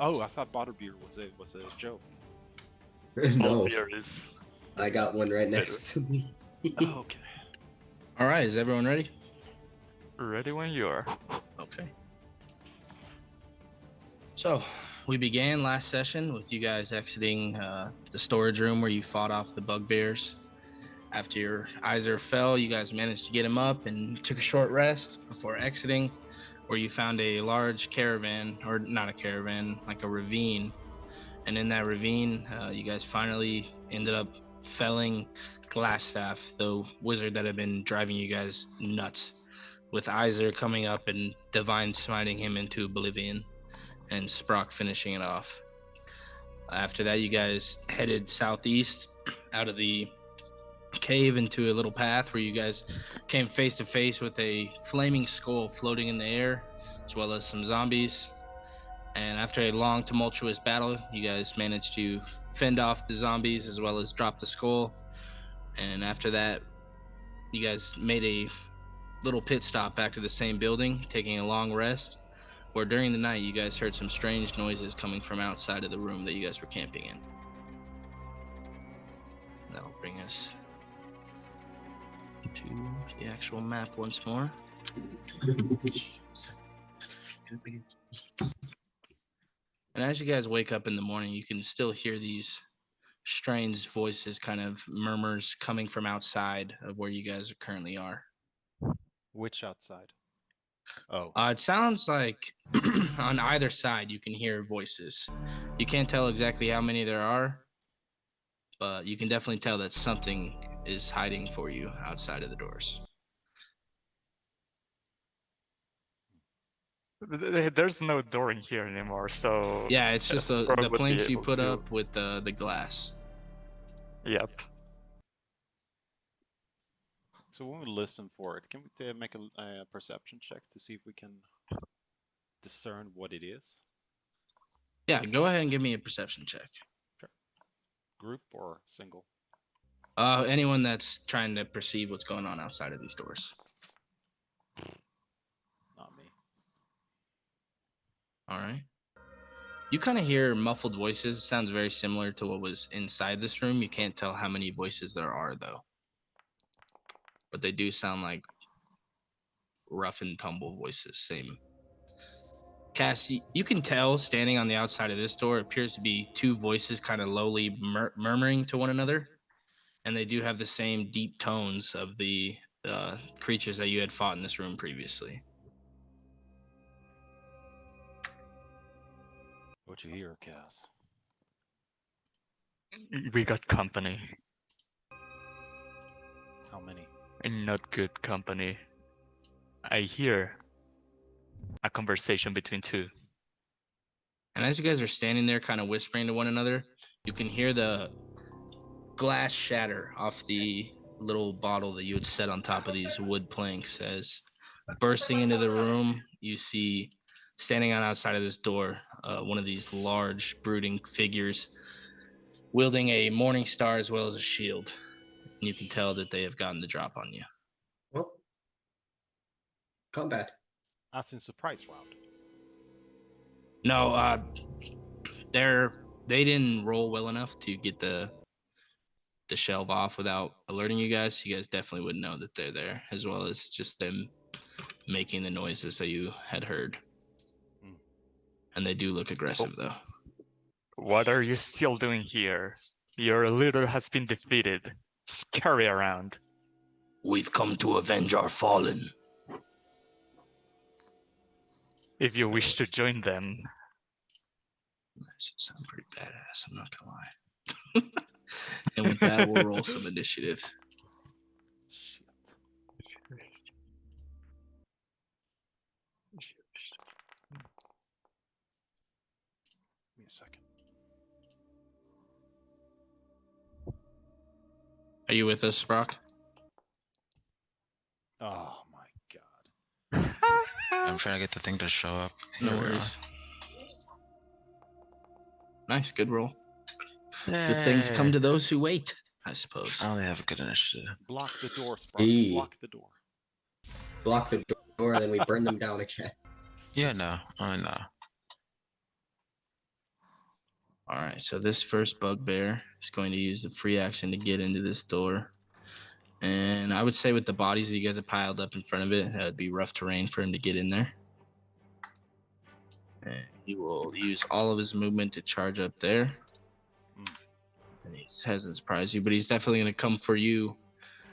Oh, I thought butterbeer was a joke. All No, beer is I got one right better. next to me. Oh, okay. All right, is everyone ready? Ready when you are. Okay. So we began last session with you guys exiting the storage room where you fought off the bugbears. After your Iser fell, you guys managed to get him up and took a short rest before exiting, where you found a large caravan, or not a caravan, like a ravine. And in that ravine, you guys finally ended up felling Glassstaff, the wizard that had been driving you guys nuts, with Iser coming up and Divine smiting him into oblivion, and Sprock finishing it off. After that, you guys headed southeast out of the cave into a little path where you guys came face to face with a flaming skull floating in the air, as well as some zombies. And after a long, tumultuous battle, you guys managed to fend off the zombies as well as drop the skull. And after that, you guys made a little pit stop back to the same building, taking a long rest, where during the night you guys heard some strange noises coming from outside of the room that you guys were camping in. That'll bring us to the actual map once more. And as you guys wake up in the morning, you can still hear these strange voices, kind of murmurs coming from outside of where you guys currently are. Which outside? Oh, It sounds like on either side you can hear voices. You can't tell exactly how many there are, but you can definitely tell that something is hiding for you outside of the doors. There's no door in here anymore, so Yeah, it's just the Sprout would be planks you able put to- up with the glass. Yep. so when we listen for it, can we make a perception check to see if we can discern what it is? Yeah, go ahead and give me a perception check. Group or single? Anyone that's trying to perceive what's going on outside of these doors. Not me. All right. You kind of hear muffled voices. Sounds very similar to what was inside this room. You can't tell how many voices there are, though. But they do sound like rough and tumble voices. Same. Cassie, you can tell standing on the outside of this door appears to be two voices kind of lowly murmuring to one another. And they do have the same deep tones of the creatures that you had fought in this room previously. What you hear, Cass? We got company. How many? And not good company. I hear a conversation between two. And as you guys are standing there kind of whispering to one another, you can hear the glass shatter off the little bottle that you had set on top of these wood planks. As bursting into the room, you see standing on outside of this door one of these large brooding figures wielding a morning star as well as a shield. And you can tell that they have gotten the drop on you. Well, combat. As in surprise round. No, they didn't roll well enough to get the shelve off without alerting you guys. You guys definitely would know that they're there, as well as just them making the noises that you had heard. And they do look aggressive, though. What are you still doing here? Your leader has been defeated. Scurry around. We've come to avenge our fallen. If you wish to join them. That should sound pretty badass, I'm not gonna lie. And with that, we'll roll some initiative. Shit. Give me a second. Are you with us, Sprock? Oh my god. I'm trying to get the thing to show up. No Here we worries. Nice, good roll. are. Good things come Yay. to those who wait, I suppose. I only have a good initiative. Block the door, Sprock. Hey. Block the door. Block the door, and then we burn them down again. Yeah, no. I know. All right, so this first bugbear is going to use the free action to get into this door. And I would say with the bodies that you guys have piled up in front of it, that would be rough terrain for him to get in there. And he will use all of his movement to charge up there. And he hasn't surprised you, but he's definitely going to come for you.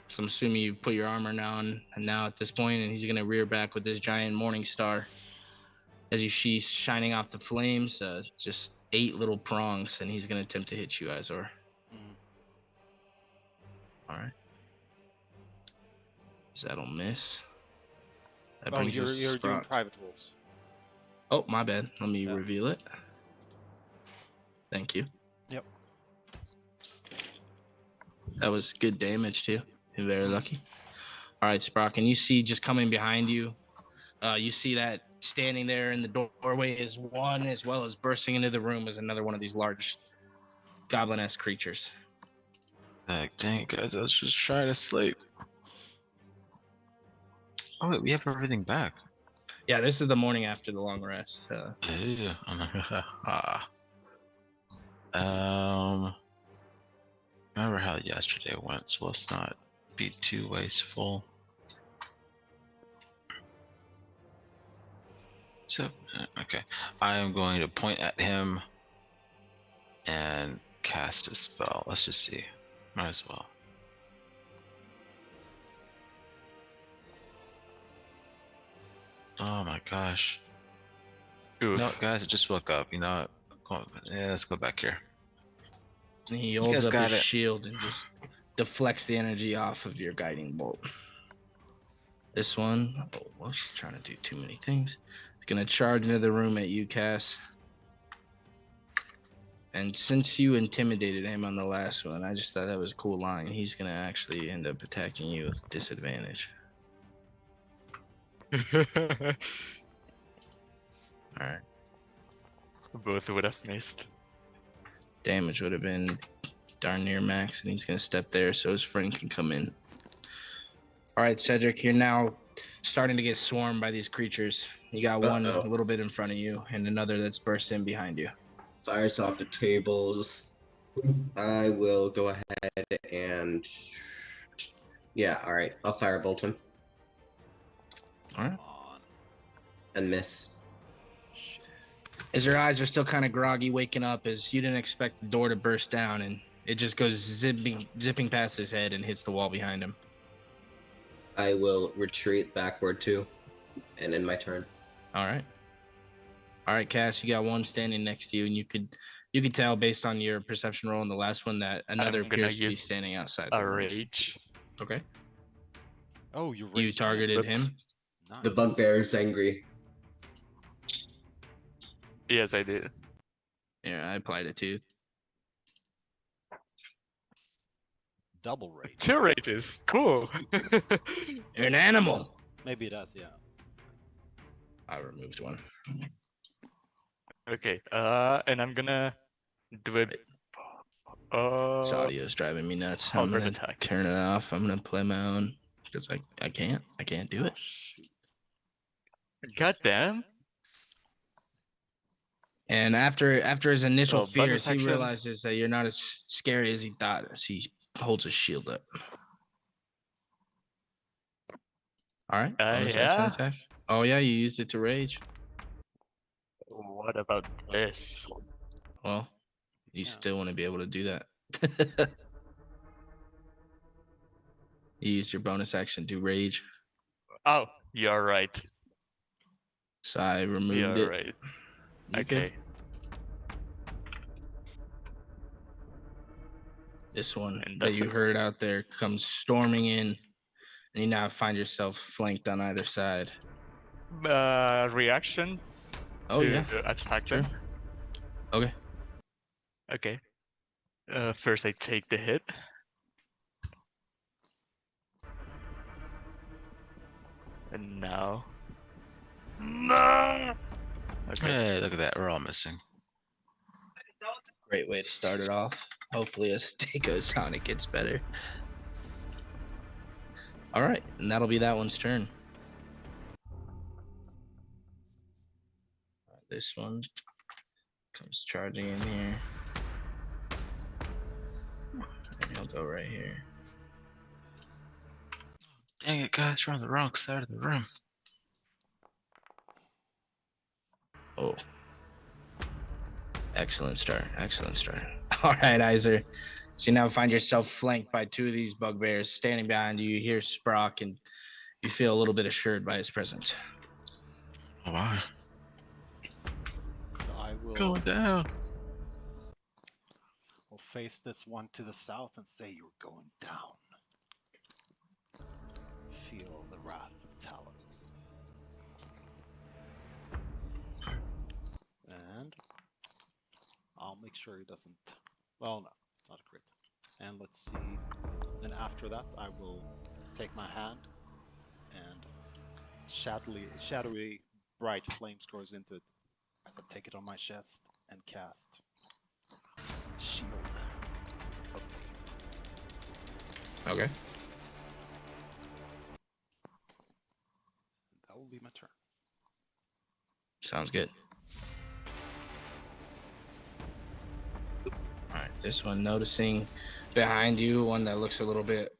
So I'm assuming you put your armor down now at this point, and he's going to rear back with this giant morning star. As you see shining off the flames, just 8 little prongs, and he's going to attempt to hit you, Izor. All right. That'll miss. That Oh, brings you're us to doing Sprock. private rules. Oh, my bad. Let me Yeah. reveal it. Thank you. Yep. That was good damage too. You're very lucky. All right, Sprock, and you see just coming behind you, you see that standing there in the doorway is one, as well as bursting into the room is another one of these large goblin-esque creatures. Like, dang it, guys, I was just trying to sleep. Oh wait, we have everything back. Yeah, this is the morning after the long rest. Yeah. Remember how yesterday went, so let's not be too wasteful. So, okay, I am going to point at him and cast a spell. Let's just see. Might as well. Oh my gosh. Oof. No, guys, I just woke up. You know what? Yeah, let's go back here. And he guys holds up got his it. shield and just deflects the energy off of your guiding bolt. This one, oh, well, she's trying to do too many things. It's gonna charge into the room at you, Cass. And since you intimidated him on the last one, I just thought that was a cool line. He's gonna actually end up attacking you with disadvantage. All right. Both would have missed. Damage would have been darn near max, and he's gonna step there so his friend can come in. All right, Cedric, you're now starting to get swarmed by these creatures. You got one a little bit in front of you, and another that's burst in behind you. Fires off the tables. I will go ahead and yeah, all right. I'll firebolt him All right. Come on. and miss. Shit. As your eyes are still kind of groggy, waking up, as you didn't expect the door to burst down, and it just goes zipping past his head and hits the wall behind him. I will retreat backward too, and end my turn. All right. All right, Cass, you got one standing next to you, and you could tell based on your perception roll in the last one that another I'm gonna appears to be use standing outside the A room. rage. Okay. Oh, you You raged targeted Oops. him. Nice. The bugbear is angry. Yes, I did. Yeah, I applied it too. Double rage. 2 rages. Cool. You're an animal. Maybe that's yeah. I removed one. Okay. And I'm gonna do it. This audio is driving me nuts. I'm Halberd gonna attack. turn it off. I'm gonna play my own because I can't do Oh, it. shoot. God damn. And after his initial So, bonus fears, he action. realizes that you're not as scary as he thought. As he holds his shield up. All right. Bonus action Yeah. attack. Oh yeah, you used it to rage. What about this? Well, you Yeah. still want to be able to do that. You used your bonus action to rage, Oh, you're right. so I removed You're it. right. You good? Okay. This one And that that's you it. heard out there comes storming in, and you now find yourself flanked on either side. Reaction Oh to yeah, attack sure. them. Okay. Okay. First I take the hit. And now. No. Okay. Hey, look at that. We're all missing. Great way to start it off. Hopefully, as the day goes on, it gets better. All right, and that'll be that one's turn. This one comes charging in here. go right here. Dang it, guys, you're on the wrong side of the room. Oh. Excellent start. Excellent start. All right, Iser. So you now find yourself flanked by two of these bugbears standing behind you. You hear Sprock, and you feel a little bit assured by his presence. Oh, wow. So I will Going down. face this one to the south and say you're going down. Feel the wrath of Talon. And I'll make sure he doesn't. Well, no, it's not a crit. And let's see. Then after that, I will take my hand and shadowy, bright flames goes into it as I take it on my chest and cast Shield of Faith. Okay. That will be my turn. Sounds good. All right, this one noticing behind you, one that looks a little bit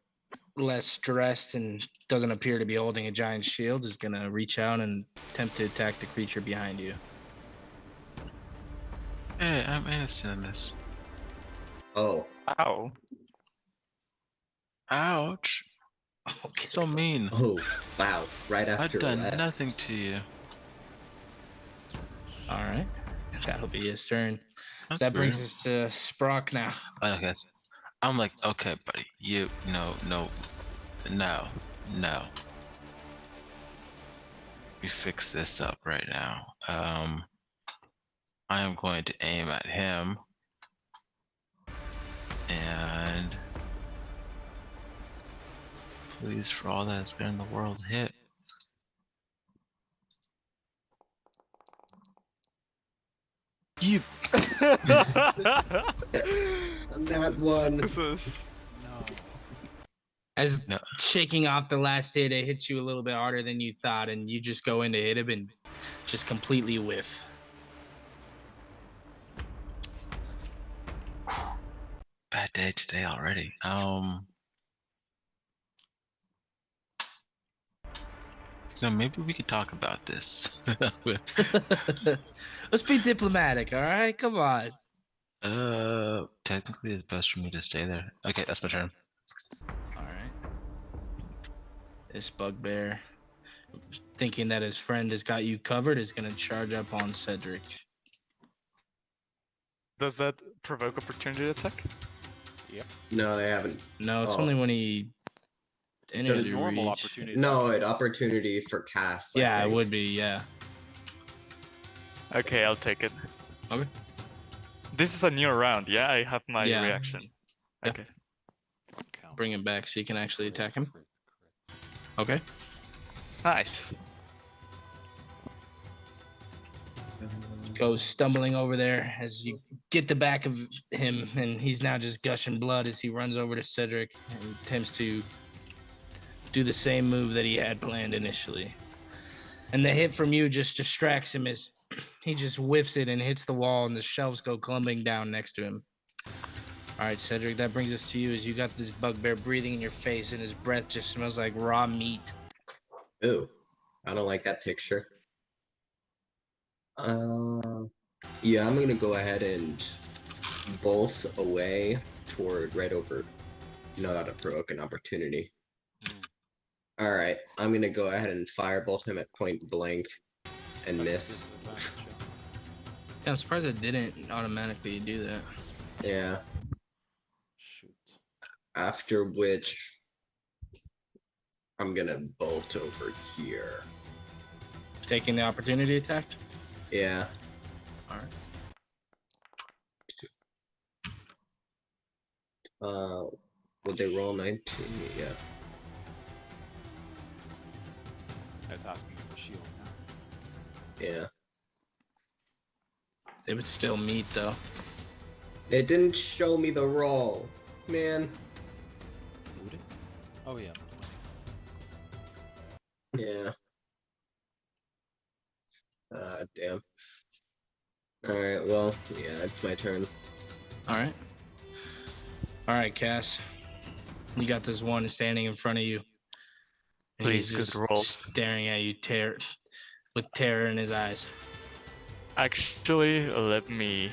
less stressed and doesn't appear to be holding a giant shield, is going to reach out and attempt to attack the creature behind you. Hey, I'm innocent in this. Oh, Ow. Ouch. Okay. So mean. oh, wow! Right I've after done last. nothing to you. All right. That'll be his turn. That's That brings weird. us to Sprock now. Okay, so I'm like, okay, buddy, no. We fix this up right now. I am going to aim at him, and please, for all that is good in the world, hit. You. That one. This is No. As No. shaking off the last hit, it hits you a little bit harder than you thought, and you just go in to hit him and just completely whiff. Bad day today already. Maybe we could talk about this. Let's be diplomatic, all right? Come on. Technically, it's best for me to stay there. Okay, that's my turn. All right. This bugbear, thinking that his friend has got you covered, is going to charge up on Cedric. Does that provoke opportunity attack? No, they haven't. No, it's Oh. only when he enters The your normal reach. opportunity. No, it opportunity for cast. I Yeah, it think. would be, yeah. Okay, I'll take it. Okay. This is a new round, yeah? I have my Yeah. reaction. Yeah. Okay. Bring him back so you can actually attack him. Okay. Nice. Goes stumbling over there as you get the back of him, and he's now just gushing blood as he runs over to Cedric and attempts to do the same move that he had planned initially. And the hit from you just distracts him as he just whiffs it and hits the wall, and the shelves go clumping down next to him. All right, Cedric, that brings us to you as you got this bugbear breathing in your face, and his breath just smells like raw meat. Ooh, I don't like that picture. Yeah, I'm gonna go ahead and bolt away toward right over. No, that'll provoke an opportunity. All right, I'm gonna go ahead and firebolt him at point blank and miss. Yeah, I'm surprised it didn't automatically do that. Yeah. Shoot. After which, I'm gonna bolt over here. Taking the opportunity attack? Yeah. All right. Would they roll 19? Yeah. It's asking for shield now. Yeah. They would still meet, though. It didn't show me the roll. Man. Would it? Oh yeah. Yeah. Damn. Alright, well, yeah, it's my turn. All right. All right, Cass. You got this one standing in front of you. And Please, he's good just rolls. staring at you with terror in his eyes. Actually, let me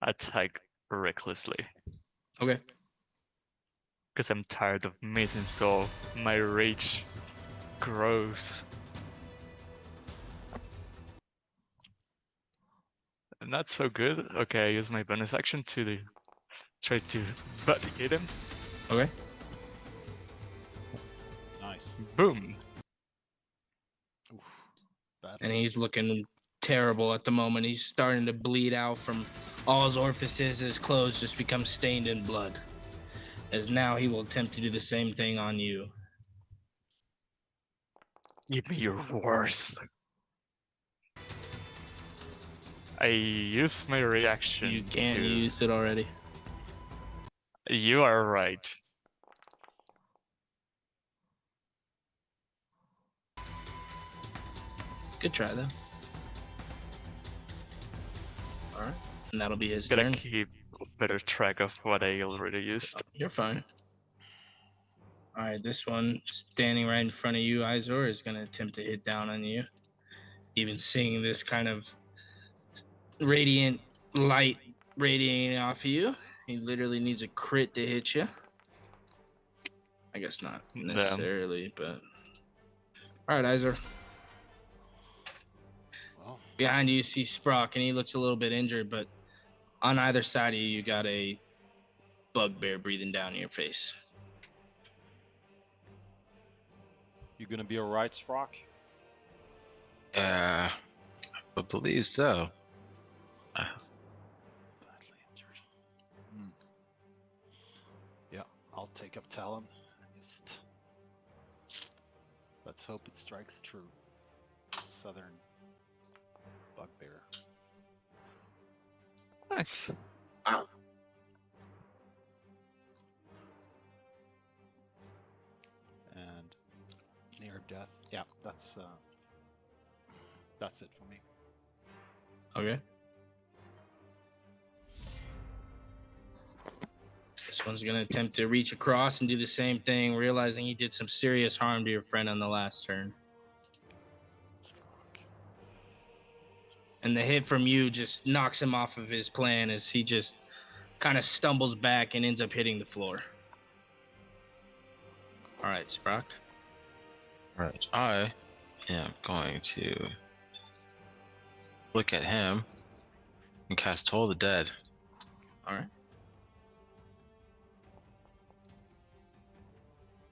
attack recklessly. Okay. Because I'm tired of missing, so my rage grows. Not so good. Okay, I use my bonus action to try to body hit him. Okay. Nice. Boom. Oof. Bad. And he's looking terrible at the moment. He's starting to bleed out from all his orifices. His clothes just become stained in blood. As now he will attempt to do the same thing on you. Give me your worst. I use my reaction. You can't to... use it already. You are right. Good try, though. All right. And that'll be his Gotta turn. keep better track of what I already used. You're fine. All right, this one standing right in front of you, Izor, is going to attempt to hit down on you. Even seeing this kind of radiant light radiating off of you, he literally needs a crit to hit you. I guess not necessarily, but all right, Izor. Well, Behind you, you see Sprock, and he looks a little bit injured, but on either side of you, you got a bugbear breathing down in your face. you gonna be alright, Sprock? I believe so. Badly injured. Yeah, I'll take up Talon. Just let's hope it strikes true. Southern bugbear. Nice. Wow. And near death. Yeah, that's it for me. Okay. This one's going to attempt to reach across and do the same thing, realizing he did some serious harm to your friend on the last turn. And the hit from you just knocks him off of his plan as he just kind of stumbles back and ends up hitting the floor. All right, Sprock. Right. I am going to look at him and cast Toll of the Dead. All right.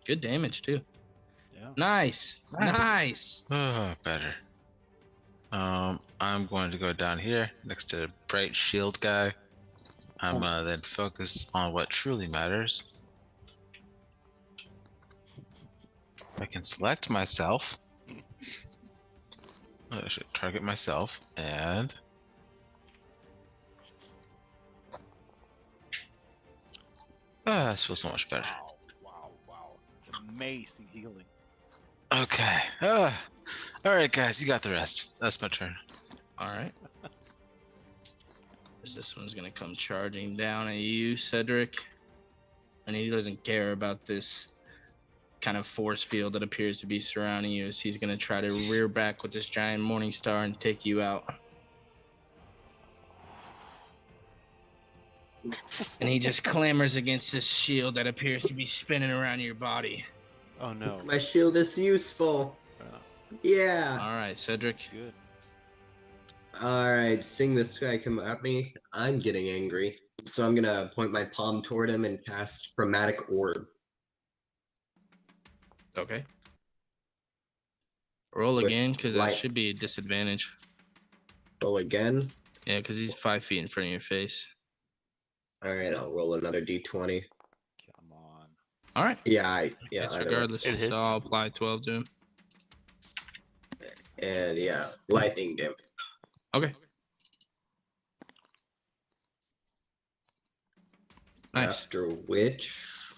Good damage, too. Yeah. Nice. Nice. Oh, better. I'm going to go down here next to the bright shield guy. I'm gonna then focus on what truly matters. I can select myself. I should target myself and this feels so much better. Wow. It's amazing healing. Okay. Alright guys, you got the rest. That's my turn. All right. This one's going to come charging down at you, Cedric. And he doesn't care about this kind of force field that appears to be surrounding you, as he's going to try to rear back with this giant morning star and take you out. And he just clambers against this shield that appears to be spinning around your body. Oh no. My shield is useful. Yeah. All right, Cedric. Good. All right, seeing this guy come at me, I'm getting angry. So I'm gonna point my palm toward him and cast Chromatic Orb. Okay. Roll With again, because that light. should be a disadvantage. Roll again. Yeah, because he's 5 feet in front of your face. All right, I'll roll another d20. Come on. All right. Yeah, It's either way. regardless. It hits. So I'll apply 12 to him. And yeah, lightning damage. Okay. Nice. After which,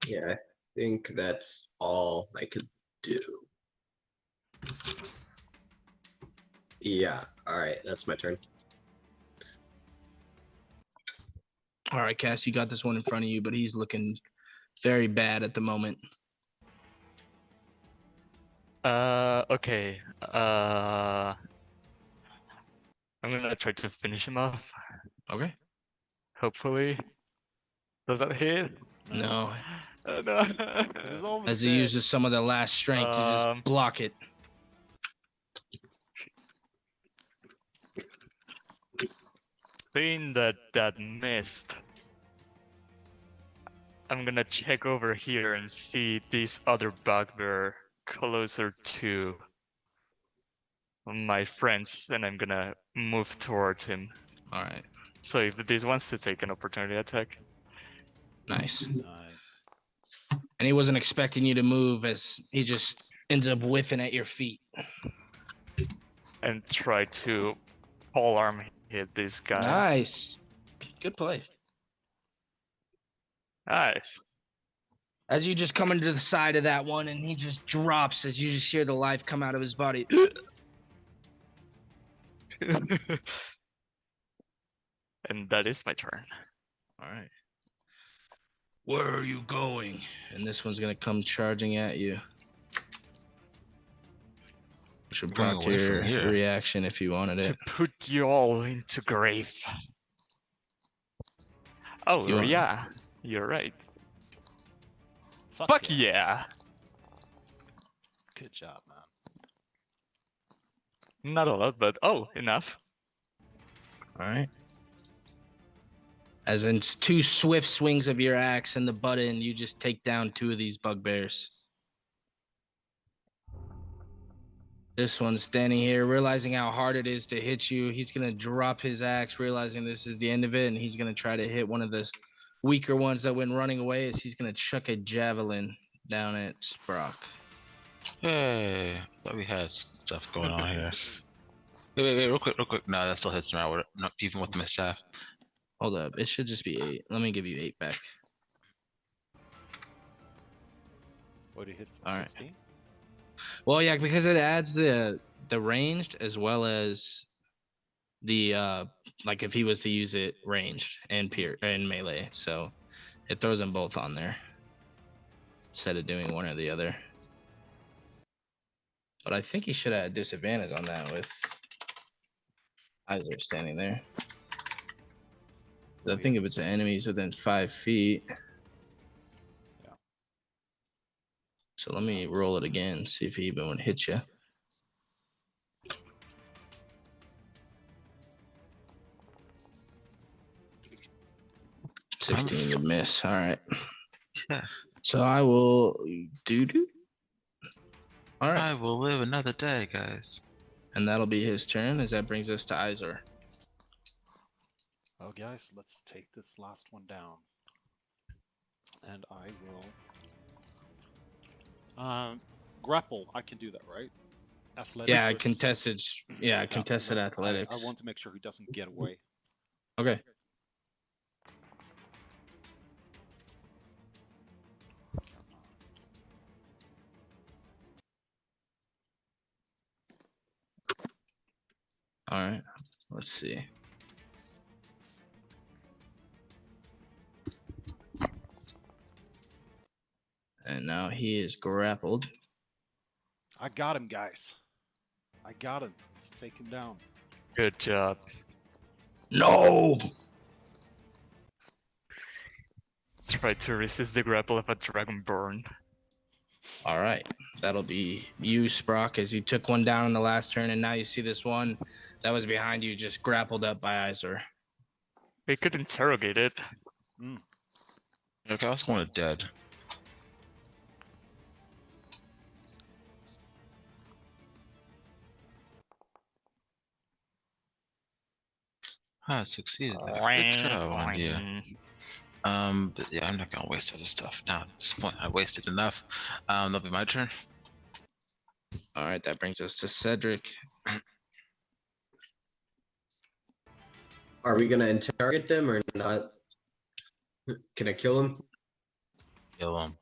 yeah, I think that's all I could do. Yeah. All right. That's my turn. All right, Cass, you got this one in front of you, but he's looking very bad at the moment. Okay. I'm gonna try to finish him off. Okay. Hopefully. Does that hit? No. No. He's almost As he dead. uses some of the last strength to just block it. Seeing that missed, I'm gonna check over here and see this other bugbear closer to my friends, and I'm gonna move towards him. All right. So if this wants to take an opportunity attack, Nice. Nice. And he wasn't expecting you to move as he just ends up whiffing at your feet. and try to pole arm hit this guy. Nice. Good play. Nice. As you just come into the side of that one and he just drops as you just hear the life come out of his body. And that is my turn. All right. Where are you going? And this one's going to come charging at you. Which would Going block away from your here. reaction if you wanted To it. put you all into grave. Oh, You want- yeah. You're right. Fuck, Fuck yeah. Good job, man. Not a lot, but oh, enough. All right. As in two swift swings of your axe and the butt end, you just take down two of these bugbears. This one's standing here, realizing how hard it is to hit you. He's going to drop his axe, realizing this is the end of it, and he's going to try to hit one of the weaker ones that went running away as he's going to chuck a javelin down at Sprock. Hey, thought we had stuff going on here. Wait, real quick. No, that still hits around. Not even with the misstaff. Hold up. It should just be 8. Let me give you 8 back. What did he hit for? All right. 16? Well, yeah, because it adds the ranged as well as the like if he was to use it ranged and melee. So it throws them both on there instead of doing one or the other. But I think he should have disadvantage on that with Isaac standing there. I think if it's enemies within 5 feet. Yeah. So let me roll it again, see if he even would hit you. Huh? 16 would miss. All right. Yeah. So I will do. All right. I will live another day, guys. And that'll be his turn as that brings us to Izor. Well, guys, let's take this last one down. And I will... grapple, I can do that, right? Athletics Yeah, versus- contested. Yeah, Yeah, contested no, athletics. I want to make sure he doesn't get away. Okay. All right. Let's see. And now he is grappled. I got him, guys. I got him. Let's take him down. Good job. No. Try to resist the grapple of a dragonborn. All right. That'll be you, Sprock, as you took one down in the last turn, and now you see this one that was behind you just grappled up by Izor. We could interrogate it. Okay, I was going to dead. I succeeded. Good job on you. But yeah, I'm not gonna waste other stuff now. At this point, I wasted enough. That'll be my turn. All right. That brings us to Cedric. Are we gonna interrogate them or not? Can I kill him? Kill him.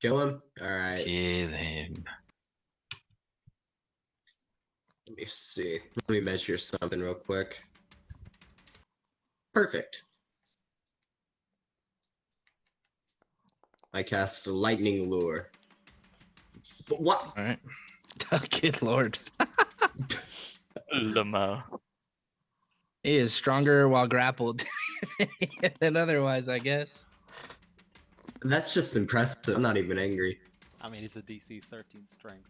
Kill him? All right. Kill him. Let me see. Let me measure something real quick. Perfect. I cast lightning lure. What? All right. Good lord. Lamo. He is stronger while grappled than otherwise, I guess. That's just impressive. I'm not even angry. I mean, he's a DC 13 strength.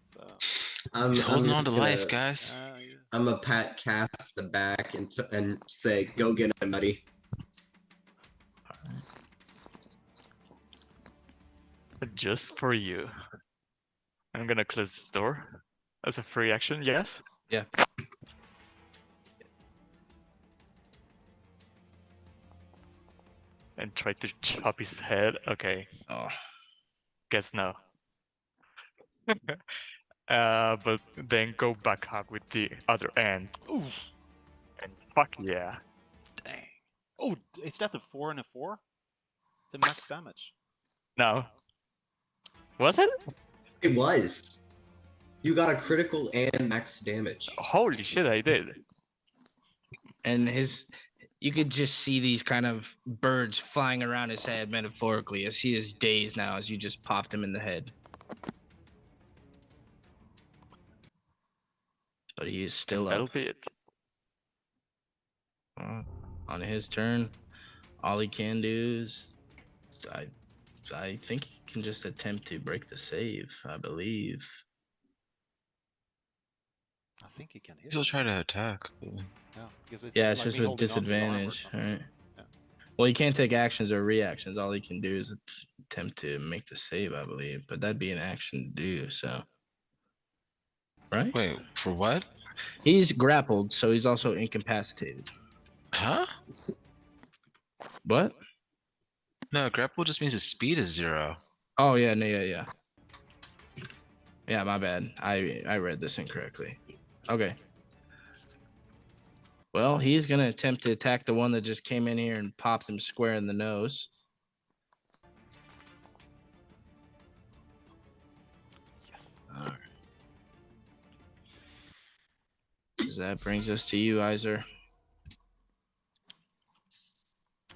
I'm He's holding on to just life, gonna- guys. Yeah. I'm a pat cast the back and say, "Go get him, buddy." Just for you. I'm gonna close this door as a free action, yes? Yeah. And try to chop his head. Okay, Oh, guess no. But then go back up with the other end. Ooh, And fuck yeah. dang. Oh, is that the 4 and a 4? It's a max damage. No. Was it? It was. You got a critical and max damage. Holy shit, I did. and you could just see these kind of birds flying around his head metaphorically as he is dazed now as you just popped him in the head. But he is still That'll up. be it. On his turn, all he can do is I think he can just attempt to break the save, I believe. I think he can hit. He'll try to attack. Yeah, because it's, Yeah, it's like just me with holding on to his arm or disadvantage, something. right? Yeah. Well, he can't take actions or reactions. All he can do is attempt to make the save, I believe. But that'd be an action to do, so. Right? Wait, for what? He's grappled, so he's also incapacitated. Huh? What? No, grapple just means his speed is 0. Oh, yeah, no, yeah. Yeah, my bad. I read this incorrectly. Okay. Well, he's going to attempt to attack the one that just came in here and popped him square in the nose. Yes. All right. So that brings us to you, Iser.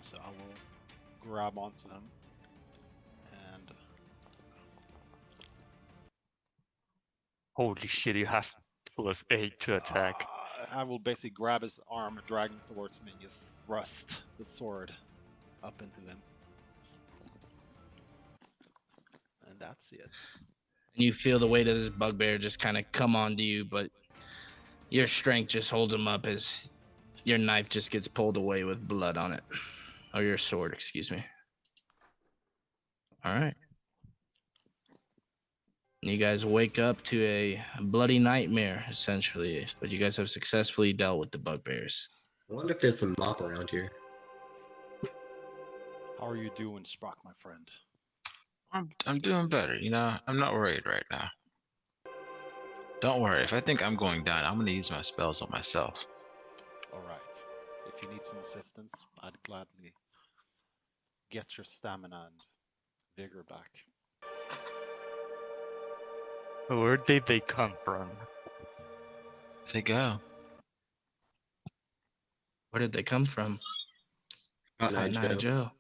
So I will grab onto him and Holy shit, you have +8 to attack. I will basically grab his arm, drag him towards me, and just thrust the sword up into him. And that's it. And you feel the weight of this bugbear just kind of come onto you, but your strength just holds him up as your knife just gets pulled away with blood on it. Or your sword, excuse me. All right. And you guys wake up to a bloody nightmare, essentially, but you guys have successfully dealt with the bugbears. I wonder if there's some mop around here. How are you doing, Sprock, my friend? I'm doing better, you know? I'm not worried right now. Don't worry, if I think I'm going down, I'm gonna use my spells on myself. Alright. If you need some assistance, I'd gladly get your stamina and vigor back. Where did they come from? They go. Where did they come from? Cotton Eye Joe.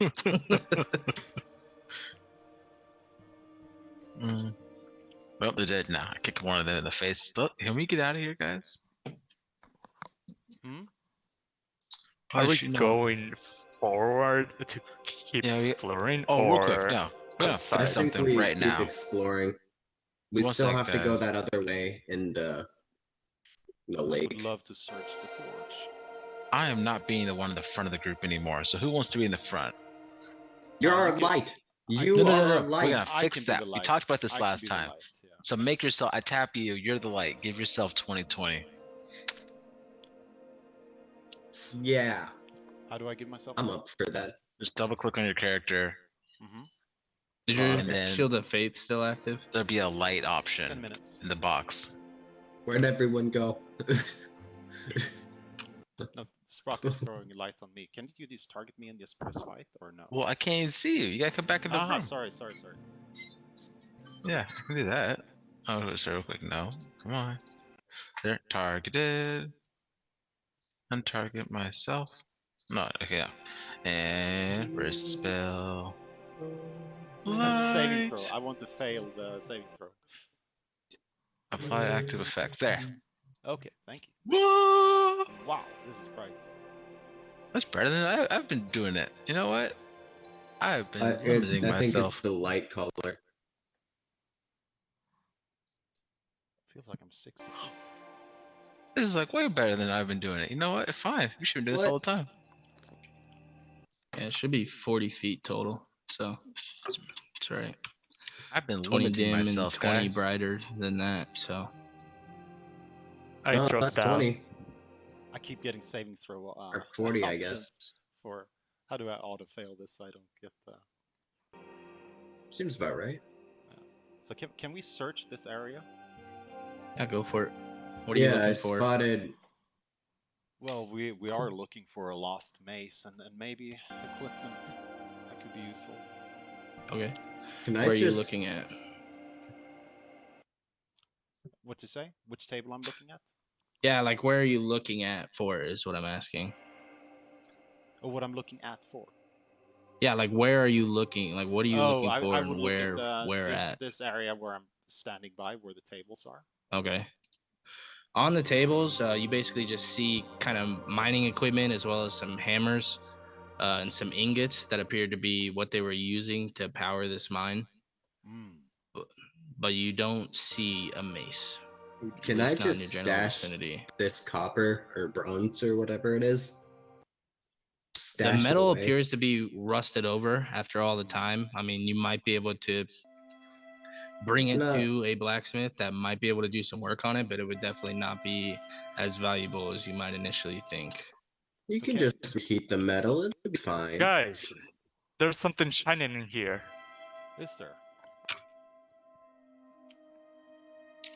Well, they're dead now. I kicked one of them in the face. Look, can we get out of here, guys? Hmm? How Are did we she know? going forward to keep Yeah, we- exploring? Oh, real or quick, no. Yeah, outside? I find think something we right keep now. exploring. We One still sec, have to go guys. that other way in the I would lake. love to search the forge. I am not being the one in the front of the group anymore. So who wants to be in the front? You're No, you our can- light. I You can- No, no, are no, our no. light. We gotta I fix can be that. the We light. talked about this I can last be the time. light, yeah. So make yourself. I tap you. You're the light. Give yourself 20/20. Yeah, How do I give myself? I'm up for that. Just double click on your character. Mm-hmm. Is your And then- Shield of Faith still active? There'll be a light 10 option minutes. in the box. Where'd everyone go? No, Sprock is throwing a light on me. Can you just target me and just press fight or no? Well, I can't even see you. You gotta come back in the room. Sorry. Yeah, I can do that. Oh, just real quick. No, come on. They're targeted. Untarget myself. No, okay, yeah. And where's the spell? Saving Light. throw. I want to fail the saving throw. Apply active effects. There. Okay, thank you. Whoa! Wow, this is bright. That's better than I've been doing it. You know what? I've been I limiting think it's myself. the light color. Feels like I'm 60 feet. This is like way better than I've been doing it. You know what? Fine. We should do this all the time. Yeah, it should be 40 feet total. So it's right. I've been 20 limiting dim and myself, 20 guys. brighter than that. So I No, dropped that's down. 20 I keep getting saving throw or 40, I options guess. for how do I auto fail this so I don't get Seems about right. So can we search this area? yeah, go for it. What are you Yeah, looking I for? spotted. Well, we are looking for a lost mace and maybe equipment that could be useful. Okay. Can Where I are you just looking at? What to say? Which table I'm looking at? Yeah, like where are you looking at for is what I'm asking. Or what I'm looking at for? Yeah, like where are you looking? Like what are you looking I for would and look at where at? this area where I'm standing by, where the tables are. Okay. On the tables, you basically just see kind of mining equipment as well as some hammers and some ingots that appear to be what they were using to power this mine. But you don't see a mace. Can At I least not in your just general stash vicinity. this copper or bronze or whatever it is? The Stash it metal away. appears to be rusted over after all the time. I mean, you might be able to bring it No. to a blacksmith that might be able to do some work on it, but it would definitely not be as valuable as you might initially think. You can Okay. just heat the metal, it'll be fine. Guys, there's something shining in here. Is there?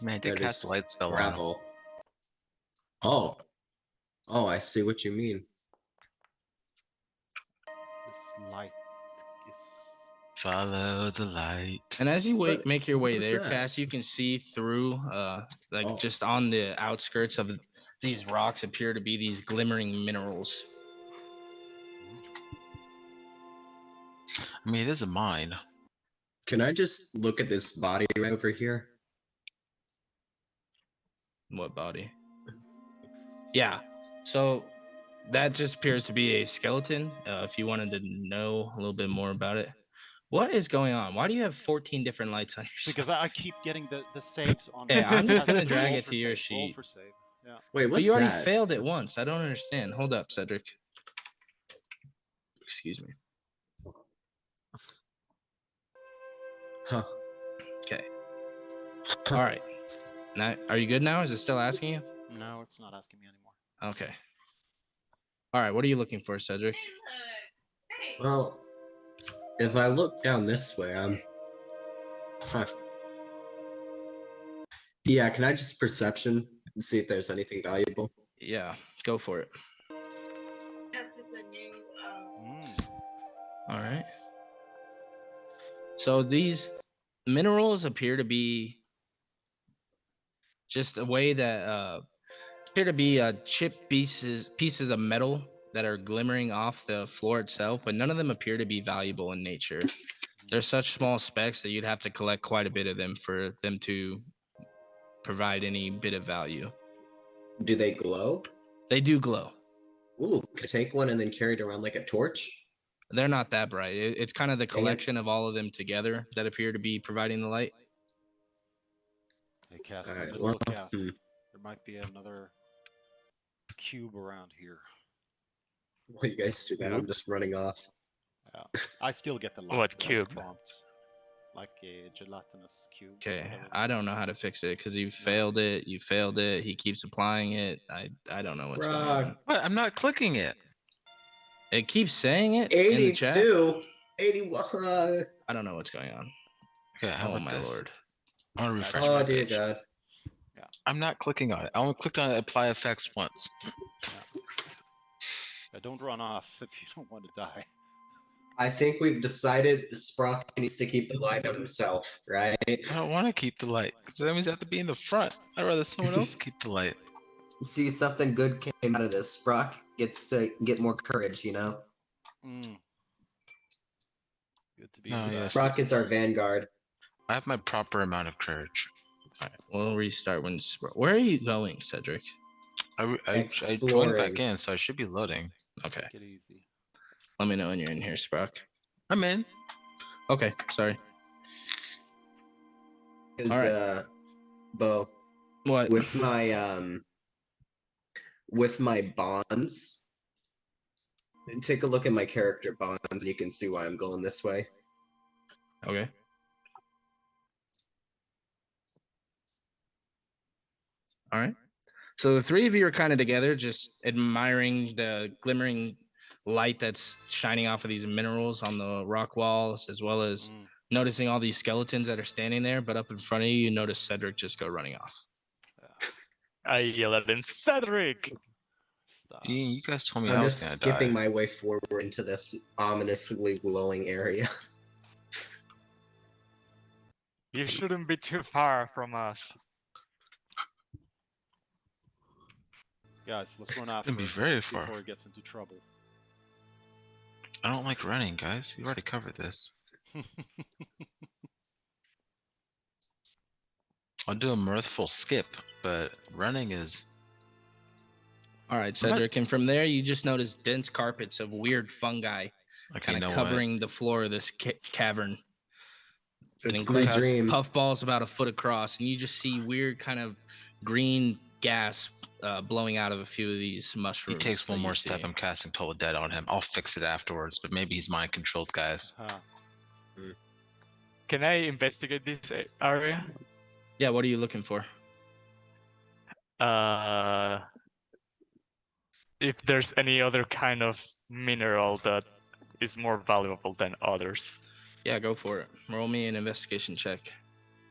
Man, I did That cast is a light spell on him. gravel. Oh. Oh, I see what you mean. This light is. Follow the light. And as you What- make your way what's there, that? Cass, you can see through, Oh. just on the outskirts of these rocks appear to be these glimmering minerals. I mean, it is a mine. Can I just look at this body right over here? What body? Yeah. So that just appears to be a skeleton. If you wanted to know a little bit more about it, what is going on? Why do you have 14 different lights on your? Because I keep getting the saves on. Hey, I'm just gonna Roll drag it for to your save, roll sheet. for save. Yeah. Wait, what's But you already that? failed it once. I don't understand. Hold up, Cedric. Excuse me. Huh. Okay. All right. Now, are you good now? Is it still asking you? No, it's not asking me anymore. Okay. All right. What are you looking for, Cedric? Well, if I look down this way, Huh. Yeah, can I just perception and see if there's anything valuable? Yeah, go for it. All right. So these minerals appear to be just a way that appear to be chip pieces of metal that are glimmering off the floor itself, but none of them appear to be valuable in nature. They're such small specks that you'd have to collect quite a bit of them for them to provide any bit of value. Do they glow? They do glow. Ooh, could I take one and then carry it around like a torch? They're not that bright. It's kind of the Dang it. collection of all of them together that appear to be providing the light. Hey, Casper, Alright, good well, look out. There might be another cube around here. Well, you guys do that. I'm just running off. Yeah. I still get the light What cube? prompt, like a gelatinous cube. Okay, whatever. I don't know how to fix it because you failed it. You failed it. He keeps applying it. I don't know what's going on. What? I'm not clicking it. It keeps saying it in the chat. 82, 81. I don't know what's going on. Okay, how Oh about my this? lord. I'm gonna refresh Oh my dear page. God. I'm not clicking on it. I only clicked on apply effects once. Yeah, don't run off if you don't want to die. I think we've decided Sprock needs to keep the light on himself, right? I don't want to keep the light because that means I have to be in the front. I'd rather someone else keep the light. See, something good came out of this. Sprock gets to get more courage, you know? Mm. Good to be No, in the yes. Sprock is our vanguard. I have my proper amount of courage. All right, we'll restart when. Where are you going, Cedric? I joined Exploring. back in, so I should be loading. Okay, Take it easy. let me know when you're in here, Sprock. I'm in. Okay, sorry. Because, Alright. Bo, What? with my bonds, take a look at my character bonds, and you can see why I'm going this way. Okay. All right. So the three of you are kind of together, just admiring the glimmering light that's shining off of these minerals on the rock walls, as well as noticing all these skeletons that are standing there. But up in front of you, you notice Cedric just go running off. I yell at him, Cedric! Stop. Gee, you guys told me I I'm was just gonna skipping die. my way forward into this ominously glowing area. You shouldn't be too far from us. Guys, let's run after be him very far. before he gets into trouble. I don't like running, guys. We already covered this. I'll do a mirthful skip, but running is. All right, Cedric. And from there, you just notice dense carpets of weird fungi Okay, kind of know covering the floor of this cavern. It It's my includes dream. puffballs about a foot across, and you just see weird kind of green gas blowing out of a few of these He mushrooms. takes one that you more step. see. I'm casting Toll Dead on him. I'll fix it afterwards, but maybe he's mind controlled, guys. Can I investigate this area? Yeah, what are you looking for? If there's any other kind of mineral that is more valuable than others. Yeah, go for it. Roll me an investigation check.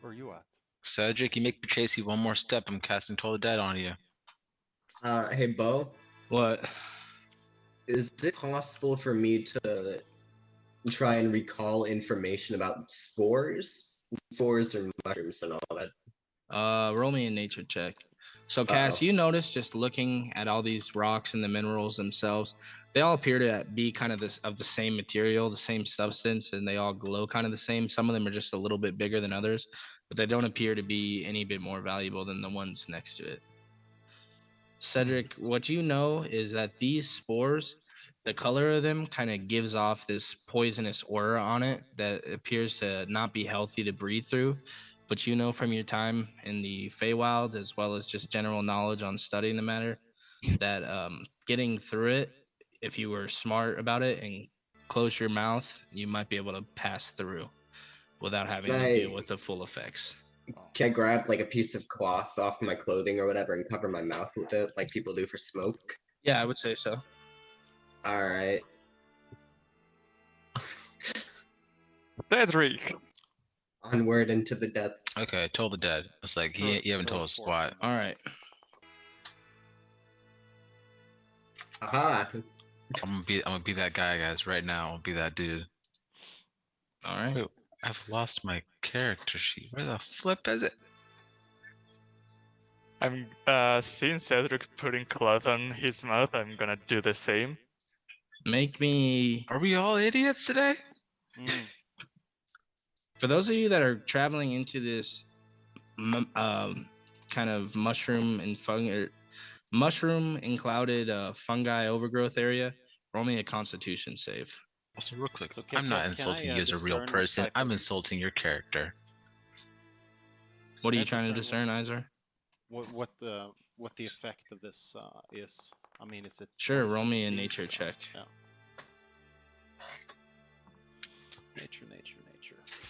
Where are you at? Cedric, you make me chase you one more step. I'm casting Toll Dead on you. Hey, Bo, What? is it possible for me to try and recall information about spores or mushrooms and all that? Roll me a nature check. So, Cass, you notice just looking at all these rocks and the minerals themselves, they all appear to be kind of the same material, the same substance, and they all glow kind of the same. Some of them are just a little bit bigger than others, but they don't appear to be any bit more valuable than the ones next to it. Cedric, what you know is that these spores, the color of them kind of gives off this poisonous aura on it that appears to not be healthy to breathe through. But you know from your time in the Feywild, as well as just general knowledge on studying the matter, that getting through it, if you were smart about it and close your mouth, you might be able to pass through without having to deal with the full effects. Can I grab like a piece of cloth off my clothing or whatever and cover my mouth with it like people do for smoke? Yeah, I would say so. All right. Cedric! Onward into the depths. Okay, Toll the Dead. It's like you haven't told us squat. All right. Aha. I'm gonna be that guy, guys. Right now, I'll be that dude. All right. Wait, I've lost my character sheet. Where the flip is it? I'm seeing Cedric putting cloth on his mouth. I'm gonna do the same. Make me. Are we all idiots today? For those of you that are traveling into this kind of mushroom and clouded fungi overgrowth area, roll me a Constitution save. Also, real quick, So I'm not insulting you as a real person. I'm insulting your character. What are you trying to discern, Izar? What the effect of this is? I mean, is it sure? Roll me a disease? nature check. Yeah. Nature.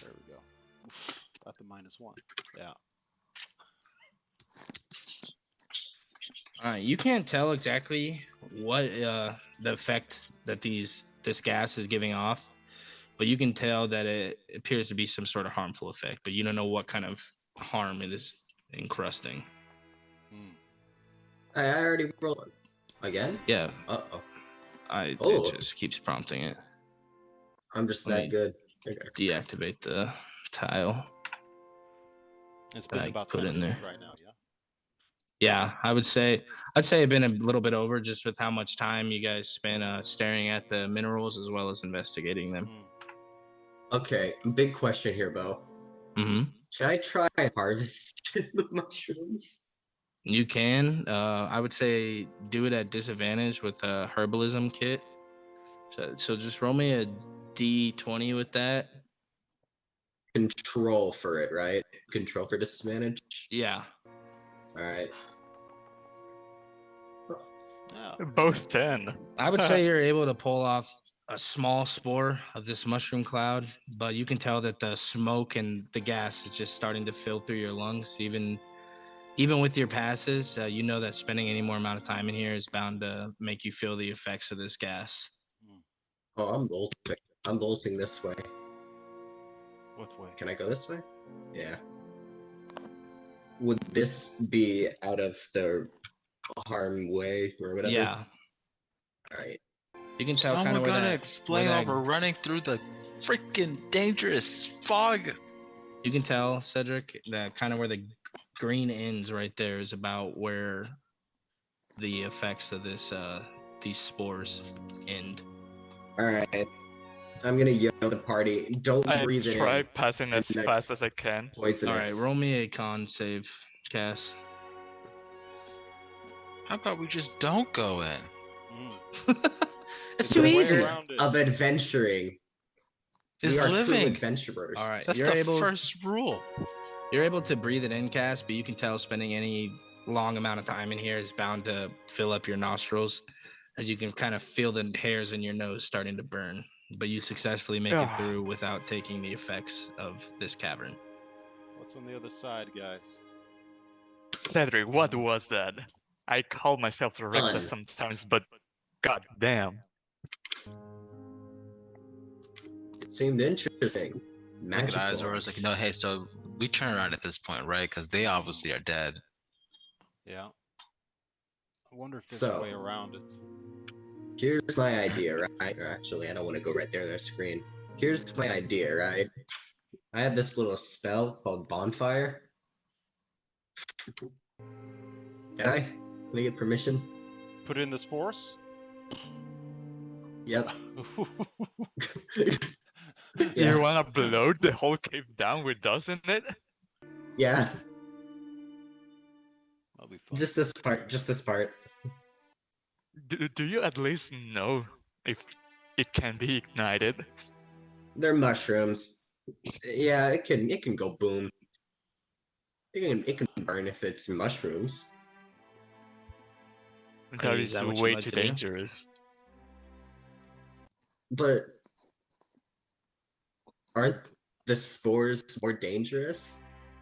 There we go. Oof, at the -1. Yeah. All right, you can't tell exactly what the effect that this gas is giving off, but you can tell that it appears to be some sort of harmful effect, but you don't know what kind of harm it is encrusting. I already rolled again. Yeah. Uh-oh. It just keeps prompting it. I'm just Let that me- good. Okay. Deactivate the tile. It's been I about put 10 in minutes there. right now, yeah. Yeah, I'd say it'd been a little bit over just with how much time you guys spent staring at the minerals as well as investigating them. Okay, big question here, Bo. Mm-hmm. Should I try and harvest the mushrooms? You can. I would say do it at disadvantage with a herbalism kit. So just roll me a d20 with that. Control for it, right? Control for disadvantage. Yeah. All right. Yeah. Both 10. I would say you're able to pull off a small spore of this mushroom cloud, but you can tell that the smoke and the gas is just starting to fill through your lungs. Even with your passes, you know that spending any more amount of time in here is bound to make you feel the effects of this gas. Oh, I'm bolting. I'm bolting this way. What way? Can I go this way? Yeah. Would this be out of the harm way or whatever? Yeah, All right. you can tell kind Someone of where gotta that. explain where while that- we're running through the freaking dangerous fog. You can tell, Cedric, that kind of where the green ends right there is about where the effects of these spores end. All right. I'm gonna yell at the party. Don't I breathe it try in. passing as And fast that's as I can. Poisonous. All right, roll me a con save, Cass. How about we just don't go in? It's It's too a way easy. around it. Of adventuring. Is we are true living. adventurers. All right, That's you're the able. first rule. You're able to breathe it in, Cass, but you can tell spending any long amount of time in here is bound to fill up your nostrils, as you can kind of feel the hairs in your nose starting to burn. But you successfully make it Ah. through without taking the effects of this cavern. What's on the other side, guys? Cedric, what was that? I call myself reckless Fun. sometimes, but god damn. It seemed interesting. Look at Magical. Izor was like, no, hey, so we turn around at this point, right? Because they obviously are dead. Yeah. I wonder if there's So- a way around it. Here's my idea, right? Or actually, I don't want to go right there on their screen. Here's my idea, right? I have this little spell called Bonfire. Can I? Can I get permission? Put in the spores? Yep. You Yeah. wanna blow the whole cave down with dust in it? Yeah. That'll be fun. Just this part. Just this part. Do you at least know if it can be ignited? They're mushrooms. Yeah, it can go boom. It can burn if it's mushrooms. That Is is that what you'd way like too to do? dangerous. But aren't the spores more dangerous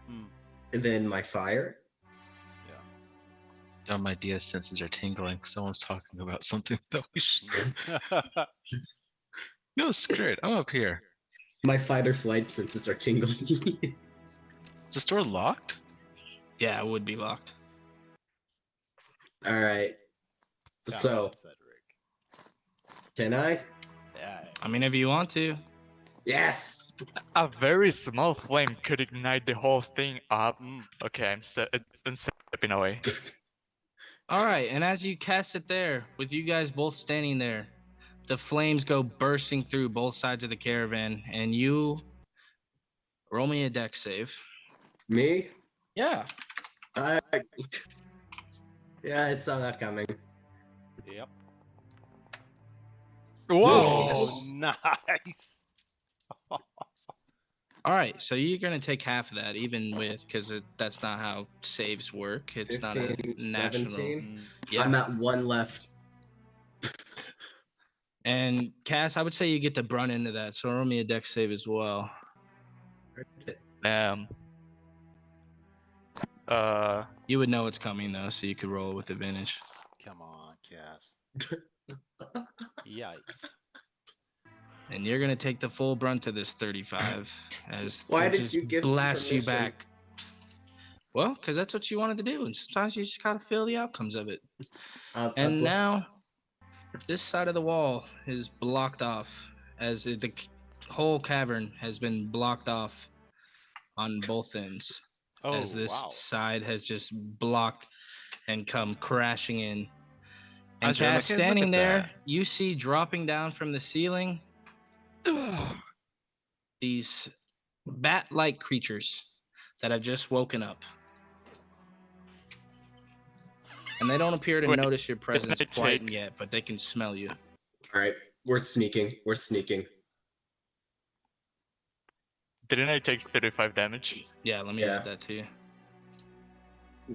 Hmm. than my fire? Dumb idea, senses are tingling. Someone's talking about something that we should. No, screw it. I'm up here. My fight or flight senses are tingling. Is the store locked? Yeah, it would be locked. All right. Come So, on, Cedric. can I? Yeah. I mean, if you want to. Yes. A very small flame could ignite the whole thing up. Mm. Okay, I'm stepping away. All right, and as you cast it there, with you guys both standing there, the flames go bursting through both sides of the caravan, and you roll me a dex save. Me? Yeah. I. Yeah, I saw that coming. Yep. Whoa! Oh, nice. All right, so you're gonna take half of that, even with because that's not how saves work. It's 15, not a national. 17. Mm. Yeah. I'm at one left. And Cass, I would say you get the brunt into that, so roll me a dex save as well. You would know it's coming though, so you could roll with advantage. Come on, Cass. Yikes. And you're gonna take the full brunt of this 35 as Why it did just you give me blasts you permission? back. Well, because that's what you wanted to do, and sometimes you just gotta feel the outcomes of it. And now, this side of the wall is blocked off as whole cavern has been blocked off on both ends, Oh, as this wow. side has just blocked and come crashing in. And Azra, Cass, look at standing there, that. you see dropping down from the ceiling these bat-like creatures that have just woken up. And they don't appear to Wait, notice your presence I quite take- yet, but they can smell you. All right, we're sneaking. We're sneaking. Didn't I take 35 damage? Yeah, let me Yeah. add that to you.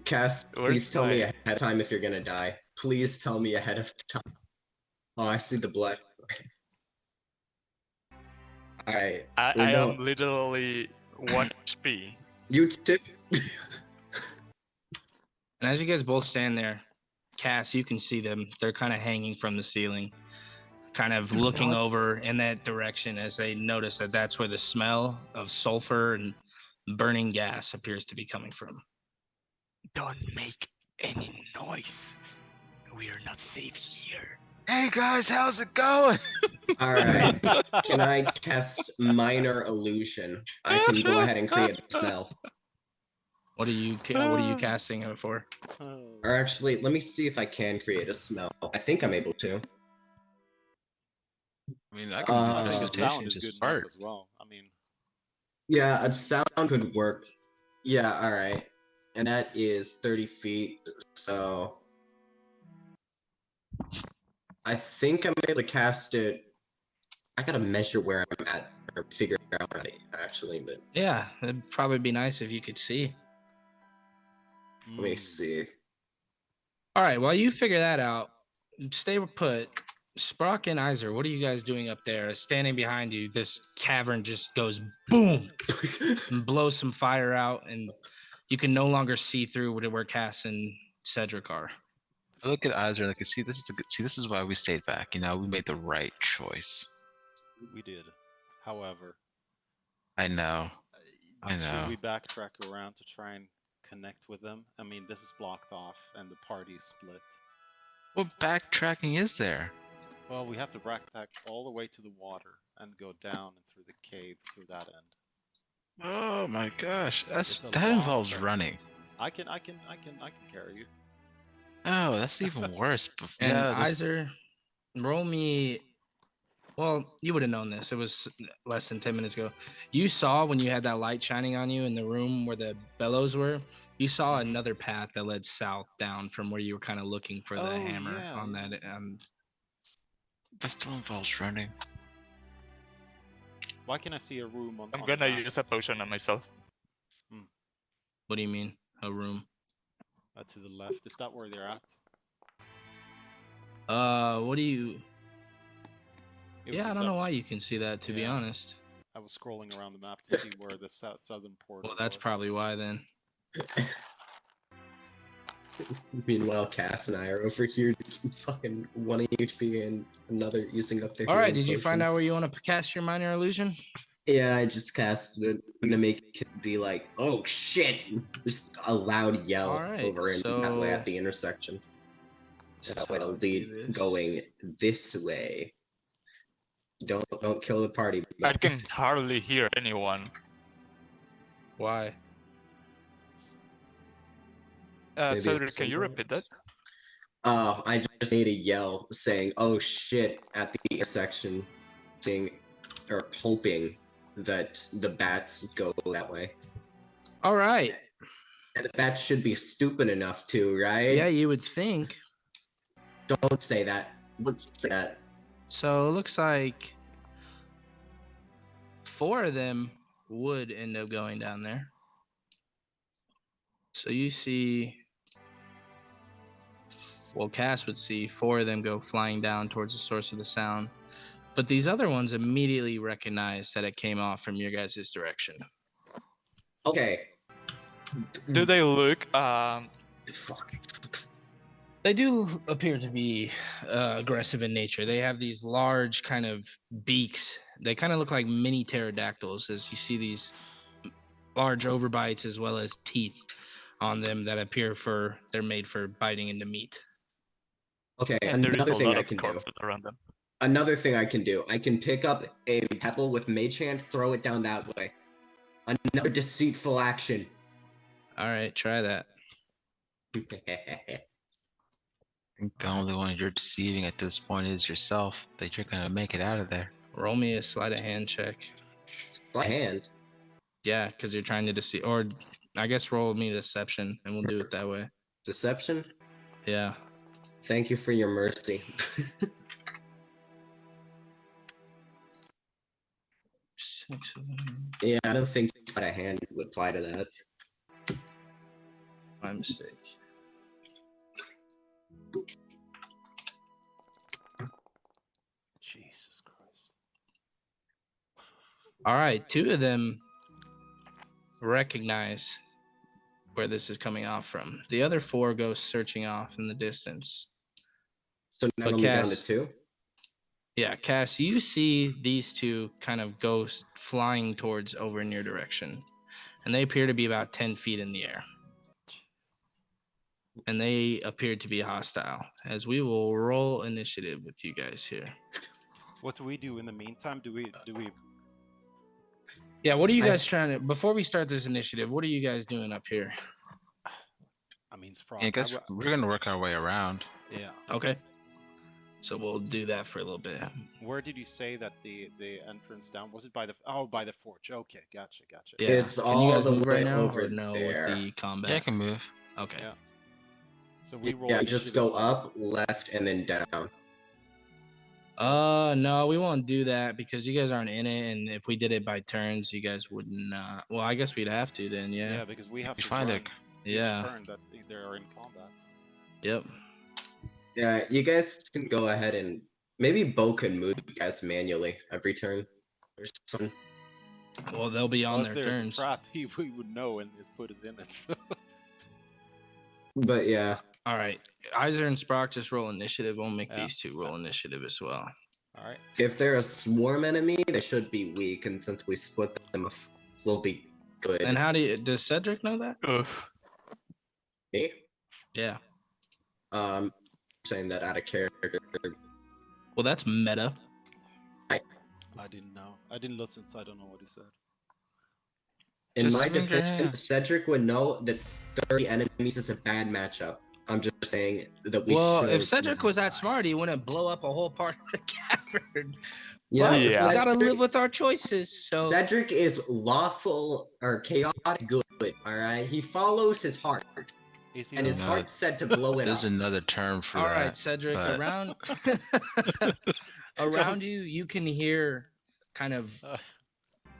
Cass, Where's please tell me my- ahead of time if you're gonna die. Please tell me ahead of time. Oh, I see the blood. All right. I we're am going- literally 1 HP. You too. And as you guys both stand there, Cass, you can see them. They're kind of hanging from the ceiling, kind of looking over in that direction as they notice that that's where the smell of sulfur and burning gas appears to be coming from. Don't make any noise. We are not safe here. Hey guys, how's it going? All right. Can I cast minor illusion? I can go ahead and create a smell. What are you casting it for? Or actually, let me see if I can create a smell. I think I'm able to. I mean, I can Uh, I think the vegetation sound is just good enough fart. as well. I mean, Yeah, a sound would work. Yeah, all right. And that is 30 feet. So I think I'm able to cast it. I gotta measure where I'm at or figure it out already, actually, but Yeah, it'd probably be nice if you could see. let me mm, see. All right, while you figure that out, stay put. Sprock and Iser, what are you guys doing up there? Standing behind you, this cavern just goes boom and blows some fire out, and you can no longer see through where Cass and Cedric are. I look at Azra and I can see this is a good. See, this is why we stayed back. You know, we made the right choice. we did. However, I know. I should know. we backtrack around to try and connect with them? I mean, this is blocked off and the party is split. What backtracking is there? Well, we have to backtrack all the way to the water and go down and through the cave through that end. Oh my gosh, It's a that long involves trek. running. I can carry you. Oh, that's even worse. And Yeah, this, Iser, roll me. Well, you would have known this. It was less than 10 minutes ago. You saw when you had that light shining on you in the room where the bellows were, you saw Mhm. another path that led south down from where you were kind of looking for the Oh, hammer yeah, on yeah. that. that still involves running. Why can I see a room on? I'm on the gonna map? use a potion on myself. What do you mean? A room? To the left. Is that where they're at? What do you. It was Yeah, I just don't know was- why you can see that, to be Yeah. honest. I was scrolling around the map to see where the southern portal Well, that's was. probably why then. Meanwhile, Cass and I are over here just fucking 1 HP and another using up their All right, healing did you find out potions. where you want to cast your minor illusion? Yeah, I just casted it. I'm gonna make it be like, oh shit! Just a loud yell Alright, over in that way so- at the intersection. That way So to I'll do lead this. going this way. Don't kill the party. I can hardly hear anyone. Why? Maybe Cedric, it's can you repeat that? I just made a yell saying, "Oh shit!" at the intersection, saying or hoping that the bats go that way. All right. And the bats should be stupid enough to, right? Yeah, you would think. Don't say that. Let's say that. So it looks like 4 of them would end up going down there. So you see, well, Cass would see 4 of them go flying down towards the source of the sound. But these other ones immediately recognize that it came off from your guys' direction. Okay. Do they look Fuck. They do appear to be aggressive in nature. They have these large kind of beaks. They kind of look like mini pterodactyls, as you see these large overbites as well as teeth on them that appear they're made for biting into meat. Okay, and there is another a thing lot I of can do. corpses around them? Another thing I can do, I can pick up a pebble with Mage Hand, throw it down that way. Another deceitful action. All right, try that. I think the only one you're deceiving at this point is yourself, that you're gonna make it out of there. Roll me a sleight of hand check. My hand. Yeah, because you're trying to deceive, or I guess roll me deception, and we'll do it that way. Deception? Yeah. Thank you for your mercy. 6, Yeah, I don't think sleight of hand would apply to that. my mistake. Jesus Christ. All right, 2 of them recognize where this is coming off from. The other 4 go searching off in the distance. So now But only down to Cass- 2? Yeah, Cass, you see these 2 kind of go flying towards over in your direction, and they appear to be about 10 feet in the air. And they appear to be hostile, as we will roll initiative with you guys here. What do we do in the meantime? Do we Yeah, what are you guys trying to, before we start this initiative, what are you guys doing up here? I mean, Sprout. I guess we're gonna work our way around. Yeah. Okay. So we'll do that for a little bit. Where did you say that the entrance down was? It by the by the forge? Okay, gotcha. Yeah. It's Can all you guys the move way right now over or no there. with the combat? Yeah, I can move. Okay. Yeah. So we roll. Yeah, just initiative. go up, left, and then down. No, we won't do that because you guys aren't in it, and if we did it by turns, you guys would not. Well, I guess we'd have to then. Yeah, Yeah. because we have You to find run it. each Yeah. turn that they are in combat. Yep. Yeah, you guys can go ahead and maybe Bo can move you guys manually every turn. Or something. Well, they'll be on Well, their if there's turns. a trap, we would know and just put us in it. So. But yeah, All right. Iser and Sprock just roll initiative. We'll make Yeah. these 2 roll initiative as well. All right. if they're a swarm enemy, they should be weak, and since we split them, we'll be good. And how does Cedric know that? Oof. Me? Yeah. Saying that out of character. Well, that's meta. I didn't know. I didn't listen, so I don't know what he said. In Just my swing your defense, hands. Cedric would know that 30 enemies is a bad matchup. I'm just saying that we Well, should. if Cedric was that smart, he wouldn't blow up a whole part of the cavern. Yeah, But Yeah. we gotta Cedric- live with our choices. So Cedric is lawful or chaotic good, all right? He follows his heart, Is he and his the- No. heart said to blow it There's up. another term for all that. right, Cedric, but- around around you, you can hear kind of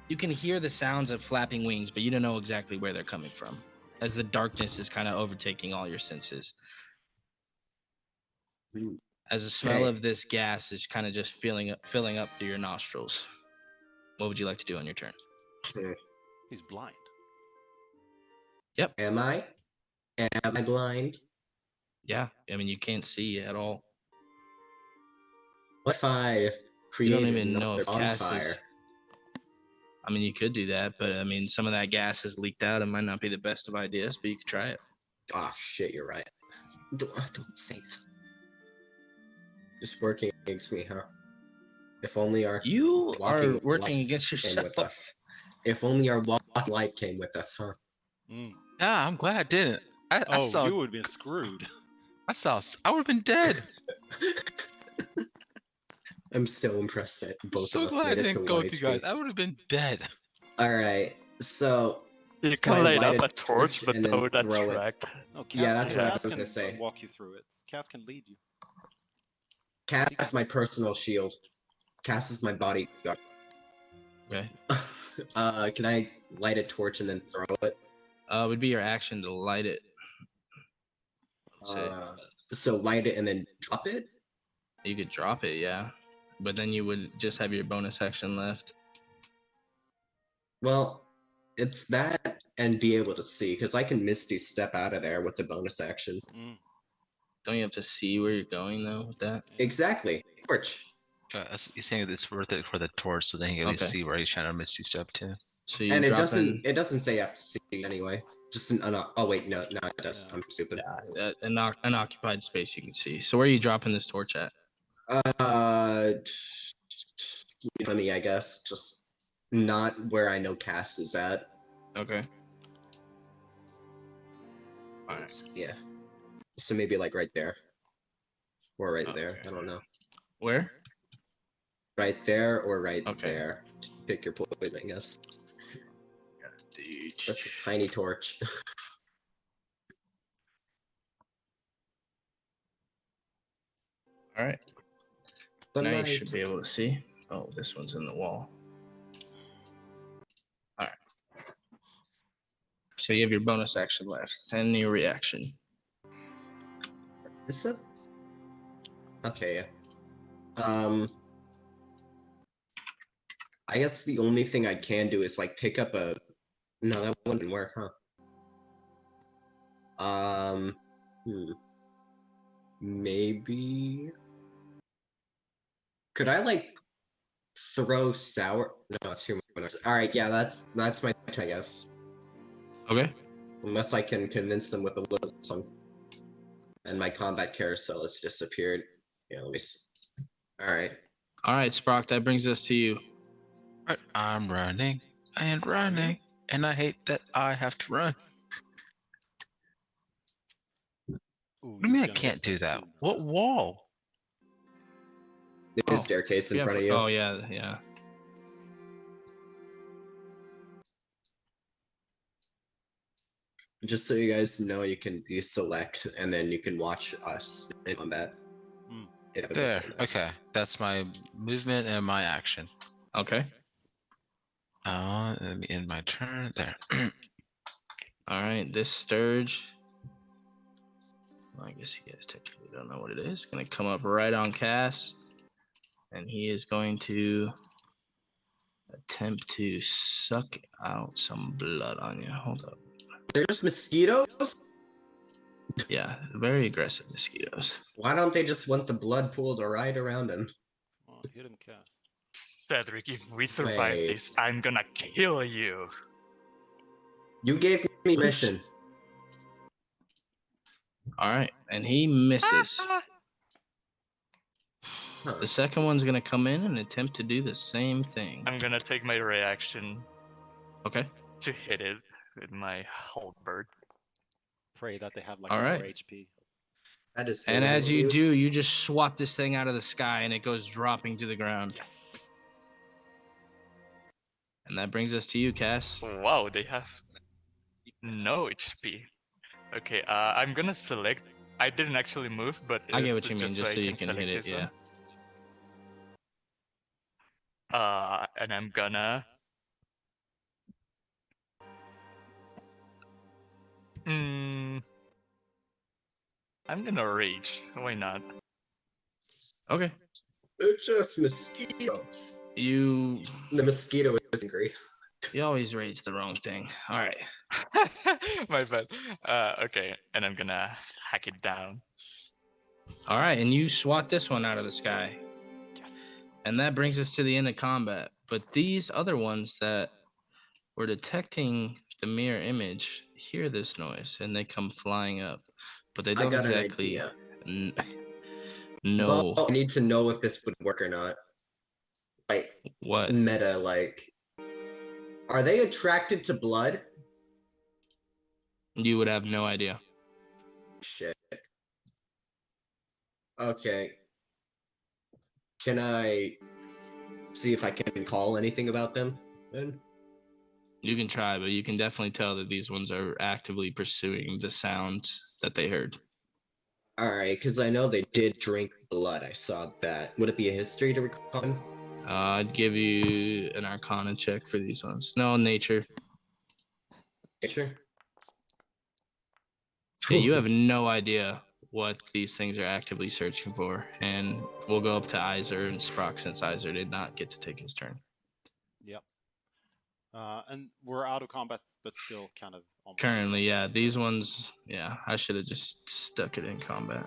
you can hear the sounds of flapping wings, but you don't know exactly where they're coming from, as the darkness is kind of overtaking all your senses. As the smell Okay. of this gas is kind of just filling up through your nostrils. What would you like to do on your turn? He's blind. Am I? Am I blind? Yeah, I mean you can't see at all. What if I create even know another if Cass is- bonfire? I mean, you could do that, but I mean, some of that gas has leaked out. It might not be the best of ideas, but you could try it. Oh shit, you're right. Don't say that. Just working against me, huh? If only our You Walking are light working against came yourself. with us. If only our walk light came with us, huh? Mm. Yeah, I'm glad I didn't. I Oh, saw. you would have been screwed. I would have been dead. I'm still impressed that I'm both so of us glad I made it didn't to go 1 with you guys. HP. I would have been dead. All right, so You Can I can light light up a a torch torch and then without a throw it? track. No, Cass, Yeah, that's what I Cass was can gonna say. walk you through it. Cass can lead you. Cass my personal shield. Cass is my bodyguard. Okay. Can I light a torch and then throw it? Would be your action to light it. So light it and then drop it? You could drop it, yeah. But then you would just have your bonus action left. Well, it's that and be able to see, because I can Misty step out of there with the bonus action. Mm. Don't you have to see where you're going though with that? Exactly. Torch. He's saying it's worth it for the torch, so then he can at least Okay. see where he's trying to misty step to. So you And it dropping doesn't say you have to see anyway. Just oh wait, no, it does. Yeah. I'm stupid. an unoccupied space you can see. So where are you dropping this torch at? Let me, I guess, just not where I know Cass is at. Okay. All right. Yeah. So maybe like right there. Or right there. Okay. I don't know. Where? Right there or right Okay. there. Pick your poison, I guess. Dude. That's a tiny torch. All right. Good Now you night. should be able to see. Oh, this one's in the wall. All right. So you have your bonus action left and your reaction. Is that? Okay, yeah. I guess the only thing I can do is like pick up a. No, that wouldn't work, huh? Maybe. Could I like throw sour? No, it's human. All right, yeah, that's my turn, I guess. Okay. Unless I can convince them with a little song. And my combat carousel has disappeared. Yeah, let me see. All right. All right, Sprock. That brings us to you. Right, I'm running and running, and I hate that I have to run. Ooh, What do you mean I you're gonna can't get do that? soon, What huh? wall? There's a staircase in front of you. Oh yeah, yeah. Just so you guys know, you can deselect and then you can watch us in combat. Hmm. There. Okay, that's my movement and my action. Okay. Let me end my turn. There. All right. This Sturge. Well, I guess you guys technically don't know what it is. Gonna come up right on Cass, and he is going to attempt to suck out some blood on you. Hold up. They're just mosquitoes? Yeah, very aggressive mosquitoes. Why don't they just want the blood pool to ride around them? Oh, hit him, Cass. Cedric, if we survive Wait. this, I'm gonna kill you. You gave me mission. All right, and he misses. Huh. The second one's gonna come in and attempt to do the same thing. I'm gonna take my reaction Okay. to hit it with my halberd. Pray that they have like All 4 right. HP. That is. And as you hilarious. do, you just swat this thing out of the sky, and it goes dropping to the ground. Yes. And that brings us to you, Cass. Wow, they have no HP. Okay, I'm gonna select. I didn't actually move, but I get it's what you mean, just just I so you can select hit it. this Yeah. one. And I'm gonna. I'm gonna rage. Why not? Okay. They're just mosquitoes. You The mosquito is angry. always rage the wrong thing. All right. My bad. Okay, and I'm gonna hack it down. All right, and you swat this one out of the sky. Yes. And that brings us to the end of combat. But these other ones that were detecting the mirror image hear this noise and they come flying up. But they I don't got exactly an idea. know Well, I need to know if this would work or not. Like what. meta, like, are they attracted to blood? You would have no idea. Shit. Okay. Can I see if I can call anything about them then? You can try, but you can definitely tell that these ones are actively pursuing the sounds that they heard. Alright, because I know they did drink blood. I saw that. Would it be a history to recall them? I'd give you an Arcana check for these ones. No, nature. Sure. Yeah, you have no idea what these things are actively searching for. And we'll go up to Iser and Sprock since Iser did not get to take his turn. Yep. And we're out of combat, but still kind of almost Currently, yeah. combat, These so- ones, yeah. I should have just stuck it in combat.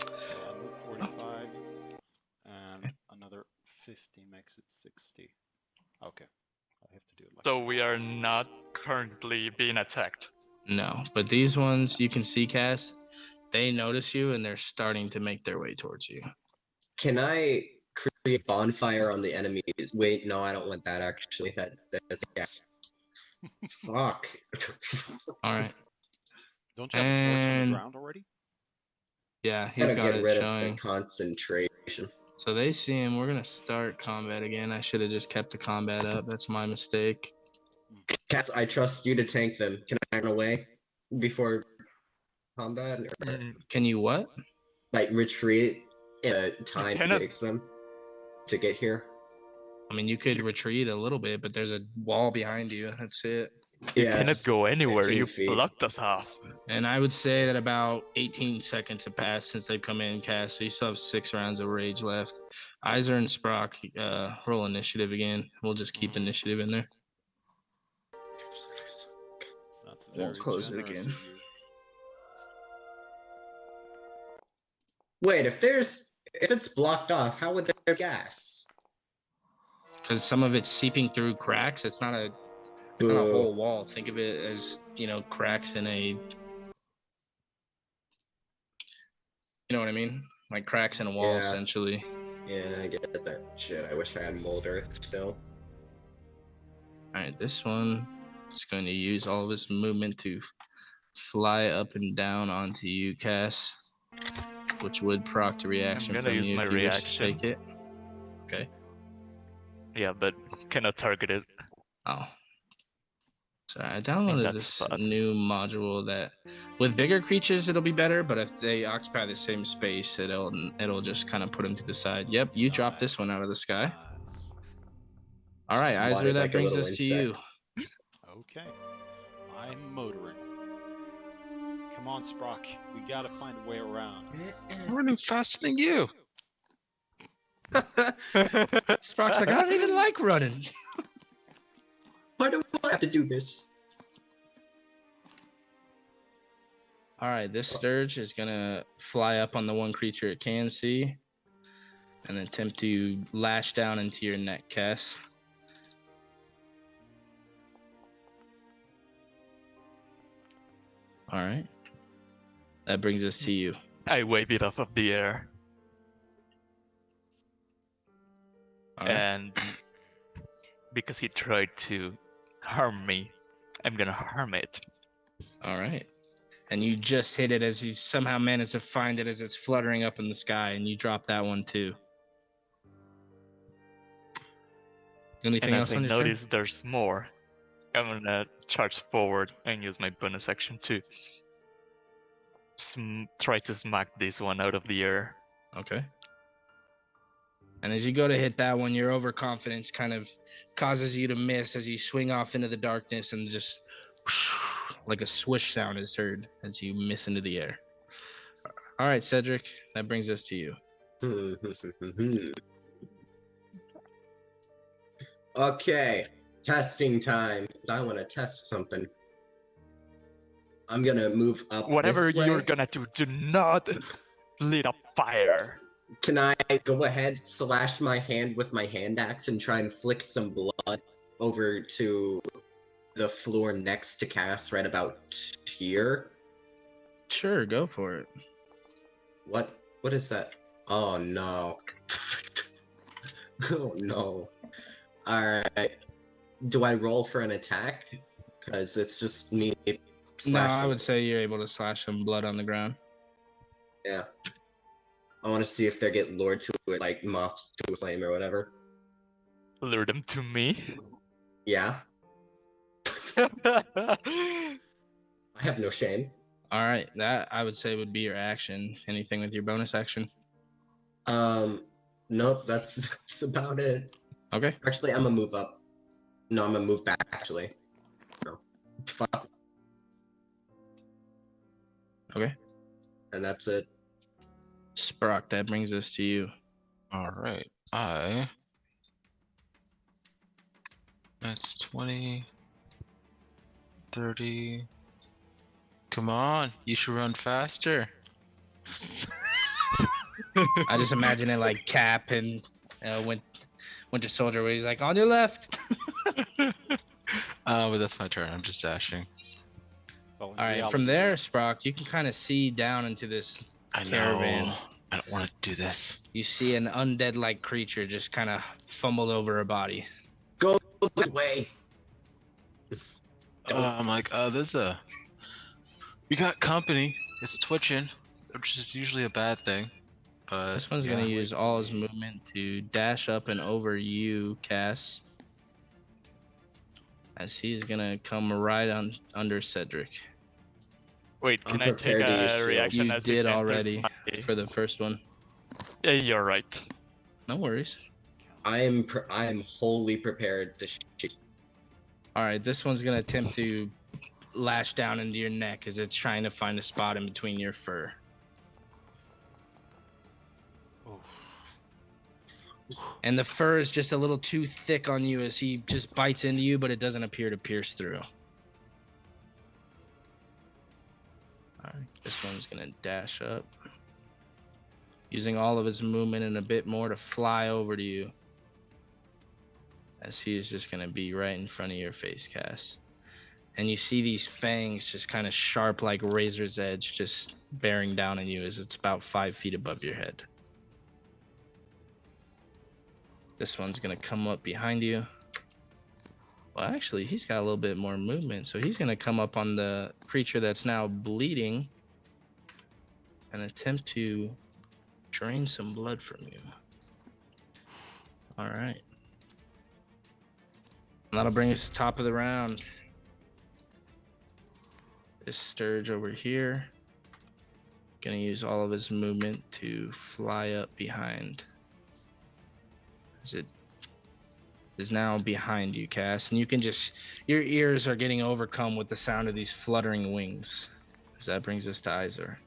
So I move 45, and another 50 makes it 60. Okay, I have to do it like So this. we are not currently being attacked. No, but these ones you can see, Cass, they notice you and they're starting to make their way towards you. Can I create bonfire on the enemies? Wait, no, I don't want that actually. That's gas. Fuck. All right. Don't you have a torch on the And- ground already? Yeah, he's Gotta got get it rid of the showing. concentration. So they see him. We're gonna start combat again. I should have just kept the combat up. That's my mistake. Cass, I trust you to tank them. Can I run away before combat? Or, Mm, Can you what? like retreat in a time cannot- it takes them to get here? I mean, you could retreat a little bit, but there's a wall behind you. That's it. You Yeah, cannot just go anywhere. 15 You feet. blocked us half. And I would say that about 18 seconds have passed since they've come in and cast. So you still have 6 rounds of rage left. Iser and Sprock roll initiative again. We'll just keep initiative in there. That's We'll very close it generous again. of you. Wait, if it's blocked off, how would there gas? Because some of it's seeping through cracks. It's not a whole wall. Think of it as, cracks in a, you know what I mean? Like cracks in a wall, Yeah. essentially. Yeah, I get that shit. I wish I had mold earth still. All right, this one is going to use all of his movement to fly up and down onto you, Cass, which would proc the reaction gonna from use you my if you wish to reaction. take it. Okay. Yeah, but cannot target it. Oh. Sorry, I downloaded that this spot. new module that with bigger creatures it'll be better, but if they occupy the same space, it'll just kind of put them to the side. Yep, you dropped this one out of the sky. Nice. All right, Slide Iser, it that like a brings little us to you. insect. Okay. I'm motoring. Come on, Sprock. We gotta find a way around. I'm running faster than you. Sprock's like, I don't even like running. Why do I have to do this? All right, this Sturge is gonna fly up on the one creature it can see and attempt to lash down into your neck, Cass. All right. That brings us to you. I wave it off of the air. All right. And because he tried to harm me, I'm gonna harm it. All right. And you just hit it as you somehow managed to find it as it's fluttering up in the sky, and you drop that one too. Anything And else as I on your turn? notice there's more, I'm gonna charge forward and use my bonus action to try to smack this one out of the air. Okay. And as you go to hit that one, your overconfidence kind of causes you to miss as you swing off into the darkness, and just like a swish sound is heard as you miss into the air. All right, Cedric, that brings us to you. Okay, testing time. I want to test something. I'm gonna move up. Whatever this way. you're gonna do not lit up fire. Can I go ahead, slash my hand with my hand axe, and try and flick some blood over to the floor next to Cass, right about here? Sure, go for it. What is that? Oh no. Oh no. Alright. Do I roll for an attack? Because it's just me No, slashing. I would say you're able to slash some blood on the ground. Yeah. I want to see if they get lured to it, like moth to a flame or whatever. Lure them to me. Yeah. I have no shame. All right, that I would say would be your action. Anything with your bonus action? Nope, that's about it. Okay. Actually, I'm gonna move up. No, I'm gonna move back, actually. No. Fuck. Okay. And that's it. Sprock, that brings us to you. All right. That's 20, 30. Come on, you should run faster. I just imagine it like Cap and Winter Soldier, where he's like, on your left. But that's my turn. I'm just dashing. Well, in All right, reality, from there, Sprock, you can kind of see down into this I know. caravan I don't want to do this. You see an undead-like creature just kind of fumbled over a body. Go away. I'm like, we got company. It's twitching, which is usually a bad thing. But This one's yeah. gonna use all his movement to dash up and over you, Cass. As he is gonna come right on under Cedric. Wait, I'm can I take prepared to use a shield. reaction You as did it enters already my- for the first one. Yeah, you're right. No worries. I am wholly prepared to shoot. All right, this one's gonna attempt to lash down into your neck as it's trying to find a spot in between your fur. And the fur is just a little too thick on you as he just bites into you, but it doesn't appear to pierce through. All right, this one's gonna dash up, using all of his movement and a bit more to fly over to you. As he is just gonna be right in front of your face, Cass. And you see these fangs just kind of sharp like razor's edge just bearing down on you as it's about 5 feet above your head. This one's gonna come up behind you. Well, actually, he's got a little bit more movement, so he's gonna come up on the creature that's now bleeding and attempt to drain some blood from you. All right. And that'll bring us to the top of the round. This Sturge over here, gonna use all of his movement to fly up behind. As it is now behind you, Cass, and you can just, your ears are getting overcome with the sound of these fluttering wings. As that brings us to Iser.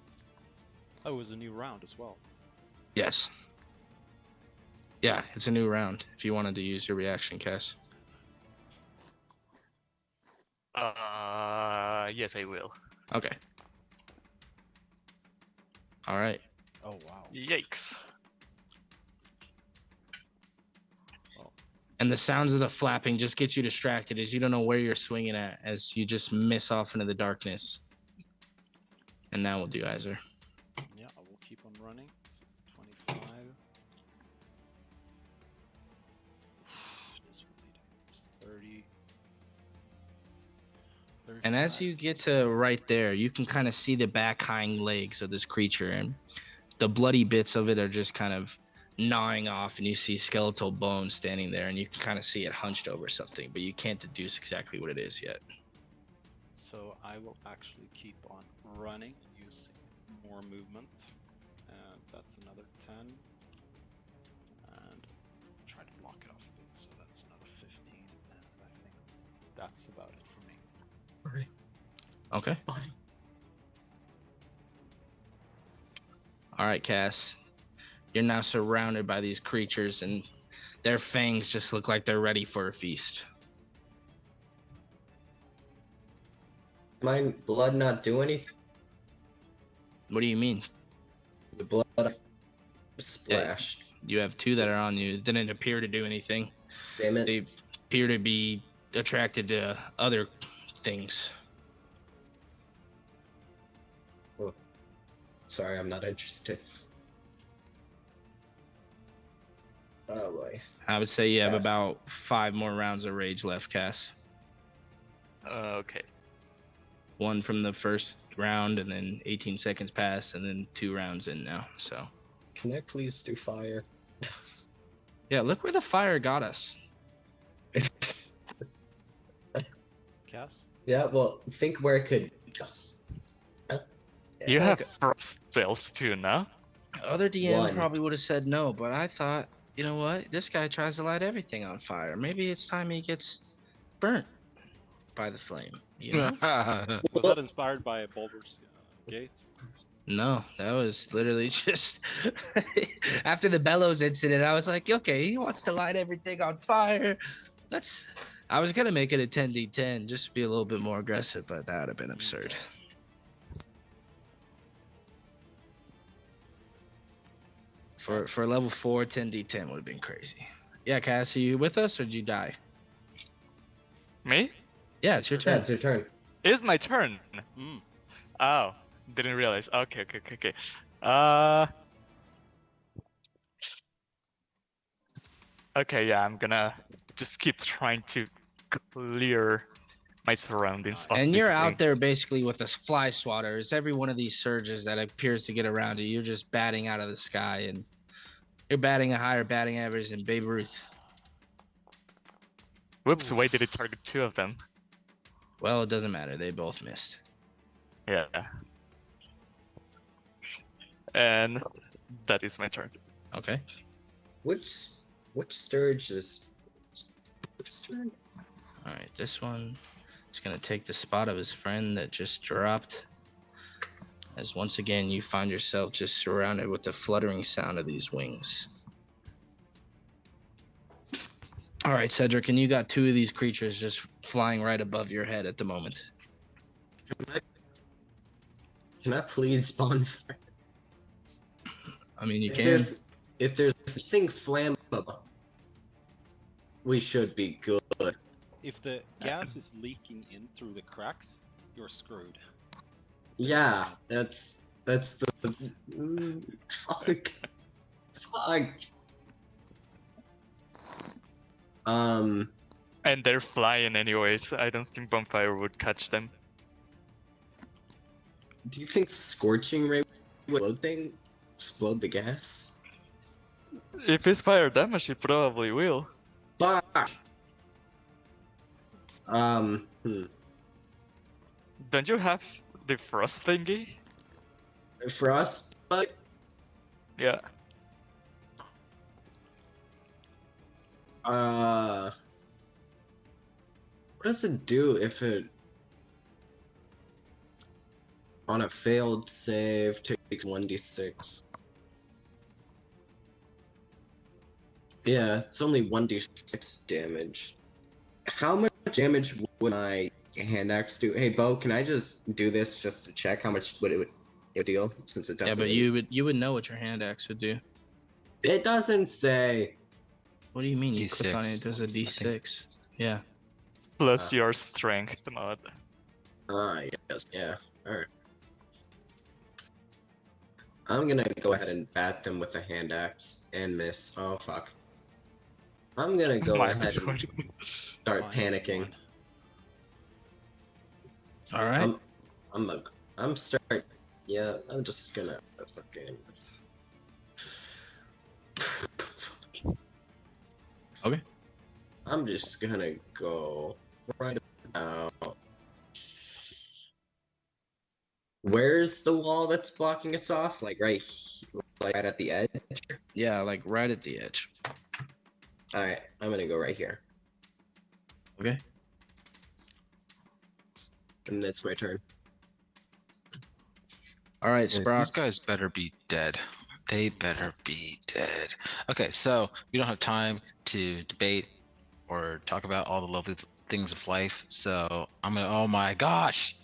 Oh, it was a new round as well. Yes. Yeah, it's a new round. If you wanted to use your reaction, Cass. Yes, I will. Okay. All right. Oh wow. Yikes. And the sounds of the flapping just gets you distracted as you don't know where you're swinging at as you just miss off into the darkness. And now we'll do Iser. Yeah, I will keep on running. It's 25. This will be dangerous. 30. And as 35. you get to right there, you can kind of see the back hind legs of this creature, and the bloody bits of it are just kind of gnawing off, and you see skeletal bones standing there, and you can kind of see it hunched over something, but you can't deduce exactly what it is yet. So I will actually keep on running using more movement. And that's another 10. And try to block it off a bit. So that's another 15. And I think that's about it for me. Okay. All right, Cass. You're now surrounded by these creatures, and their fangs just look like they're ready for a feast. My blood not do anything? What do you mean? The blood splashed. You have two that are on you. It didn't appear to do anything. Damn it. They appear to be attracted to other things. Oh. Sorry, I'm not interested. Oh boy. I would say you have Yes. about 5 more rounds of rage left, Cass. Okay. 1 from the first round, and then 18 seconds pass, and then 2 rounds in now. So, Can I please do fire? yeah, look where the fire got us. Cass? Yeah, well, think where it could just. You have frost spells too, no? Other DM One. probably would have said no, but I thought, you know what? This guy tries to light everything on fire. Maybe it's time he gets burnt by the flame. You know? Was that inspired by Baldur's Gate? No, that was literally just after the bellows incident. I was like, okay, he wants to light everything on fire. I was gonna make it a 10d10 just to be a little bit more aggressive, but that would have been absurd. For level 4, 10d10 would have been crazy. Yeah, Cass, are you with us or did you die? Me? Yeah, it's your Yeah, turn. it's your turn. It's my turn. Mm. Oh, didn't realize. Okay. Okay, yeah, I'm gonna just keep trying to clear my surroundings of And these you're out things. there basically with a fly swatter. It's every one of these surges that appears to get around you. You're just batting out of the sky, and you're batting a higher batting average than Babe Ruth. Whoops, why did it target 2 of them? Well, it doesn't matter. They both missed. Yeah. And that is my turn. Okay. Which Sturge is which turn? All right. This one is going to take the spot of his friend that just dropped. As once again, you find yourself just surrounded with the fluttering sound of these wings. All right, Cedric, and you got 2 of these creatures just flying right above your head at the moment. Can I please spawn? I mean, you If can. there's a thing flammable, we should be good. If the gas is leaking in through the cracks, you're screwed. Yeah, that's the fuck. And they're flying anyways. I don't think bonfire would catch them. Do you think scorching ray would explode the gas? If it's fire damage, it probably will. Fuck. Don't you have the frost thingy? Frostbite. Yeah. What does it do if it on a failed save takes 1d6? Yeah, it's only 1d6 damage. How much damage would my hand axe do? Hey, Bo, can I just do this just to check how much would it deal since it doesn't? Yeah, but you would know what your hand axe would do. It doesn't say. What do you mean? You click on it, it D6, does a I think. D6. Yeah. Plus your strength mod. Yes, yeah. Alright. I'm gonna go ahead and bat them with a hand axe and miss. Oh fuck. I'm gonna go ahead and start panicking. All right. I'm start. Yeah, I'm just gonna fucking. Okay. I'm just gonna go right about. Where's the wall that's blocking us off? Like right at the edge? Yeah, like right at the edge. Alright, I'm gonna go right here. Okay. And that's my turn. All right, Yeah, Sprock. these guys better be dead. They better be dead. Okay, so we don't have time to debate or talk about all the lovely things of life. So I'm gonna. Oh my gosh!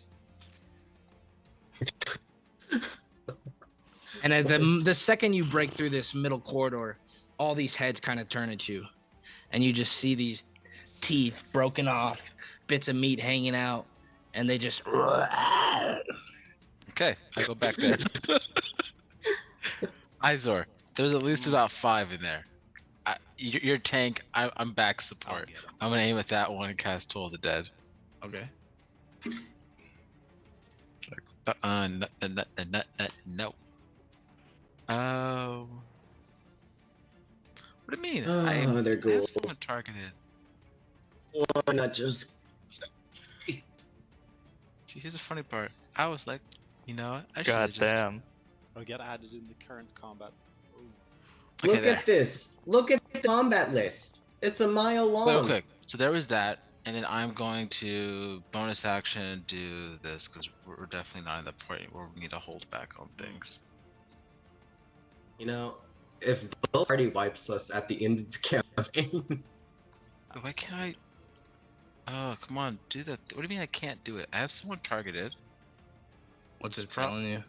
And at the second you break through this middle corridor, all these heads kind of turn at you, and you just see these teeth broken off, bits of meat hanging out, and they just. Okay, I go back there. Izor, there's at least about 5 in there. Your tank. I'm back support. I'll get 'em. I'm gonna aim at that one and cast Toll of the Dead. Okay. No. What do you mean? Oh, they're I have ghouls. someone targeted. Why not just. See, here's the funny part. I was like, you know what? I should God just. damn. I'll get added in the current combat. Ooh. Okay, Look there. at this. Look at the combat list. It's a mile long. Wait, okay, so there was that, and then I'm going to bonus action do this because we're definitely not in the point where we need to hold back on things. You know, if both party wipes us at the end of the campaign. Why can't I? Oh, come on, do that. What do you mean I can't do it? I have someone targeted. What's it Sprock- telling you?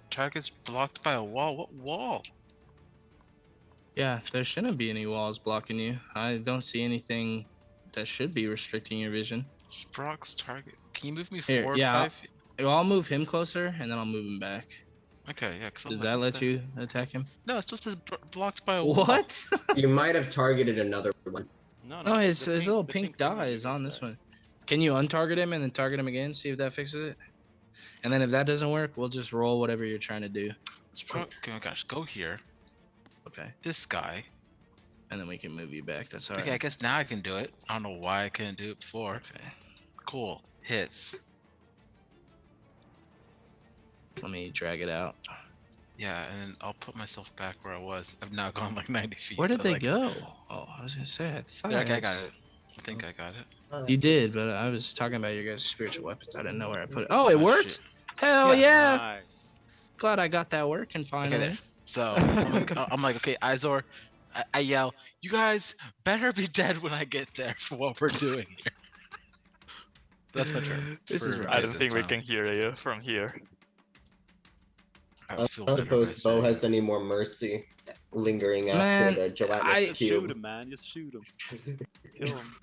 Target's blocked by a wall. What wall? Yeah, there shouldn't be any walls blocking you. I don't see anything that should be restricting your vision. Sprock's target. Can you move me Here, forward yeah, 5 feet? I'll move him closer, and then I'll move him back. Okay, yeah. Cause I'm Does like, that what let the- you attack him? No, it's just blocked by a wall. What? You might have targeted another one. No, No, his the little the pink thingy dot you is on this say. one. Can you untarget him and then target him again? See if that fixes it. And then if that doesn't work, we'll just roll whatever you're trying to do. Oh my gosh, go here. Okay. This guy. And then we can move you back. That's all Okay, I right. guess now I can do it. I don't know why I couldn't do it before. Okay. Cool. Hits. Let me drag it out. Yeah, and then I'll put myself back where I was. I've now gone like 90 feet. Where did but, they like, go? Oh, I was gonna say I thought Okay, I had- got it. I think I got it. You did, but I was talking about your guys' spiritual weapons. I didn't know where I put it. Oh, it Oh, worked. shit. Hell yeah! Nice. Glad I got that working Okay, finally. there. So I'm like, okay, Izor. I yell, you guys better be dead when I get there for what we're doing here. That's my turn. This is for I right. don't this think we time. can hear you from here. I I feel don't better suppose by Bo saying has it. any more mercy lingering after Man, the gelatinous I- Just shoot cube. him, man. Just shoot him. Kill him.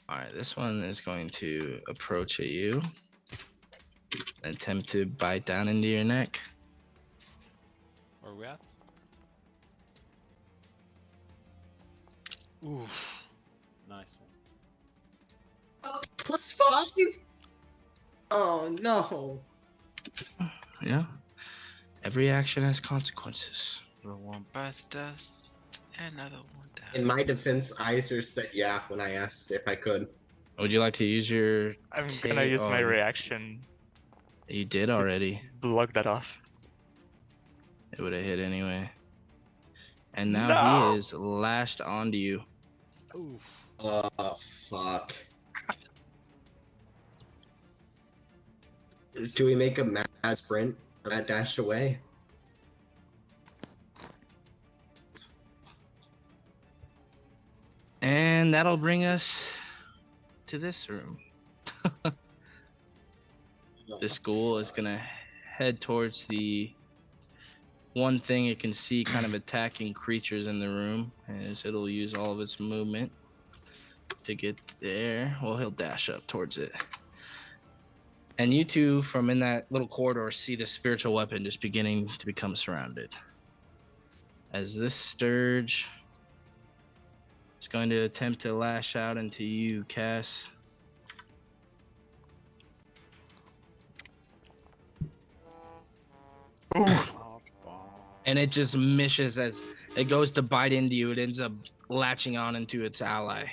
All right, this one is going to approach at you, attempt to bite down into your neck. Where are we at? Oof. Nice one. +5? Oh no. Yeah. Every action has consequences. The one bites dust, another one down. In my defense, Iser said yeah when I asked if I could. Would you like to use your? I'm gonna use my oh, reaction. You did already. Block that off. It would have hit anyway. And now No! he is lashed onto you. Oof. Oh fuck. Do we make a mad sprint? Mad dash away? And that'll bring us to this room. The school is gonna head towards the one thing it can see kind of attacking creatures in the room, as it'll use all of its movement to get there. Well, he'll dash up towards it. And you two from in that little corridor see the spiritual weapon just beginning to become surrounded. As this Sturge is going to attempt to lash out into you, Cass. And it just misses as it goes to bite into you. It ends up latching on into its ally.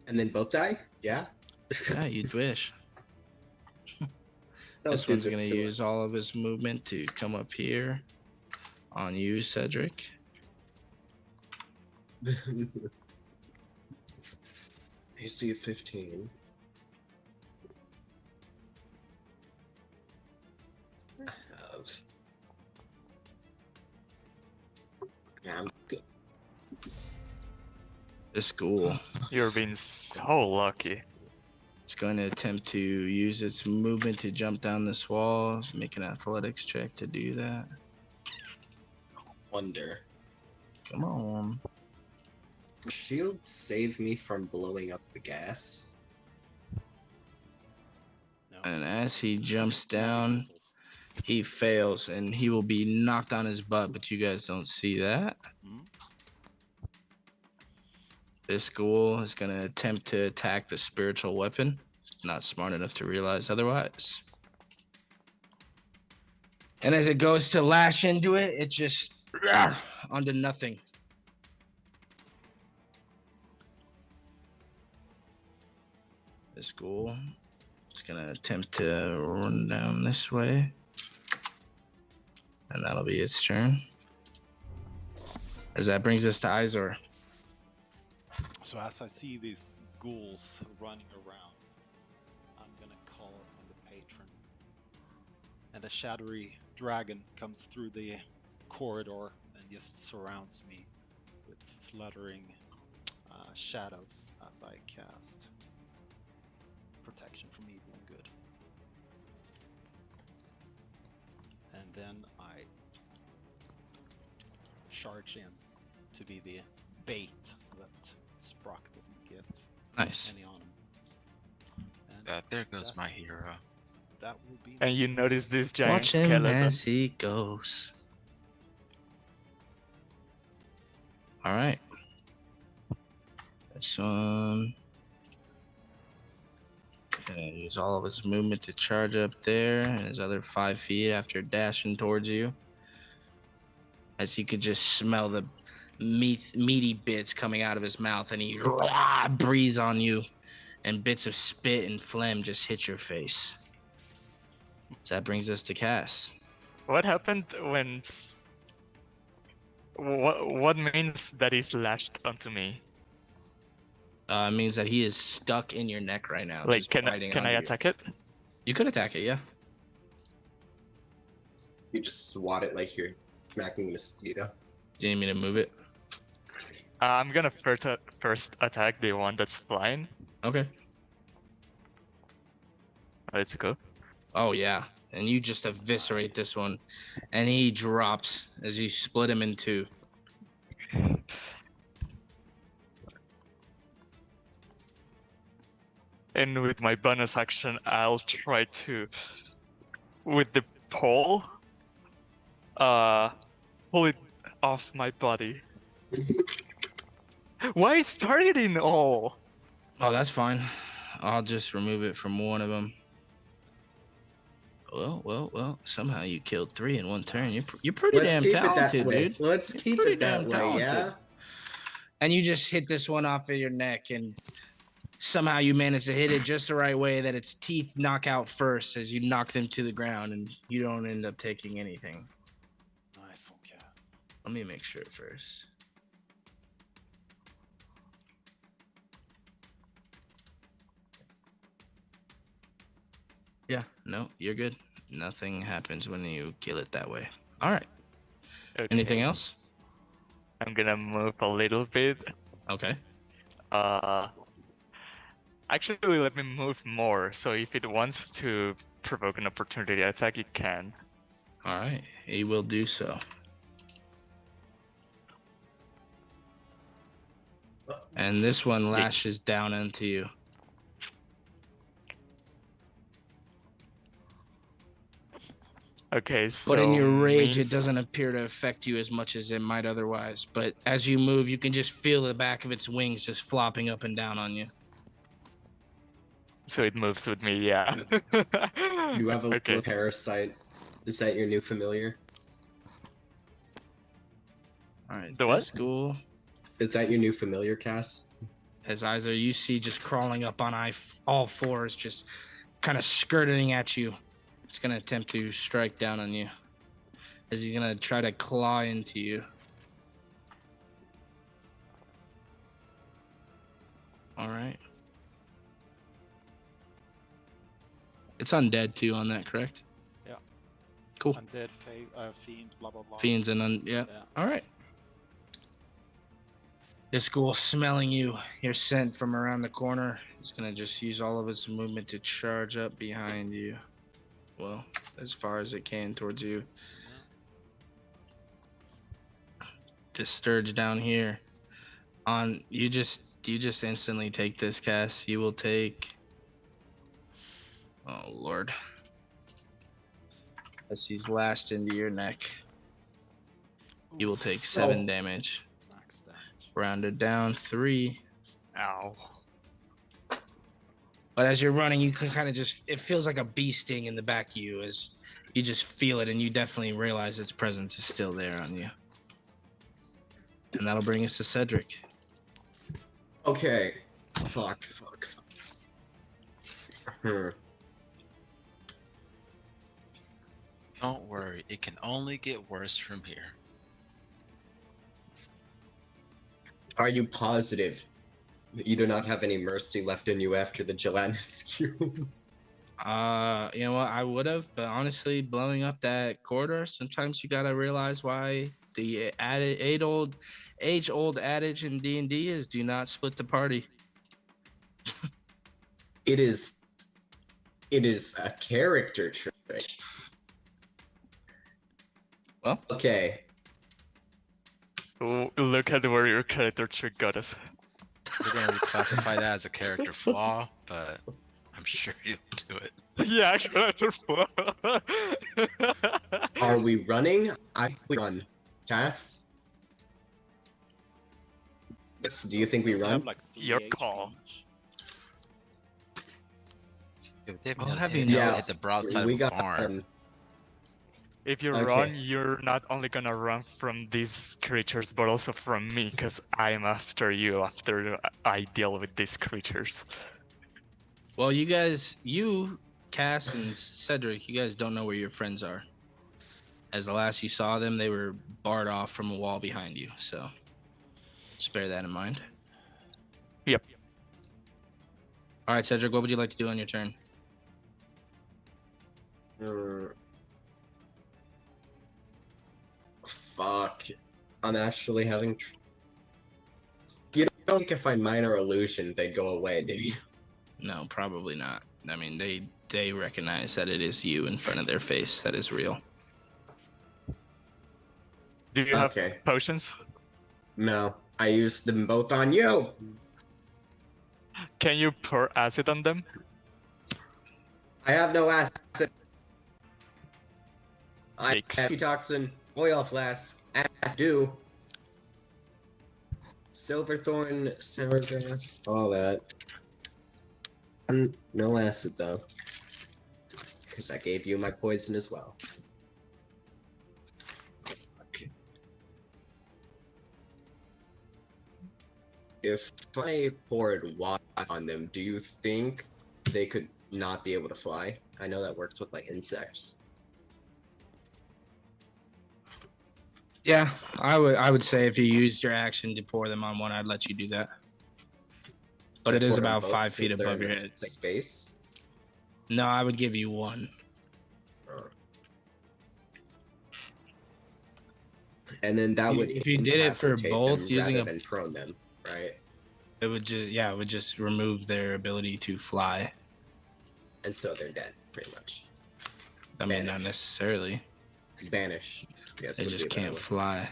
And then both die? Yeah? Yeah, you'd wish. Don't This do one's going to to use us. all of his movement to come up here on you, Cedric. AC 15. I have. Yeah, I'm good. This ghoul You're being so lucky. is going to attempt to use its movement to jump down this wall. Make an athletics check to do that. Wonder. Come on. Shield save me from blowing up the gas. No. And as he jumps down, Missiles. he fails and he will be knocked on his butt, but you guys don't see that. Hmm? This ghoul is going to attempt to attack the spiritual weapon. Not smart enough to realize otherwise. And as it goes to lash into it, it just onto nothing. This ghoul is going to attempt to run down this way. And that'll be its turn. As that brings us to Izor. So as I see these ghouls running around, I'm gonna call on the patron. And a shadowy dragon comes through the corridor and just surrounds me with fluttering shadows as I cast protection from evil and good. And then I charge in to be the bait so that Sprock doesn't get Nice. any on him. And There goes that- my hero. That will be. And you notice this giant Watch him skeleton. as he goes. All right. This one. Gonna use all of his movement to charge up there, and his other 5 feet after dashing towards you. As you could just smell the meaty bits coming out of his mouth, and he breathes on you, and bits of spit and phlegm just hit your face. So that brings us to Cass. What happened when? What means that he's lashed onto me? It means that he is stuck in your neck right now. Like, just can biting I onto you. attack it? You could attack it, yeah. You just swat it like you're smacking a mosquito. Do you need me to move it? I'm gonna first attack the one that's flying. Okay. Let's go. Oh, yeah. And you just eviscerate this one. And he drops as you split him in two. And with my bonus action, I'll try to, with the pole, pull it off my body. Why is targeting all? Oh, that's fine. I'll just remove it from one of them. Well. Somehow you killed 3 in one turn. You're pretty Let's damn keep it that talented, way. dude. Let's keep Pretty it that damn way, talented. yeah? And you just hit this one off of your neck, and somehow you manage to hit it just the right way that its teeth knock out first as you knock them to the ground, and you don't end up taking anything. Nice one, Cat. Let me make sure first. Yeah, no, you're good. Nothing happens when you kill it that way. All right. Okay. Anything else? I'm gonna move a little bit. Okay. Actually, let me move more. So if it wants to provoke an opportunity attack, it can. All right. He will do so. And this one lashes down into you. Okay, so But in your rage, means... it doesn't appear to affect you as much as it might otherwise. But as you move, you can just feel the back of its wings just flopping up and down on you. So it moves with me, yeah. You have a Okay. little parasite. Is that your new familiar? All right. The what? School. Is that your new familiar, Cass? As Iser, you see just crawling up on all fours, just kind of skirting at you. It's going to attempt to strike down on you. As he's going to try to claw into you. All right. It's undead too on that, correct? Yeah. Cool. Undead, fiend, blah blah blah. Fiends and yeah. All right. This ghoul smelling you, your scent from around the corner. It's gonna just use all of its movement to charge up behind you. Well, as far as it can towards you. This Sturge down here. On you just instantly take this cast. You will take. Oh Lord. As he's lashed into your neck. You will take 7 damage. Max damage. Rounded down 3. Ow. But as you're running, you can kind of just, it feels like a bee sting in the back of you as you just feel it and you definitely realize its presence is still there on you. And that'll bring us to Cedric. Okay. Fuck. Don't worry, it can only get worse from here. Are you positive you do not have any mercy left in you after the gelatinous cube? You know what? I would have, but honestly, blowing up that corridor, sometimes you gotta realize why the age-old adage in D&D is do not split the party. It is a character trick. Well, Okay. Look at where your character trick got us. We're gonna reclassify that as a character flaw, but I'm sure you'll do it. Yeah, character 4. Are we running? We run. Cass? Yes, do you think we They run? have like 3 Your HP call. each. If they I'll haven't have hit, you know- hit the broadside we of a got barn. If you Okay. run, you're not only gonna run from these creatures, but also from me, because I'm after you after I deal with these creatures. Well, you, Cass and Cedric, you guys don't know where your friends are. As the last you saw them, they were barred off from a wall behind you. So just bear that in mind. Yep. All right, Cedric, what would you like to do on your turn? Fuck. I'm actually having. You don't think if I minor illusion, they'd go away, do you? No, probably not. I mean, they recognize that it is you in front of their face that is real. Do you have Okay. potions? No, I used them both on you. Can you pour acid on them? I have no acid. I Yikes. have toxin, oil flask, as do. Silverthorn, sour grass, all that. No acid though. Because I gave you my poison as well. Okay. If I poured water on them, do you think they could not be able to fly? I know that works with like insects. Yeah, I would say if you used your action to pour them on one, I'd let you do that. But it is Pour them about both 5 since feet they're above in your the head. same space. No, I would give you one. And then that would If you did it for incapacitate both them using rather a- than prone them, right? It would just remove their ability to fly. And so they're dead, pretty much. I mean, not Vanish. necessarily. Banish. Yes, They would just be a better can't word. fly.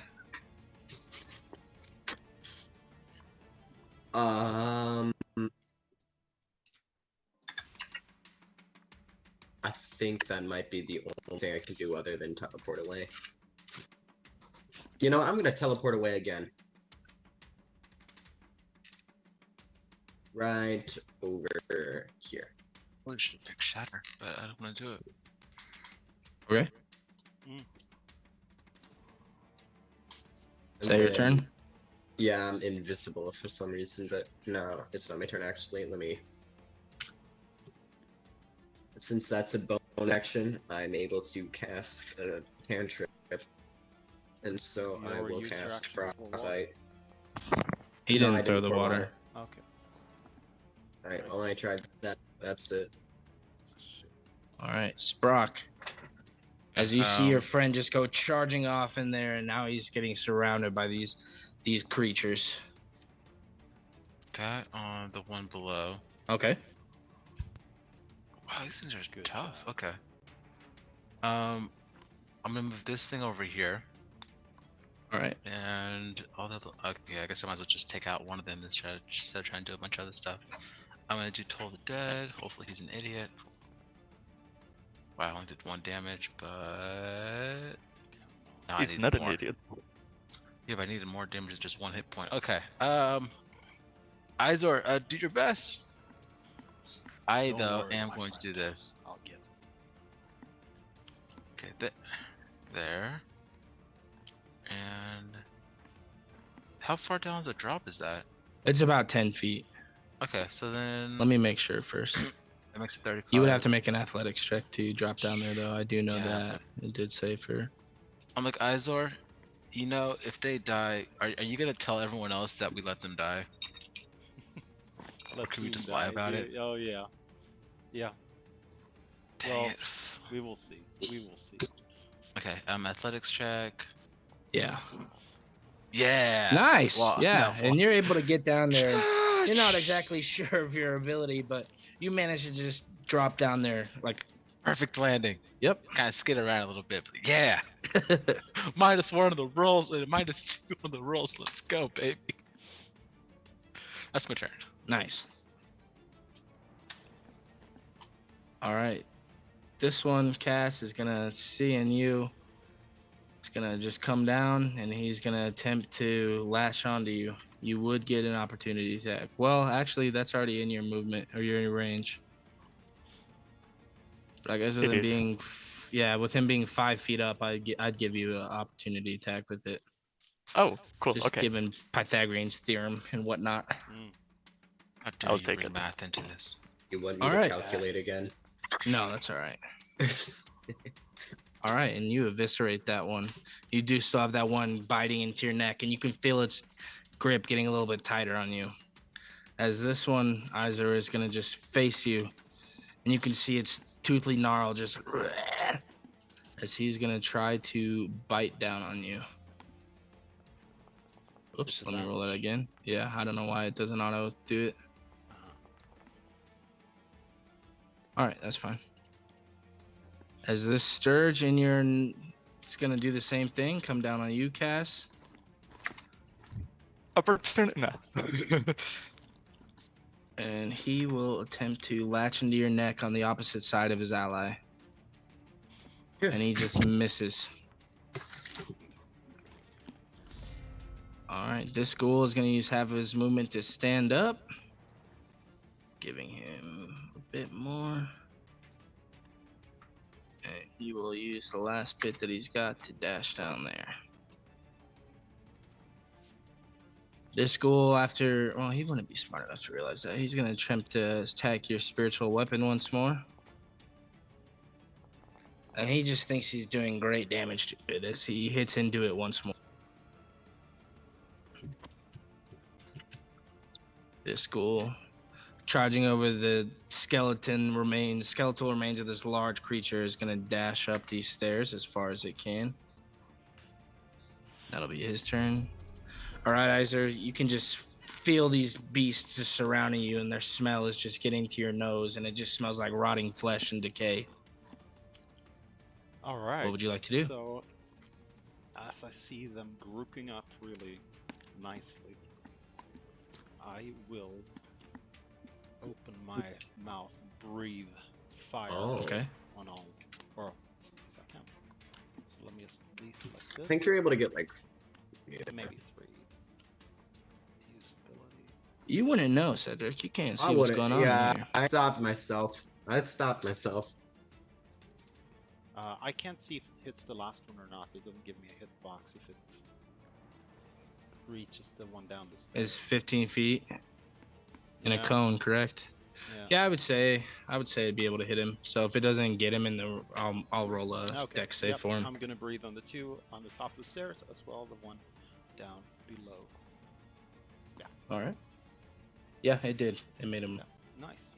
I think that might be the only thing I can do other than teleport away. You know, I'm gonna teleport away again. Right over here. Well, I should pick Shatter, but I don't want to do it. Okay. Mm. Is that your And turn? then- Yeah, I'm invisible for some reason, but no, it's not my turn actually. Let me. Since that's a bone action, I'm able to cast a cantrip, and so You I already will used your cast action before water? frostbite. He No, didn't I throw the pour water. Okay. Alright, well, I tried that. That's it. Shit. All right, Sprock. As you see your Um, friend just go charging off in there, and now he's getting surrounded by these creatures. That on the one below. Okay. Wow, these things are Good tough. job. Okay. I'm gonna move this thing over here, All right. and all the. Okay, I guess I might as well just take out one of them instead of trying to do a bunch of other stuff. I'm gonna do Toll the Dead. Hopefully he's an idiot. Wow, I only did 1 damage, but no, I He's needed not more. an idiot. Yeah, but I needed more damage, just 1 hit point. Okay. Izor, do your best. I Don't though worry, am my going to friend. do this. I'll get it. Okay, there. And how far down the drop is that? It's about 10 feet. Okay, so then Let me make sure first. that makes it 35. You would have to make an athletics check to drop down there, though. I do know Yeah, that. It did say for. I'm like, Izor, you know, if they die, are you gonna tell everyone else that we let them die? Let Can we him just lie die. about it? Oh yeah. Yeah, Dang Well, it. we will see. We will see. Okay, athletics check. Yeah. Yeah. Nice. Well, Yeah. no, And you're able to get down there. well- You're not exactly sure of your ability, but you manage to just drop down there. Like, Perfect landing. yep. Kind of skid around a little bit, but yeah. -1 on the rolls, and -2 on the rolls. Let's go, baby. That's my turn. Nice. All right. This one, Cass, is gonna seeing you. It's gonna just come down, and he's gonna attempt to lash onto you. You would get an opportunity attack. Well, actually, that's already in your movement or you're in range. But I guess with It him is. being, with him being 5 feet up, I'd give you an opportunity attack with it. Oh, cool. Just Okay. given Pythagorean's theorem and whatnot. How dare I'll you take bring it. math into this? You want me All to right. calculate Yes. again? No, that's all right. All right, and you eviscerate that one. You do still have that one biting into your neck, and you can feel its grip getting a little bit tighter on you. As this one, Iser, is going to just face you, and you can see its toothly gnarl just as he's going to try to bite down on you. Oops, let me roll that again. Yeah, I don't know why it doesn't auto do it. All right, that's fine. As this Sturge in your, it's gonna do the same thing. Come down on you, Cass. Opportunity. No. And he will attempt to latch into your neck on the opposite side of his ally. And he just misses. All right, this ghoul is gonna use half of his movement to stand up, giving him a bit more. And he will use the last bit that he's got to dash down there. This ghoul, well, he wouldn't be smart enough to realize that. He's going to attempt to attack your spiritual weapon once more. And he just thinks he's doing great damage to it as he hits into it once more. This ghoul, charging over the skeletal remains of this large creature, is going to dash up these stairs as far as it can. That'll be his turn. All right, Iser, you can just feel these beasts just surrounding you, and their smell is just getting to your nose, and it just smells like rotting flesh and decay. All right. What would you like to do? So, as I see them grouping up really nicely, I will open my mouth, breathe fire Okay. on all, or as many as I can. So let me just deselect this. I think you're able to get like maybe 3. Usability. You wouldn't know, Cedric. You can't see what's going on in here. I stopped myself. I can't see if it hits the last one or not. It doesn't give me a hitbox if it reaches the one down the stairs. It's 15 feet in a Yeah. cone, correct? Yeah. Yeah, I would say it'd be able to hit him. So if it doesn't get him in the, I'll roll a Okay. dex save Yep, for him. I'm gonna breathe on the 2 on the top of the stairs as well, the one down below. All right. Yeah, it did. It made him. Yeah. Nice.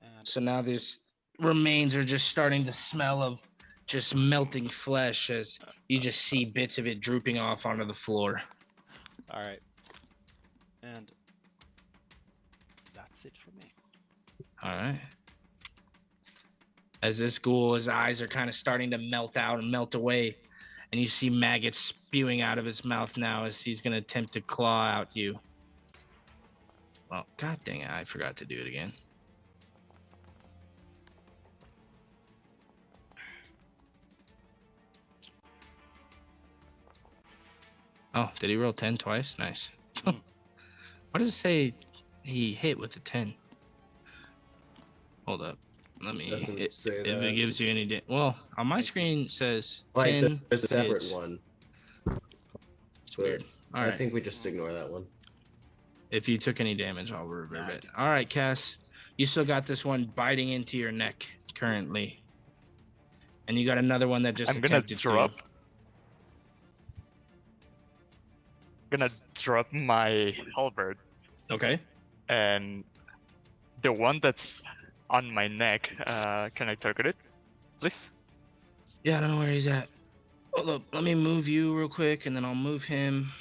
And So now these remains are just starting to smell of just melting flesh as you just see bits of it drooping off onto the floor. all right. And that's it for me. All right. As this ghoul, his eyes are kind of starting to melt out and melt away, and you see maggots spewing out of his mouth now as he's going to attempt to claw out you. Well, god dang it, I forgot to do it again. Oh, did he roll 10 twice? Nice. Why does it say he hit with a 10? Hold up. Let me. Doesn't say If that. it gives you any. Well, on my screen it says Like 10. there's a separate hits. one. It's weird. All I right. think we just ignore that one. If you took any damage, I'll revert it. All right, Cass. You still got this one biting into your neck currently. And you got another one that just I'm gonna attempted drop. to. Gonna drop my halberd, Okay. and the one that's on my neck. Can I target it, please? Yeah, I don't know where he's at. Hold up. Let me move you real quick, and then I'll move him.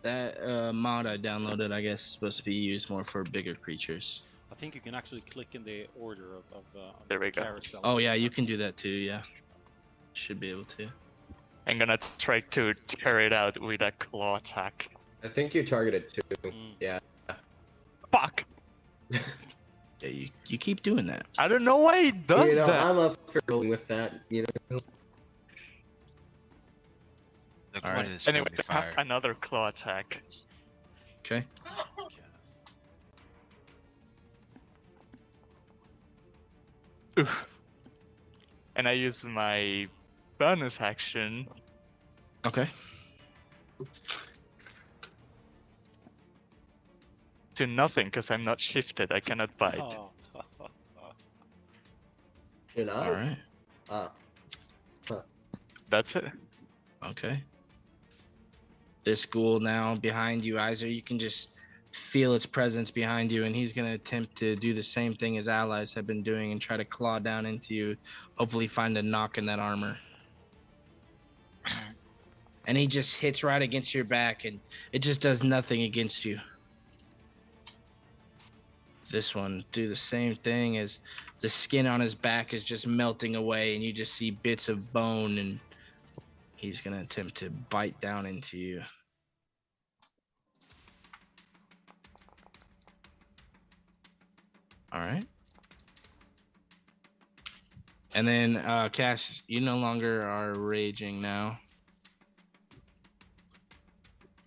That mod I downloaded, I guess, is supposed to be used more for bigger creatures. I think you can actually click in the order of There we the go. carousel. Oh, yeah, you can do that too, yeah. Should be able to. I'm gonna try to tear it out with a claw attack. I think you targeted 2. Mm. Yeah. Fuck! Yeah, you keep doing that. I don't know why he does You know, that. I'm up for going with that. You know. Look, All what right. is Anyway, friendly I have fire? another claw attack. Okay. Yes. Oof. And I use my bonus action Okay. to nothing because I'm not shifted. I cannot bite. Oh. You know. All right. That's it. Okay. This ghoul now behind you, Iser, you can just feel its presence behind you, and he's going to attempt to do the same thing his allies have been doing and try to claw down into you, hopefully find a knock in that armor. And he just hits right against your back, and it just does nothing against you. This one, do the same thing as the skin on his back is just melting away, and you just see bits of bone, and he's going to attempt to bite down into you. All right. And then, Cash, you no longer are raging now.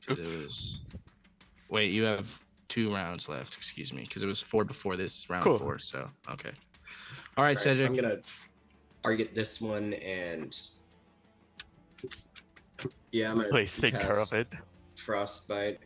It was... Wait, you have 2 rounds left, excuse me, because it was 4 before this, round Cool. 4, so, okay. All right, So Cedric. I'm gonna target this one and yeah, I'm gonna Please take care of cast it. Frostbite.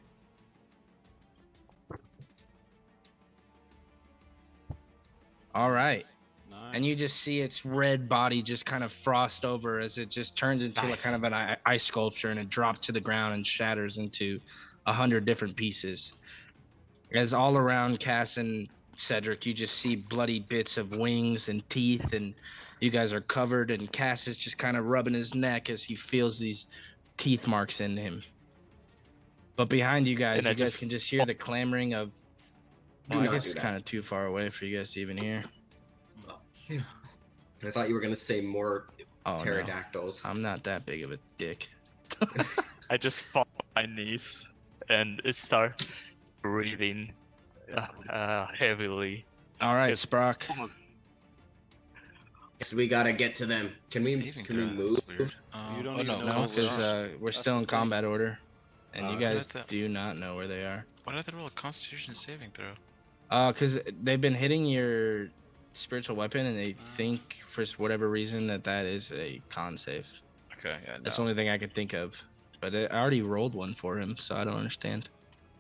All right. Nice. And you just see its red body just kind of frost over as it just turns into like Nice. kind of an ice sculpture, and it drops to the ground and shatters into 100 different pieces. As all around Cass and Cedric, you just see bloody bits of wings and teeth, and you guys are covered, and Cass is just kind of rubbing his neck as he feels these teeth marks in him. But behind you guys, And I you guys just can just hear the clamoring of... Do Well, I not guess do it's that. kind of too far away for you guys to even hear. I thought you were gonna say more Oh, no. pterodactyls. I'm not that big of a dick. I just fall on my knees and start breathing heavily. All right, It's Sprock. almost So we gotta get to them. Can we Saving can we throw, move? that's weird. You don't oh, even no, know No, where what's we because are. we're That's still the in thing. combat order, and you Uh, guys what the- do not know where they are. Why did they roll a Constitution saving throw? Because they've been hitting your spiritual weapon, and they think for whatever reason that is a con save. Okay, yeah, That's no. the only thing I could think of. But I already rolled one for him, so I don't understand.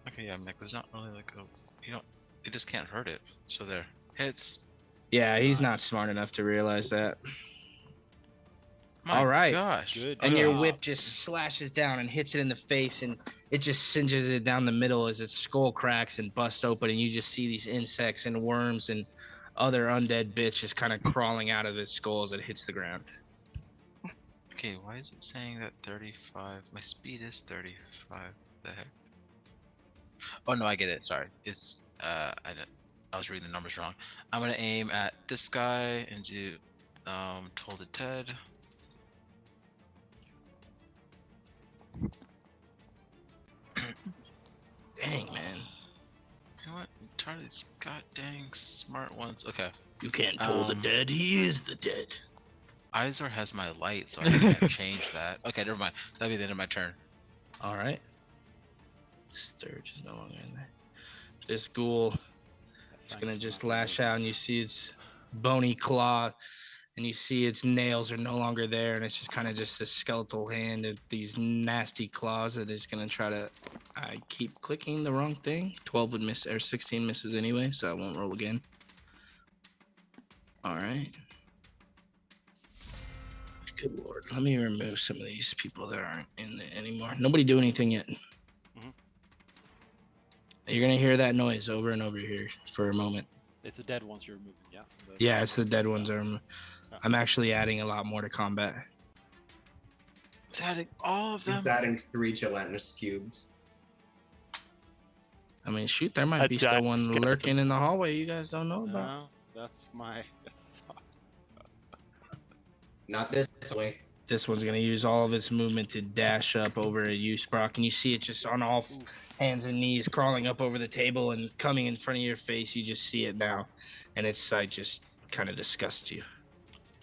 Okay, yeah, Mick, there's not really like a... You don't... It just can't hurt it. So there. Hits. Yeah, he's not Nice. smart enough to realize that. My All right. gosh. Good And your job. whip just slashes down and hits it in the face, and it just singes it down the middle as its skull cracks and busts open, and you just see these insects and worms and other undead bits just kind of crawling out of its skull as it hits the ground. Okay, why is it saying that 35? My speed is 35. The heck? Oh no, I get it. Sorry. It's I was reading the numbers wrong. I'm gonna aim at this guy and do Toll the Dead. Dang, man. You know what? I'm tired of these god dang smart ones. Okay. You can't toll the dead. He is the dead. Izor has my light, so I can't change that. Okay, never mind. That'll be the end of my turn. All right. Sturge is no longer in there. This ghoul is Thanks going to for just not lash moving. out, and you see its bony claw, and you see its nails are no longer there, and it's just kind of just a skeletal hand of these nasty claws that is going to try to... I keep clicking the wrong thing. 12 would miss, or 16 misses anyway, so I won't roll again. All right. Good lord. Let me remove some of these people that aren't in there anymore. Nobody do anything yet. Mhm. You're going to hear that noise over and over here for a moment. It's the dead ones you're moving, yeah? From the Yeah, it's the dead ones. Yeah. I'm actually adding a lot more to combat. It's adding all of them. He's adding 3 gelatinous cubes. I mean, shoot, there might A be still giant one skeleton. lurking in the hallway you guys don't know about. No, that's my... Not this way. This one's gonna use all of its movement to dash up over at you, Sprock, and you see it just on all hands and knees, crawling up over the table and coming in front of your face. You just see it now, and its sight just kind of disgusts you.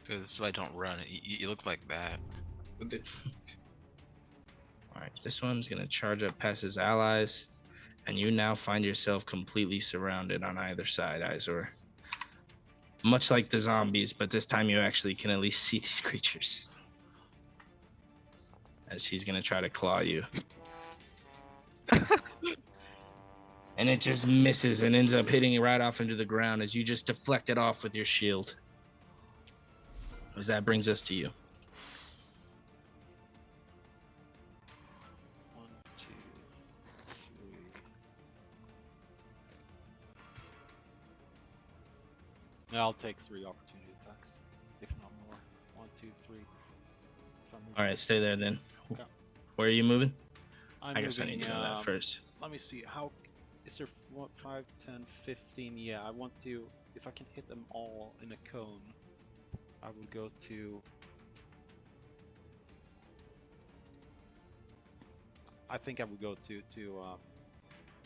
Dude, this is why I don't run. You look like that. All right, this one's gonna charge up past his allies, and you now find yourself completely surrounded on either side, Izor. Much like the zombies, but this time you actually can at least see these creatures. As he's gonna try to claw you. And it just misses and ends up hitting you right off into the ground as you just deflect it off with your shield. As that brings us to you. 1, 2, 3. Yeah, I'll take 3 opportunity attacks, if not more. 1, 2, 3. All right, stay there then. Okay. Where are you moving? I'm I guess I moving, need to know that first. Let me see. How is there? What, 5, 10, 15? Yeah, I want to. If I can hit them all in a cone, I will go to. I think I would go to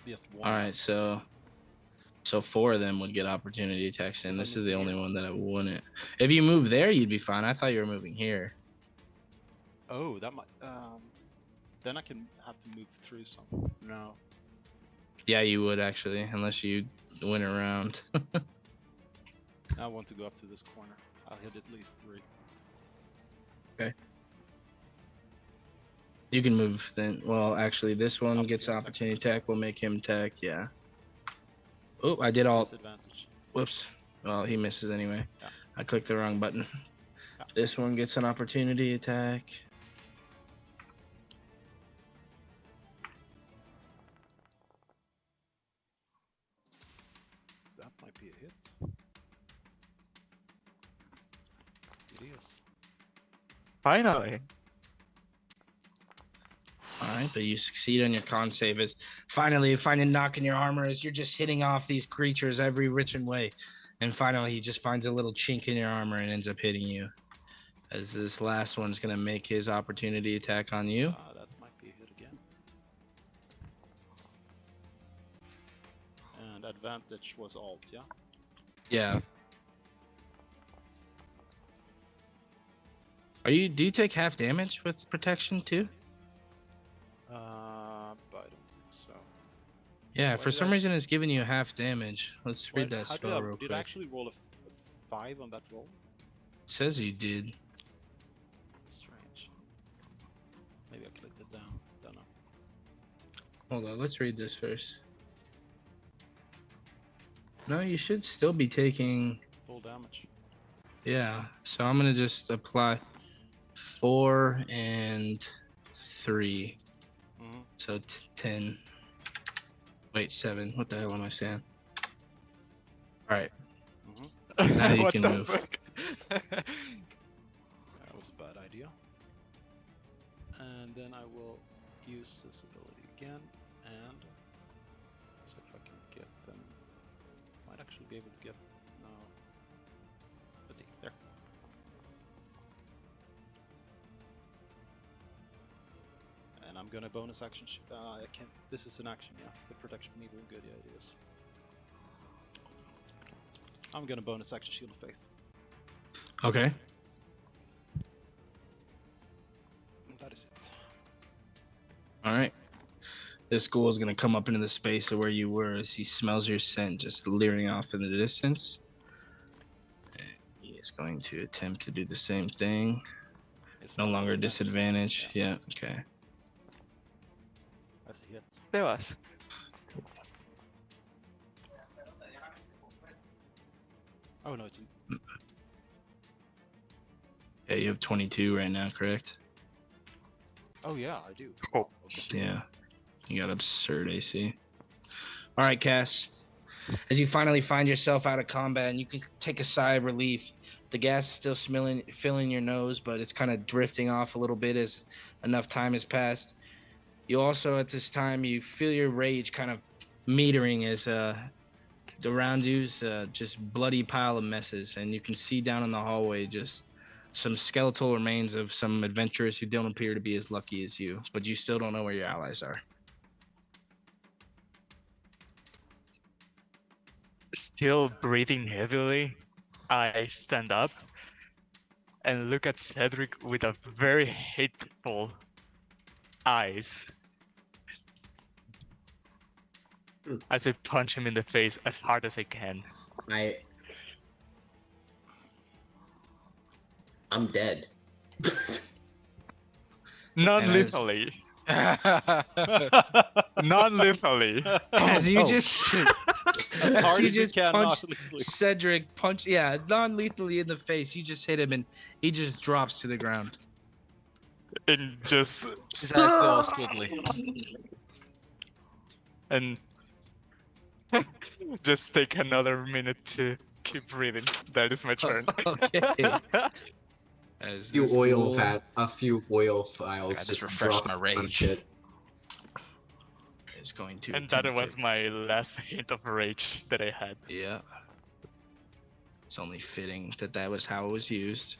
just one. All right, so 4 of them would get opportunity attacks, and If I this move is the here. only one that I wouldn't. If you move there, you'd be fine. I thought you were moving here. Oh, that might. Then I can have to move through some. No. Yeah, you would actually, unless you went around. I want to go up to this corner. I'll hit at least 3. Okay. You can move then. Well, actually, this one gets opportunity attack. We'll make him attack. Yeah. Oh, I did all. Disadvantage. Whoops. Well, he misses anyway. Yeah. I clicked the wrong button. Yeah. This one gets an opportunity attack. That might be a hit. It is. Finally. All right, but you succeed on your con save. As finally you find a knock in your armor as you're just hitting off these creatures every which and way. And finally he just finds a little chink in your armor and ends up hitting you. As this last one's going to make his opportunity attack on you. That might be a hit again. And advantage was alt, yeah? Yeah. Do you take half damage with protection too? But I don't think so. Yeah, Why for did some I- reason it's giving you half damage. Let's read that How did spell real did quick. I actually roll a 5 on that roll? It says you did. Strange. Maybe I clicked it down. Don't know. Hold on, let's read this first. No, you should still be taking. Full damage. Yeah, so I'm gonna just apply 4 and 3. Mm-hmm. So 10. Wait, 7. What the hell am I saying? All right. Mm-hmm. Now you What can the move. fuck? That was a bad idea. And then I will use this ability again and see if I can get them. Might actually be able to get. No. Let's see. There. And I'm gonna bonus action. I can't. This is an action, yeah. The protection needle, good, yeah, it is. I'm gonna bonus action Shield of Faith. Okay. That is it. All right. This ghoul is gonna come up into the space of where you were as he smells your scent just leering off in the distance. And he is going to attempt to do the same thing. It's No not longer disadvantage. disadvantage. Yeah. Okay. That's a hit. There was. Oh no, it's. Yeah, you have 22 right now, correct? Oh yeah, I do. Oh. Okay. Yeah. You got absurd AC. All right, Cass. As you finally find yourself out of combat and you can take a sigh of relief, the gas is still filling your nose, but it's kind of drifting off a little bit as enough time has passed. You also, at this time, you feel your rage kind of metering as around you's just bloody pile of messes, and you can see down in the hallway just some skeletal remains of some adventurers who don't appear to be as lucky as you, but you still don't know where your allies are. Still breathing heavily, I stand up and look at Cedric with a very hateful eyes as I punch him in the face as hard as I can. I'm dead. Non-lethally. Non-lethally. As you Oh, just As hard you as you just can, punch not lethally. Cedric, non-lethally in the face. You just hit him and he just drops to the ground. And just His eyes go all squiggly. and just take another minute to keep breathing. That is my turn. Okay. As a few this oil ghoul a few oil files God, this just refreshed drop my on rage. shit. is going to And that attempt was to- my last hint of rage that I had. Yeah. It's only fitting that that was how it was used.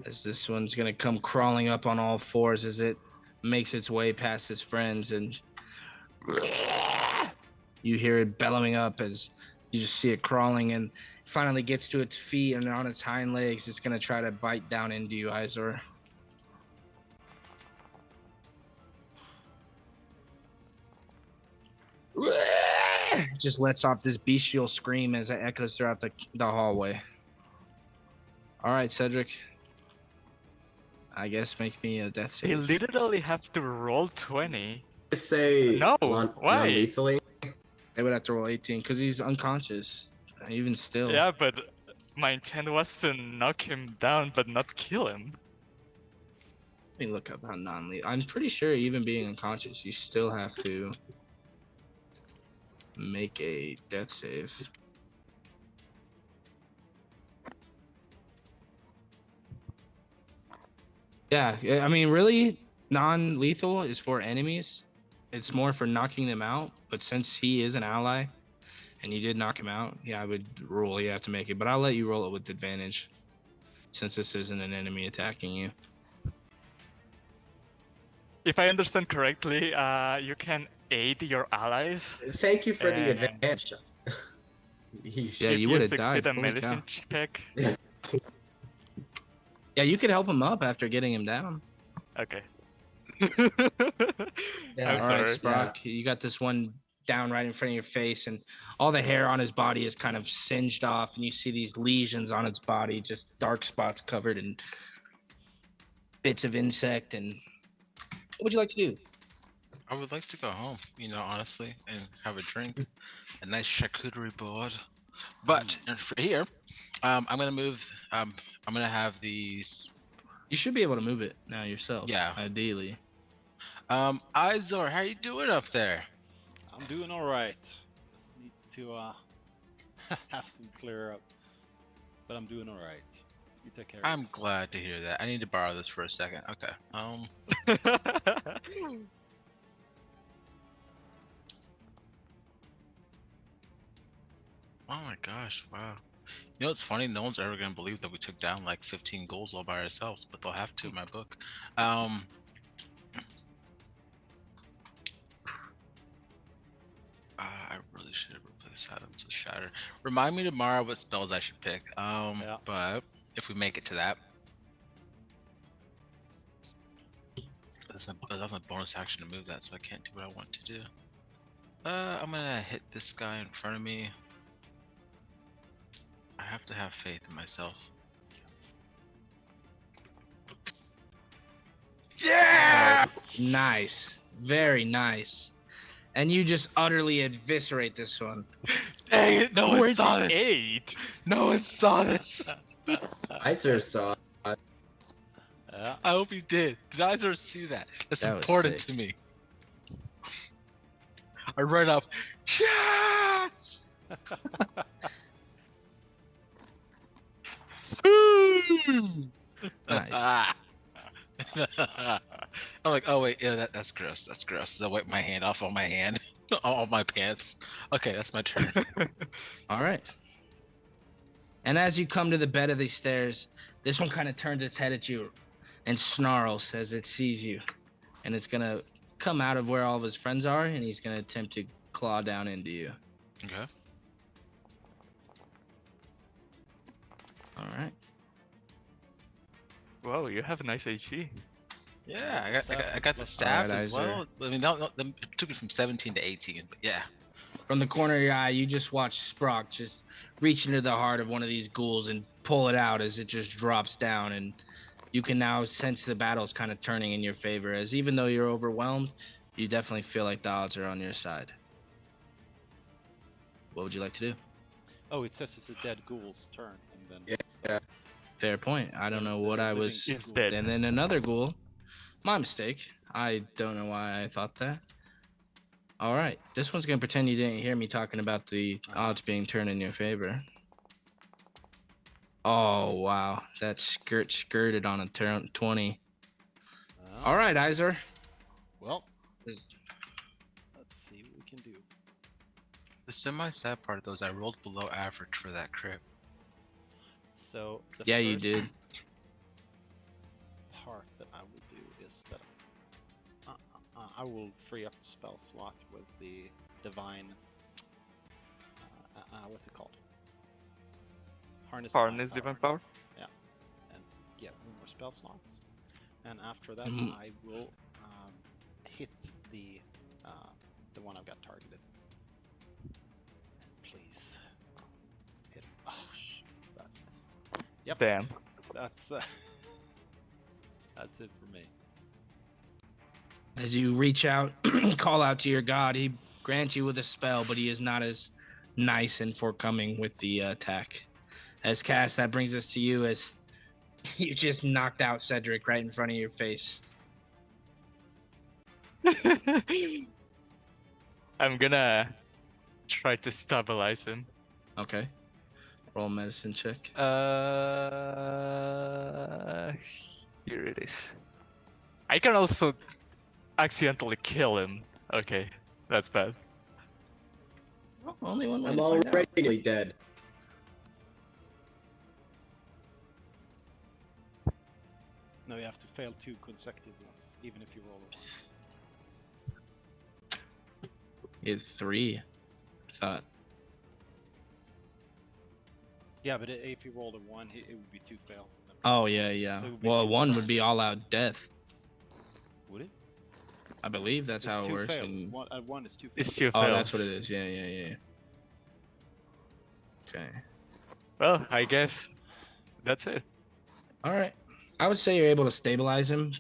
As this one's gonna come crawling up on all fours as it makes its way past his friends, and you hear it bellowing up as you just see it crawling, and finally gets to its feet, and on its hind legs it's gonna try to bite down into you, Izor. Just lets off this bestial scream as it echoes throughout the hallway. All right, Cedric. I guess make me a death They save. literally have to roll 20. Just say No, why? non-lethally. They would have to roll 18 because he's unconscious. Even still. Yeah, but my intent was to knock him down, but not kill him. Let me look up how non-lethal. I'm pretty sure even being unconscious, you still have to make a death save. Yeah, I mean, really, non-lethal is for enemies. It's more for knocking them out. But since he is an ally, and you did knock him out, yeah, I would rule you have to make it. But I'll let you roll it with advantage, since this isn't an enemy attacking you. If I understand correctly, you can aid your allies. Thank you for the And- advantage. Yeah, if you would've succeed died, a holy medicine cow. check. Yeah, you could help him up after getting him down. Okay. Yeah, I'm All right, sorry. Sprock, you got this one down right in front of your face, and all the hair on his body is kind of singed off, and you see these lesions on its body, just dark spots covered in bits of insect. And what would you like to do? I would like to go home, honestly, and have a drink, a nice charcuterie board. But for here, I'm gonna move. I'm gonna have these. You should be able to move it now yourself. Yeah. Ideally. Izor, how you doing up there? I'm doing all right. Just need to have some clear up, but I'm doing all right. You take care. I'm of yourself. glad to hear that. I need to borrow this for a second. Okay. Oh my gosh! Wow. It's funny. No one's ever gonna believe that we took down like 15 goals all by ourselves, but they'll have to in my book. I really should have replaced Adams with Shatter. Remind me tomorrow what spells I should pick. Yeah. But if we make it to that, that's a bonus action to move that, so I can't do what I want to do. I'm gonna hit this guy in front of me. I have to have faith in myself. Yeah! Nice. Very nice. And you just utterly eviscerate this one. Dang it! No one saw this. 28. No one saw this. Izor saw. Yeah. I hope you did. Did Izor see that? That's That was important sick. to me. I run up. Yes! Nice. I'm like, oh wait, yeah, that's gross. That's gross. So I wipe my hand off on my hand, all my pants. Okay, that's my turn. All right. And as you come to the bed of these stairs, this one kind of turns its head at you and snarls as it sees you. And it's going to come out of where all of his friends are, and he's going to attempt to claw down into you. Okay. All right. Whoa, you have a nice AC. Yeah, I got the staff Alright, as well. I mean, it took me from 17 to 18, but yeah. From the corner of your eye, you just watch Sprock just reach into the heart of one of these ghouls and pull it out as it just drops down. And you can now sense the battle's kind of turning in your favor, as even though you're overwhelmed, you definitely feel like the odds are on your side. What would you like to do? Oh, it says it's a dead ghoul's turn, and then it's, Yeah. Fair point. I don't know it's what a I living was. Is ghoul. dead. And then another ghoul. My mistake. I don't know why I thought that. All right. This one's going to pretend you didn't hear me talking about the odds being turned in your favor. Oh, wow. That skirted on a turn 20. All right, Iser. Well, let's see what we can do. The semi-sad part of those, I rolled below average for that crit. So the Yeah, you first did. part that I will do is that I will free up a spell slot with the divine. What's it called? Harness divine power. And get one more spell slots. And after that, Mhm. I will hit the one I've got targeted. Please hit. Oh shit, that's nice. Yep. Damn. That's that's it for me. As you reach out, call out to your god, he grants you with a spell, but he is not as nice and forthcoming with the attack. As Cass, that brings us to you as you just knocked out Cedric right in front of your face. I'm gonna try to stabilize him. Okay. Roll a medicine check. Here it is. I can also accidentally kill him. Okay, that's bad. Only one way I'm to find out. already dead. No, you have to fail 2 consecutive ones, even if you roll a 1. It's 3. I thought. Yeah, but if you rolled a 1, it would be 2 fails. And then Oh, one. yeah, yeah. So it would be Well, 2 one would turns. be all out death. Would it? I believe that's It's how it 2 works. fails. in- One is 2 fails. It's 2 Oh, fails. that's what it is. Yeah, yeah, yeah. Okay. Well, I guess that's it. All right. I would say you're able to stabilize him,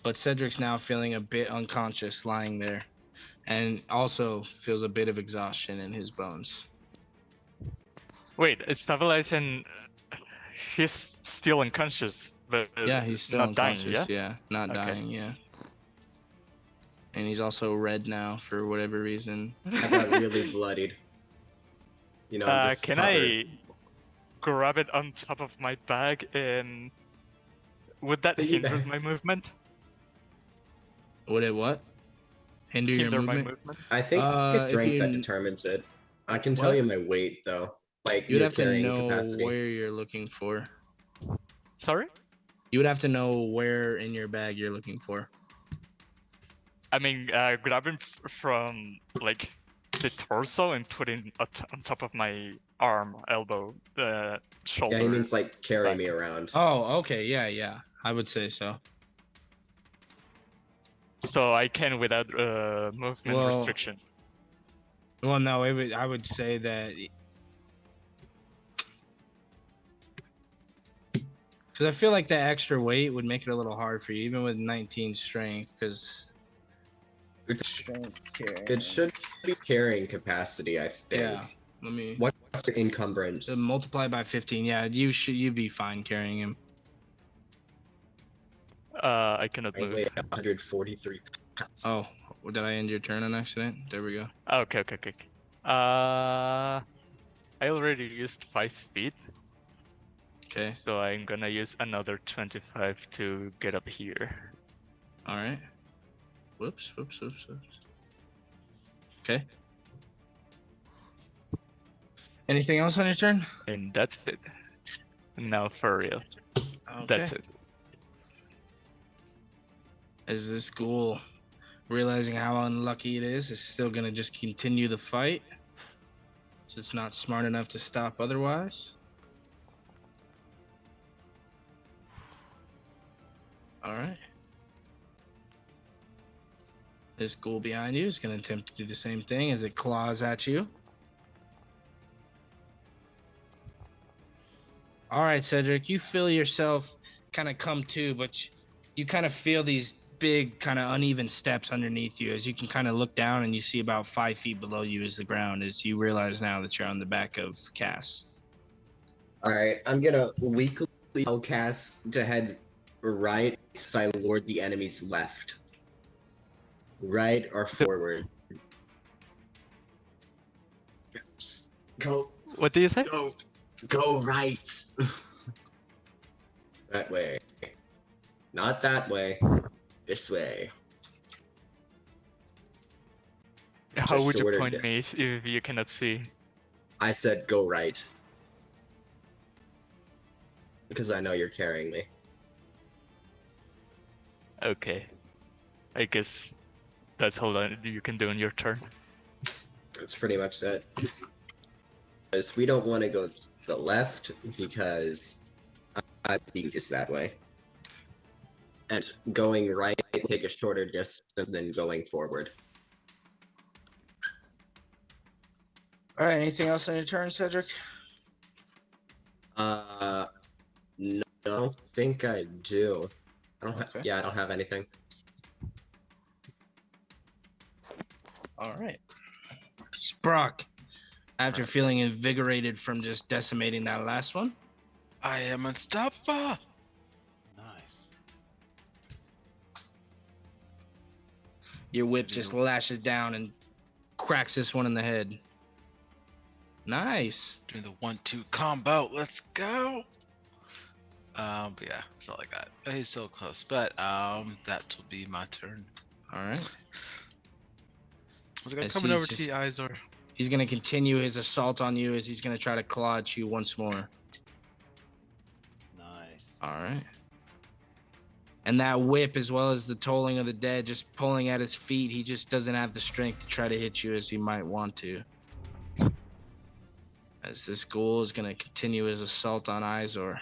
but Cedric's now feeling a bit unconscious lying there and also feels a bit of exhaustion in his bones. Wait, it's stabilizing. He's still unconscious, but Yeah, he's still not dying. unconscious. Yeah. Yeah, not Okay. dying. Yeah. And he's also red now for whatever reason. I got really bloodied. You know, this Can cover- I grab it on top of my bag and would that hinder my movement? Would it what? Hinder your Hinder my movement? movement? I think if it's strength that you- determines it. I can tell What? you my weight though, like You'd your have to carrying know capacity. where you're looking for. Sorry? You would have to know where in your bag you're looking for. I mean, grab him from like the torso and put him on top of my arm, elbow, shoulder. Yeah, he means like carry back. me around. Oh, okay. Yeah, yeah. I would say so. So I can without movement Well- restriction. Well, no, I would say that because I feel like that extra weight would make it a little hard for you, even with 19 strength. Because It should be carrying capacity, I think. Yeah. Let me What's the encumbrance? multiply by 15. Yeah, you'd be fine carrying him. I cannot I move. weigh 143 pounds. Oh, did I end your turn on accident? There we go. Okay. I already used 5 feet, Okay. so I'm gonna use another 25 to get up here. All right. Whoops. Okay. Anything else on your turn? And that's it. No, for real. Okay. That's it. As this ghoul, realizing how unlucky it is still gonna just continue the fight. So it's not smart enough to stop otherwise. All right. This ghoul behind you is going to attempt to do the same thing as it claws at you. All right, Cedric, you feel yourself kind of come to, but you kind of feel these big, kind of uneven steps underneath you as you can kind of look down and you see about 5 feet below you is the ground as you realize now that you're on the back of Cass. All right, I'm gonna weakly tell Cass to head right as I lord the enemy's left. Right or forward? Go, What do you say? go right. That way. Not that way. This way. How would you shorter point me distance. if you cannot see? I said go right. Because I know you're carrying me. Okay. I guess that's all that you can do in your turn. That's pretty much it. Because we don't want to go to the left because I think it's that way. And going right take a shorter distance than going forward. All right, anything else on your turn, Cedric? No, I don't think I do. I don't Okay. yeah, I don't have anything. All right. Sprock, after feeling invigorated from just decimating that last one, I am unstoppable. Nice. your whip just lashes down and cracks this one in the head. Nice. Doing the 1-2 combo. Let's go. But yeah, that's all I got. He's so close, but that will be my turn. All right. What's it As coming he's over to just- you, Izor? He's going to continue his assault on you as he's going to try to claw at you once more. Nice. All right. And that whip, as well as the tolling of the dead, just pulling at his feet, he just doesn't have the strength to try to hit you as he might want to. As this ghoul is going to continue his assault on Izor.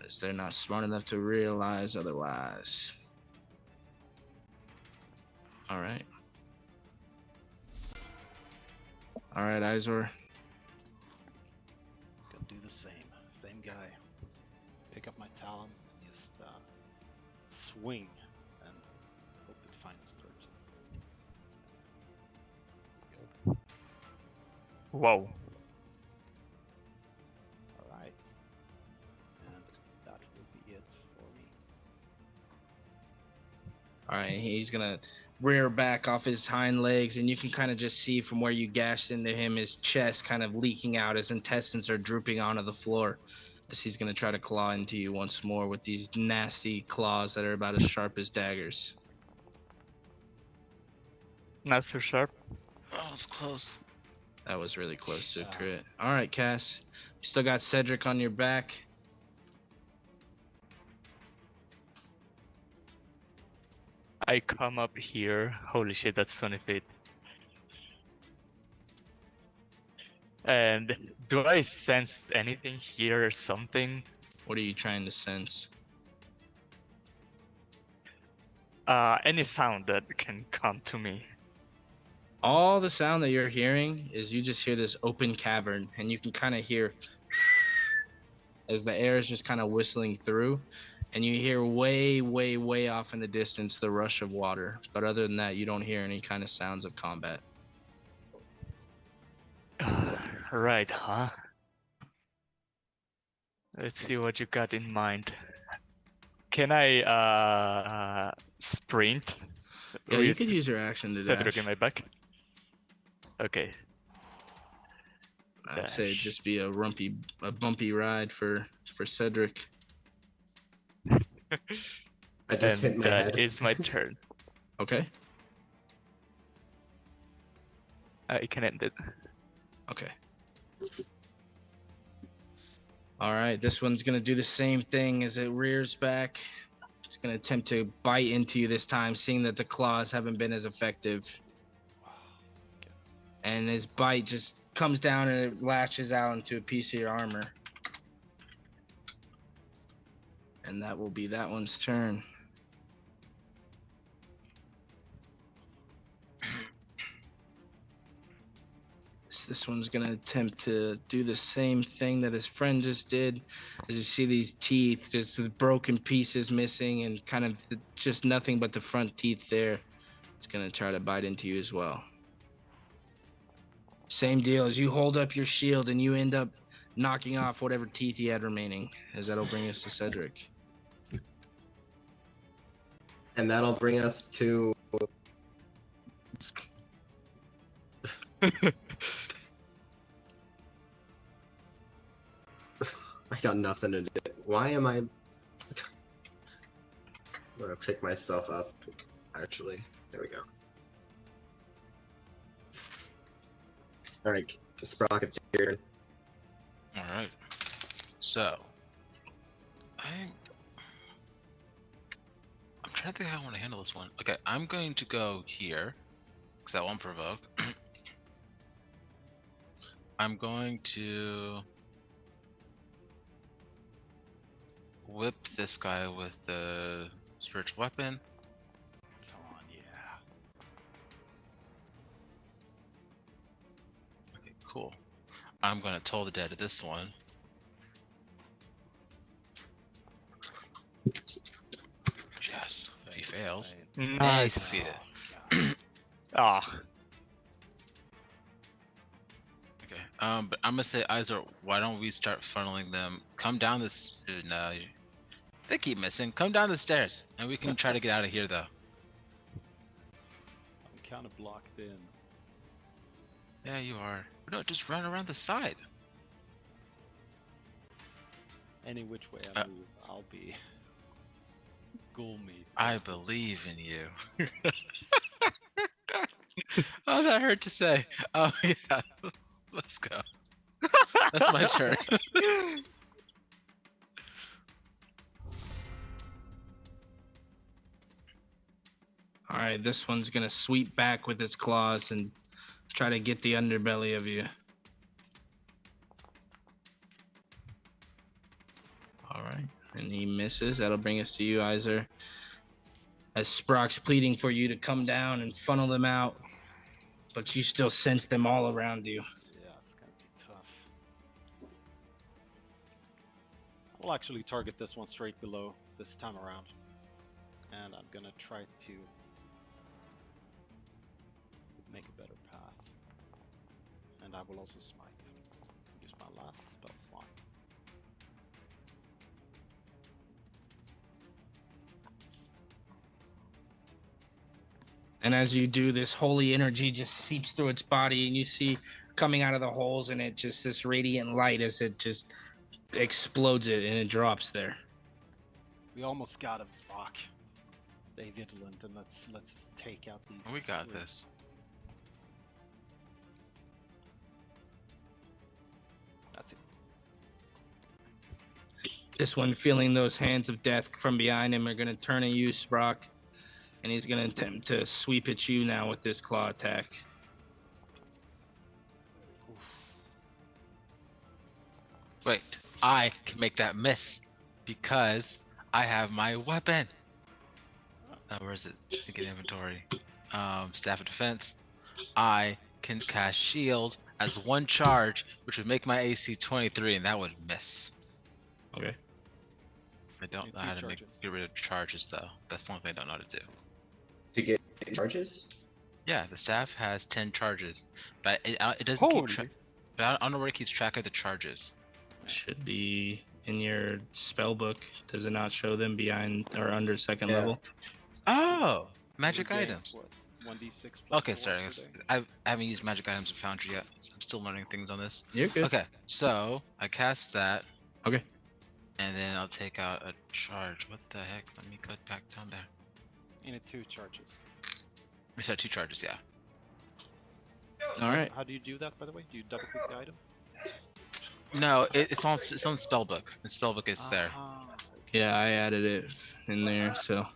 As they're not smart enough to realize otherwise. All right. All right, Izor. Gonna do the same. Same guy. Pick up my talon and just swing and hope it finds purchase. Yes. Whoa. Alright. And that will be it for me. All right, he's gonna rear back off his hind legs, and you can kind of just see from where you gashed into him, his chest kind of leaking out, his intestines are drooping onto the floor as he's gonna try to claw into you once more with these nasty claws that are about as sharp as daggers. Not so sharp. Oh, it's close. That was really close to a crit. All right, Cass, you still got Cedric on your back. I come up here. Holy shit, that's 20 feet. And do I sense anything here or something? What are you trying to sense? Any sound that can come to me. All the sound that you're hearing is you just hear this open cavern, and you can kind of hear as the air is just kind of whistling through, and you hear way, way, way off in the distance the rush of water. But other than that, you don't hear any kind of sounds of combat. Right, huh? Let's see what you got in mind. Can I sprint? Yeah, you with could use your action to Cedric dash. in my back. Okay. I'd say it'd dash. just be a bumpy ride for Cedric. I just hit And my that head. is my turn. Okay. I can end it. Okay. All right, this one's gonna do the same thing as it rears back. It's gonna attempt to bite into you this time, seeing that the claws haven't been as effective. And his bite just comes down and it lashes out into a piece of your armor. And that will be that one's turn. This one's gonna attempt to do the same thing that his friend just did. As you see these teeth, just with broken pieces missing and kind of just nothing but the front teeth there. It's gonna try to bite into you as well. Same deal as you hold up your shield and you end up knocking off whatever teeth he had remaining, as that'll bring us to Cedric. And that'll bring us to. I got nothing to do. Why am I? I'm gonna pick myself up. Actually, there we go. All right, Sprocket's here. All right. So, I'm trying to think how I want to handle this one. Okay, I'm going to go here because that won't provoke. I'm going to whip this guy with the spiritual weapon. Come on, yeah. Okay, cool. I'm gonna toll the dead of this one. Yes, if he fails. And he Nice. succeeded. Ah, Okay. But I'm gonna say, Izor, why don't we start funneling them? Come down this. No, they keep missing. Come down the stairs, and we can try to get out of here, though. I'm kind of blocked in. Yeah, you are. No, just run around the side. Any which way I move, I'll be ghoul meat. I believe in you. Oh, that hurt to say. Oh yeah. Let's go. That's my turn. All right, this one's gonna sweep back with its claws and try to get the underbelly of you. All right, and he misses. That'll bring us to you, Iser. As Sprock's pleading for you to come down and funnel them out, but you still sense them all around you. Yeah, it's gonna be tough. I'll actually target this one straight below this time around. And I'm gonna try to make a better path. And I will also smite. Use my last spell slot. And as you do, this holy energy just seeps through its body, and you see coming out of the holes in it just this radiant light as it just explodes it and it drops there. We almost got him, Spock. Stay vigilant and let's take out these. We got three. this. That's it. This one, feeling those hands of death from behind him, are going to turn at you, Sprock. And he's going to attempt to sweep at you now with this claw attack. Wait, I can make that miss because I have my weapon. Where is it? Think in inventory. Staff of defense. I can cast shield as one charge, which would make my AC 23, and that would miss. Okay. I don't know how to get rid of charges, though. That's the only thing I don't know how to do. To get charges? Yeah, the staff has 10 charges, but it doesn't Holy. keep track. But I don't know where it keeps track of the charges. Should be in your spell book. Does it not show them behind or under second Yeah. level? Oh, magic Regains items. what, 1d6 plus Okay, 4 sorry, I per guess day? I haven't used magic items in Foundry yet. So I'm still learning things on this. You're good. Okay, so I cast that, Okay. and then I'll take out a charge. What the heck? Let me go back down there. You need 2 charges. We said 2 charges, yeah. All right. How do you do that, by the way? Do you double click the item? No, it's on spellbook. The spellbook is there. Ah, Yeah, I added it in there. So,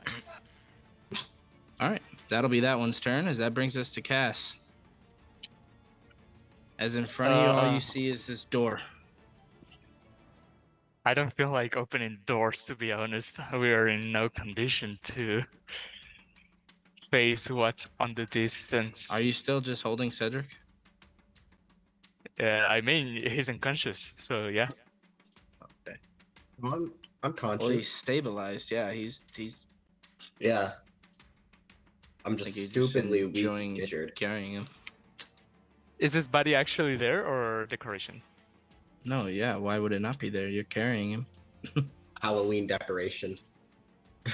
nice. all right, that'll be that one's turn. As that brings us to Cass. As in front of you, all you see is this door. I don't feel like opening doors, to be honest. We are in no condition to face what's on the distance. Are you still just holding Cedric? I mean, he's unconscious, so yeah. I'm conscious. Well, he's stabilized. Yeah, he's. Yeah. I'm I just think he's just stupidly enjoying weak injured. carrying him. Is this body actually there or decoration? No, yeah. Why would it not be there? You're carrying him. Halloween decoration.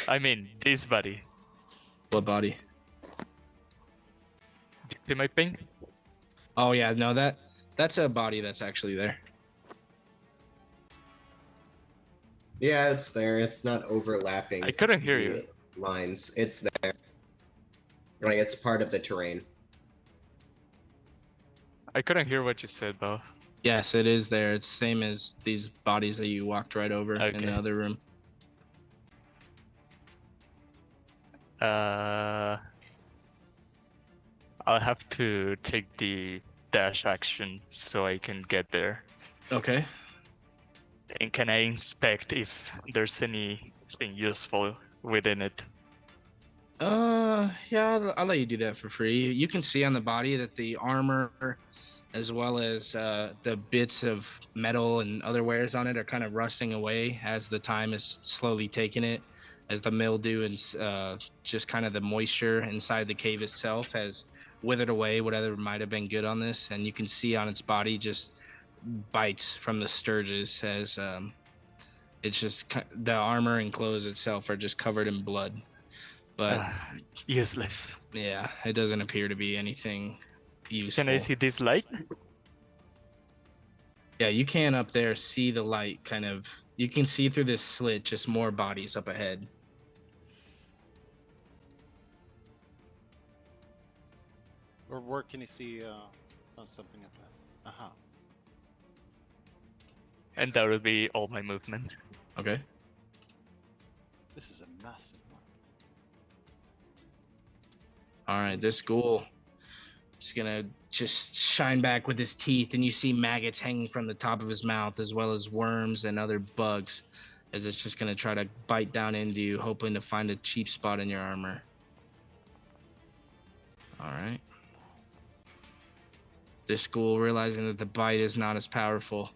I mean, this body. What body? Do you see my ping? Oh yeah, no, that's a body that's actually there. Yeah, it's there. It's not overlapping. I couldn't hear the you. Lines. It's there. Like it's part of the terrain. I couldn't hear what you said, though. Yes, it is there. It's same as these bodies that you walked right over in Okay. the other room. I'll have to take the dash action so I can get there. Okay. And can I inspect if there's anything useful within it? Yeah, I'll let you do that for free. You can see on the body that the armor, as well as the bits of metal and other wares on it, are kind of rusting away as the time is slowly taking it, as the mildew and just kind of the moisture inside the cave itself has withered away whatever might have been good on this, and you can see on its body just bites from the sturges as it's just the armor and clothes itself are just covered in blood. But Useless. yeah, it doesn't appear to be anything useful. Can I see this light? Yeah, you can up there see the light kind of. You can see through this slit just more bodies up ahead. Or where can you see something like that? Uh-huh. And that will be all my movement. Okay. This is a massive one. All right, this ghoul is gonna just shine back with his teeth, and you see maggots hanging from the top of his mouth, as well as worms and other bugs, as it's just gonna try to bite down into you, hoping to find a cheap spot in your armor. All right. This ghoul, realizing that the bite is not as powerful,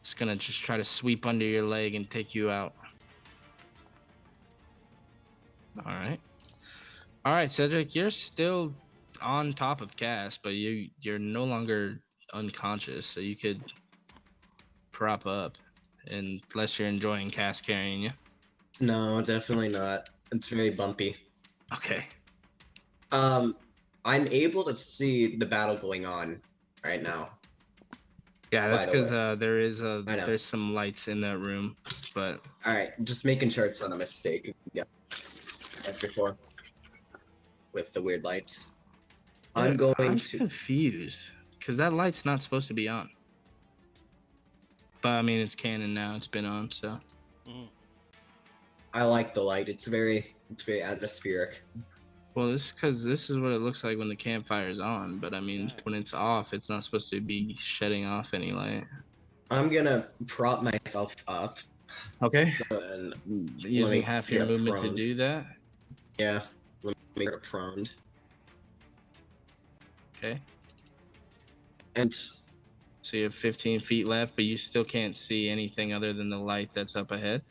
is gonna just try to sweep under your leg and take you out. All right. All right, Cedric, you're still on top of Cass, but you're no longer unconscious, so you could prop up, unless you're enjoying Cass carrying you. No, definitely not. It's very bumpy. Okay. I'm able to see the battle going on right now. Yeah, that's By the because way. there's some lights in that room, but All right, just making sure it's not a mistake. Yeah, as before with the weird lights. I'm I'm to. confused because that light's not supposed to be on. But I mean, it's canon now. It's been on, so. I like the light. It's very atmospheric. Well, this because this is what it looks like when the campfire is on. But I mean, when it's off, it's not supposed to be shedding off any light. I'm gonna prop myself up. Okay. And Using half your movement to do that. Yeah. Let me get prone. Okay. And so you have 15 feet left, but you still can't see anything other than the light that's up ahead.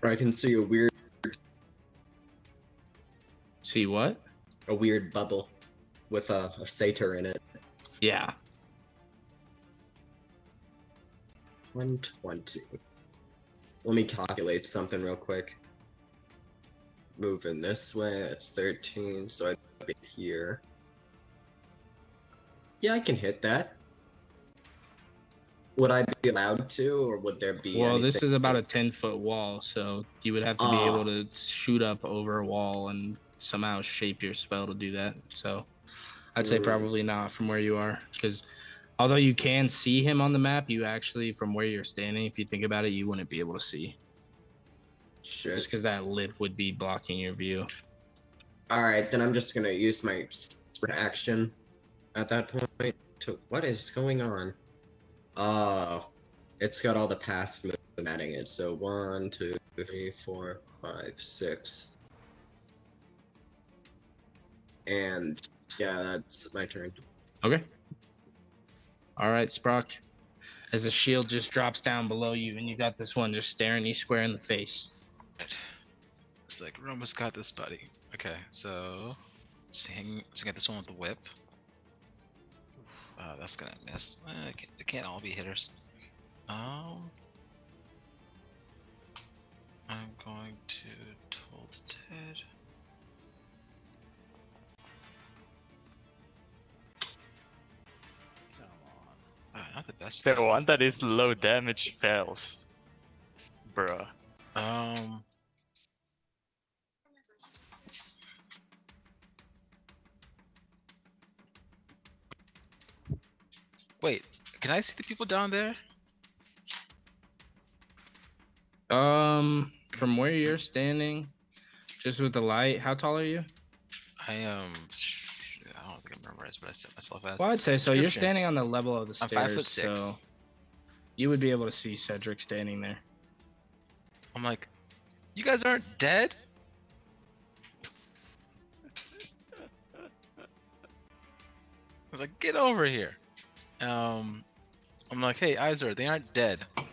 I can see a weird. See what? A weird bubble with a satyr in it. Yeah. 120. Let me calculate something real quick. Moving this way, it's 13, so I'd be here. Yeah, I can hit that. Would I be allowed to, or would there be Well, this anything- is about a 10-foot wall, so you would have to be able to shoot up over a wall and somehow shape your spell to do that. So I'd say probably not from where you are, because Although you can see him on the map, you actually, from where you're standing, if you think about it, you wouldn't be able to see. Shit. Just because that lip would be blocking your view. All right, then I'm just gonna use my action at that point. What is going on? It's got all the past moves adding it. So 1, 2, 3, 4, 5, 6. And yeah, that's my turn. Okay. All right, Sprock. As the shield just drops down below you, and you got this one just staring you square in the face. It's like, we almost got this, buddy. Okay, so let's get this one with the whip. That's gonna miss. They can't all be hitters. I'm going to Toll the Dead. Come on. Not the best. The one that is low damage fails. Bruh. Wait, can I see the people down there? From where you're standing, just with the light, how tall are you? I am. I don't think I remember what I set myself as. Well, I'd say so. You're Description. standing on the level of the I'm stairs, 5'6". so you would be able to see Cedric standing there. I'm like, you guys aren't dead? I was like, get over here. I'm like, hey, Izor, they aren't dead. I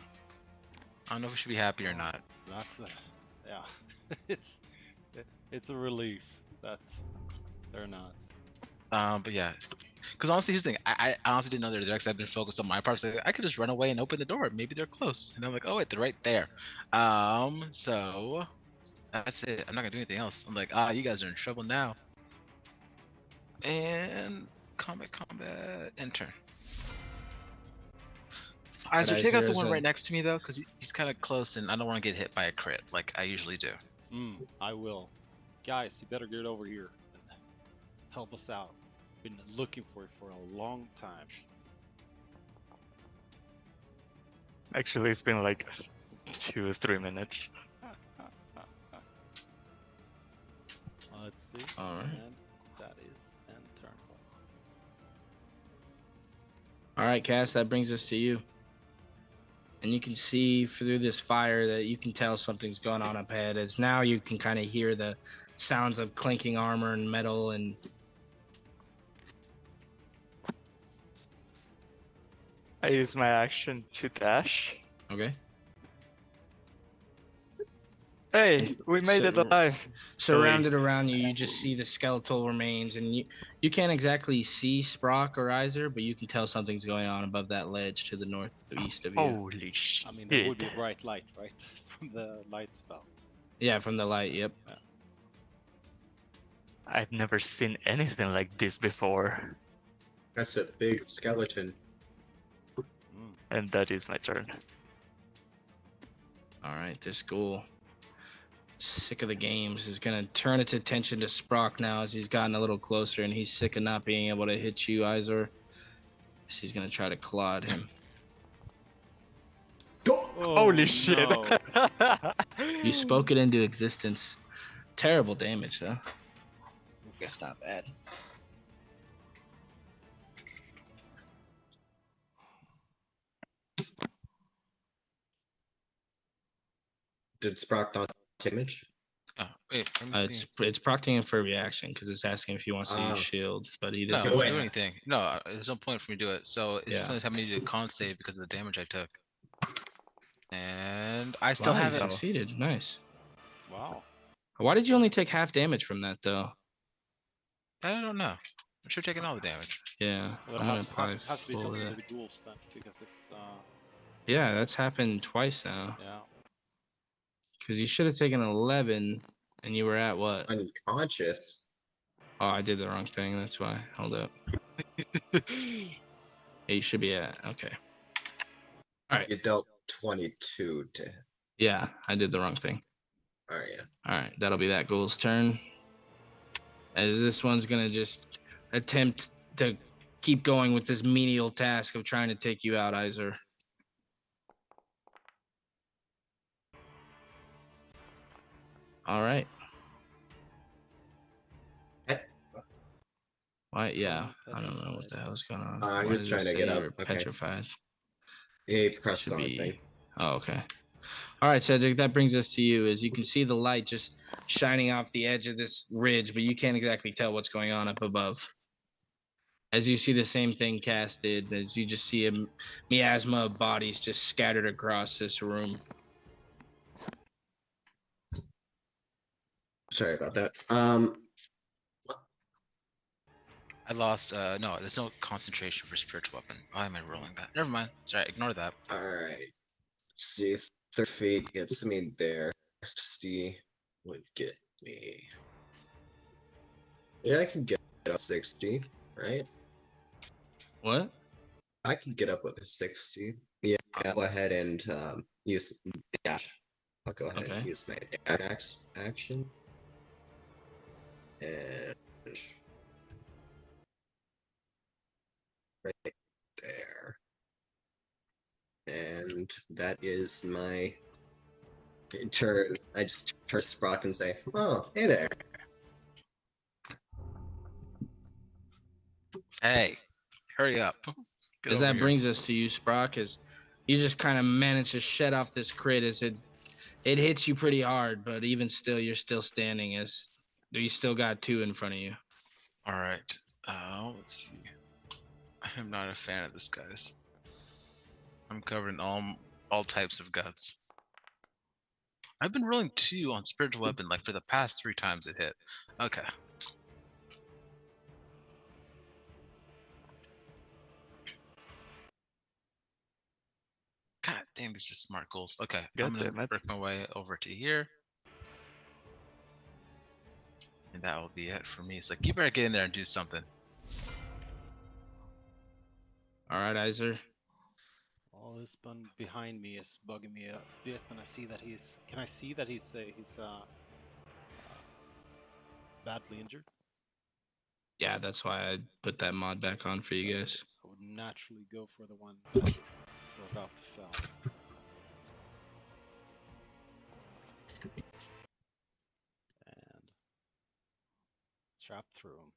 don't know if we should be happy or not. That's yeah. it's a relief that they're not. But yeah, because honestly, here's the thing. I honestly didn't know they were there because I've been focused on my parts. Like, I could just run away and open the door. Maybe they're close. And I'm like, oh wait, they're right there. So that's it. I'm not gonna do anything else. I'm like, you guys are in trouble now. And combat, enter. Izor, take out the one right next to me though, because he's kind of close, and I don't want to get hit by a crit like I usually do. I will. Guys, you better get over here and help us out. Been looking for it for a long time. Actually, it's been like 2 or 3 minutes. Let's see. All right. And that is end turn. All right, Cass, that brings us to you. And you can see through this fire that you can tell something's going on up ahead, as now you can kind of hear the sounds of clinking armor and metal and I use my action to dash. okay. Hey, we made it alive. Surrounded around you, you just see the skeletal remains, and you can't exactly see Sprock or Iser, but you can tell something's going on above that ledge to the northeast of you. Holy shit. I mean, there would be bright light, right? From the light spell. Yeah, from the light, yep. Yeah. I've never seen anything like this before. That's a big skeleton. And that is my turn. All right, this ghoul, sick of the games, is going to turn its attention to Sprock now as he's gotten a little closer, and he's sick of not being able to hit you, Izor. So he's going to try to claw at him. Oh, Holy shit. no. You spoke it into existence. Terrible damage, though. Guess not bad. Did Sprock not damage? Oh, wait, let me see. It's procting him for a reaction because it's asking if he wants to use shield, but he No, doesn't. I won't do anything. No, there's no point for me to do it. So it's just Yeah. going to have me to do a con save because of the damage I took. And I still Wow, have you it. succeeded. Nice. Wow. Why did you only take half damage from that, though? I don't know. I should have taken all the damage. Yeah, Well, I'm it gonna has apply to be full something of with that. the ghouls then, because it's Yeah, that's happened twice now. yeah. Because you should have taken 11, and you were at what? Unconscious. Oh, I did the wrong thing. That's why. Hold up. Yeah, you should be at. Okay. All right. You dealt 22 to. Yeah, I did the wrong thing. Oh yeah. All right, that'll be that ghoul's turn. As this one's gonna just attempt to keep going with this menial task of trying to take you out, Iser. All right. Why? Yeah, I don't know what the hell's going on. I'm Why just does it trying to say get up. you're Okay. petrified? Yeah, press Should the wrong be. thing. Oh, okay. All right, Cedric, that brings us to you. As you can see the light just shining off the edge of this ridge, but you can't exactly tell what's going on up above. As you see the same thing casted, as you just see a miasma of bodies just scattered across this room. Sorry about that. I lost. No, there's no concentration for spiritual weapon. Why am I rolling that? Never mind. Sorry, ignore that. All right. Let's see. 30 feet gets me there. 60 would get me. Yeah, I can get up 60, right? What? I can get up with a 60. Yeah, I'll go ahead and use dash. I'll go ahead and use my dash action. And right there. And that is my turn. I just turn Sprock and say, "Oh, hey there." Hey, hurry up. Get As over that here. brings us to you, Sprock, as you just kind of manage to shed off this crit as it hits you pretty hard, but even still, you're still standing as you still got 2 in front of you. All right. Let's see. I am not a fan of this, guys. I'm covered in all types of guts. I've been rolling 2 on spiritual weapon like for the past 3 times it hit. Okay. God damn, these are smart goals. Okay, I'm gonna work my way over to here. And that will be it for me. It's like, you better get in there and do something. All right, Iser. All this bun behind me is bugging me a bit, and I see that he's. Can I see that he's badly injured? Yeah, that's why I put that mod back on for you guys. I would naturally go for the one that we're about to fell. And trap through him.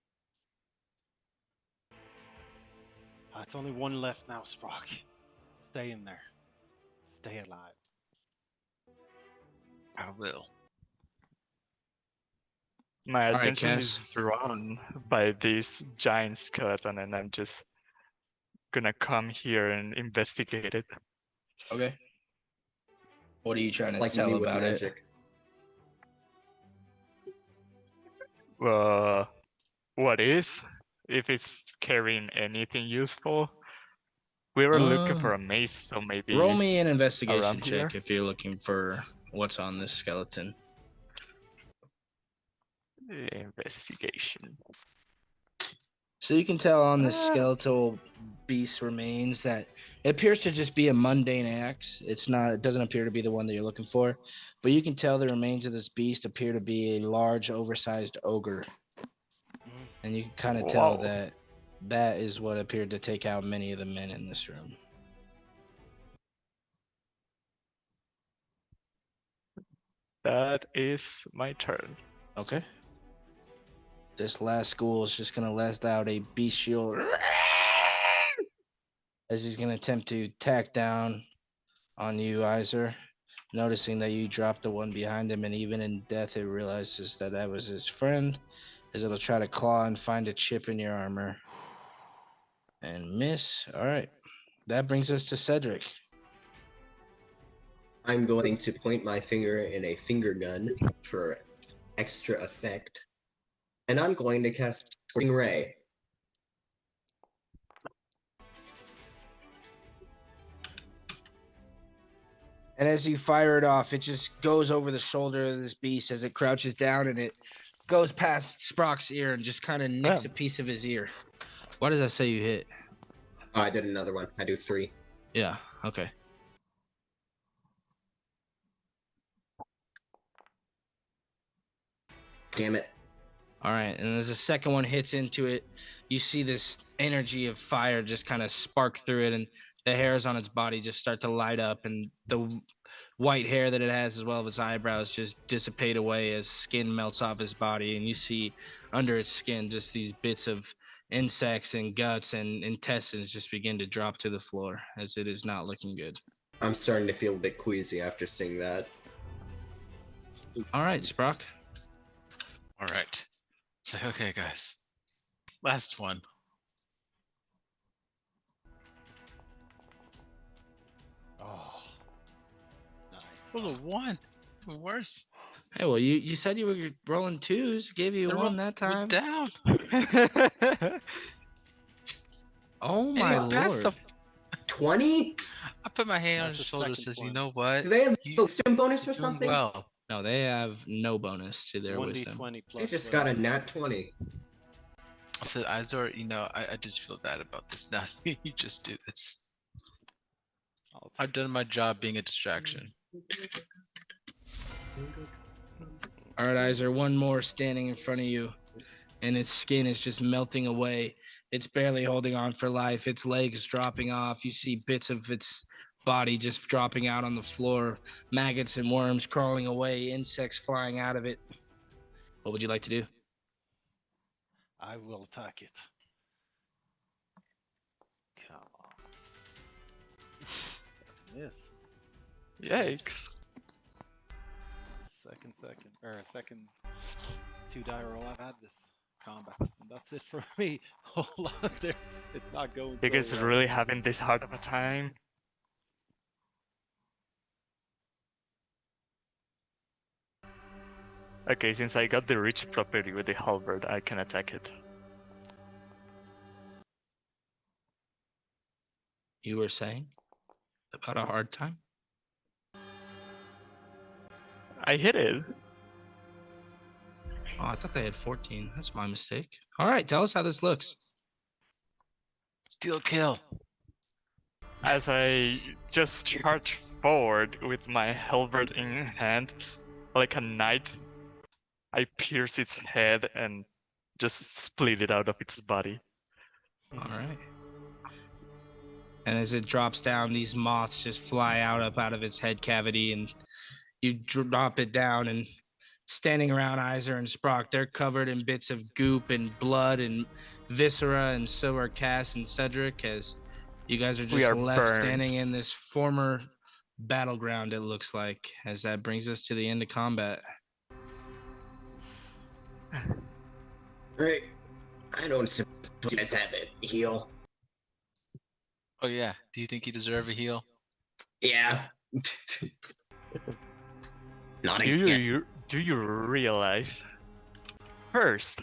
It's only one left now, Sprock. Stay in there. Stay alive. I will. My right, attention Cass. is drawn by this giant skeleton, and I'm just gonna come here and investigate it. Okay. What are you trying to Like tell me with about it? magic. What is? If it's carrying anything useful? We were looking for a mace, so maybe Roll it's me an investigation around check here. if you're looking for what's on this skeleton. Investigation. So you can tell on this skeletal beast remains that it appears to just be a mundane axe. It doesn't appear to be the one that you're looking for, but you can tell the remains of this beast appear to be a large, oversized ogre. And you can kind of tell that that is what appeared to take out many of the men in this room. That is my turn. Okay. This last ghoul is just going to let out a bestial as he's going to attempt to tack down on you, Iser. Noticing that you dropped the one behind him, and even in death, it realizes that that was his friend, as it'll try to claw and find a chip in your armor. And miss. All right. That brings us to Cedric. I'm going to point my finger in a finger gun for extra effect. And I'm going to cast Spring Ray. And as you fire it off, it just goes over the shoulder of this beast as it crouches down, and it goes past Sprock's ear and just kind of nicks a piece of his ear. Why does that say you hit? Oh, I did another one. I do 3. Yeah, okay. Damn it. All right, and as the second one hits into it, you see this energy of fire just kind of spark through it, and the hairs on its body just start to light up, and the white hair that it has, as well as its eyebrows, just dissipate away as skin melts off its body, and you see under its skin just these bits of insects and guts and intestines just begin to drop to the floor, as it is not looking good. I'm starting to feel a bit queasy after seeing that. All right, Sprock. All right. So, okay, guys. Last one. Oh, nice. Oh, the one. Even worse. Hey, well, you said you were rolling twos. Gave you The one roll that went time. down. Oh And my he passed lord! 20? I put my hand on That's his the shoulder. second Says, "You one. know what? Do they have You- a wisdom bonus or You're doing something? well." No, they have no bonus to their 1d20 wisdom. plus. They just got a nat 20. I said, Izor, I just feel bad about this. Now you just do this. I'll I've take done my job being a distraction. All right, Iser, one more standing in front of you, and its skin is just melting away. It's barely holding on for life. Its legs dropping off. You see bits of its body just dropping out on the floor. Maggots and worms crawling away. Insects flying out of it. What would you like to do? I will attack it. Come on. That's a miss. Yikes. Second 2-die roll I've had this combat. And that's it for me. Hold on there. It's not going You so guys well. really having this hard of a time? Okay, since I got the reach property with the halberd, I can attack it. You were saying about a hard time? I hit it. Oh, I thought they had 14. That's my mistake. All right, tell us how this looks. Steal kill. As I just charge forward with my halberd in hand, like a knight, I pierce its head and just split it out of its body. All right. And as it drops down, these moths just fly out of its head cavity, and you drop it down. And standing around Iser and Sprock, they're covered in bits of goop and blood and viscera, and so are Cass and Cedric, as you guys are We just are left burned. standing in this former battleground, it looks like, as that brings us to the end of combat. Right. I don't suppose you guys have it. Heal. Oh yeah. Do you think you deserve a heal? Yeah. Not Do again. you realize? First,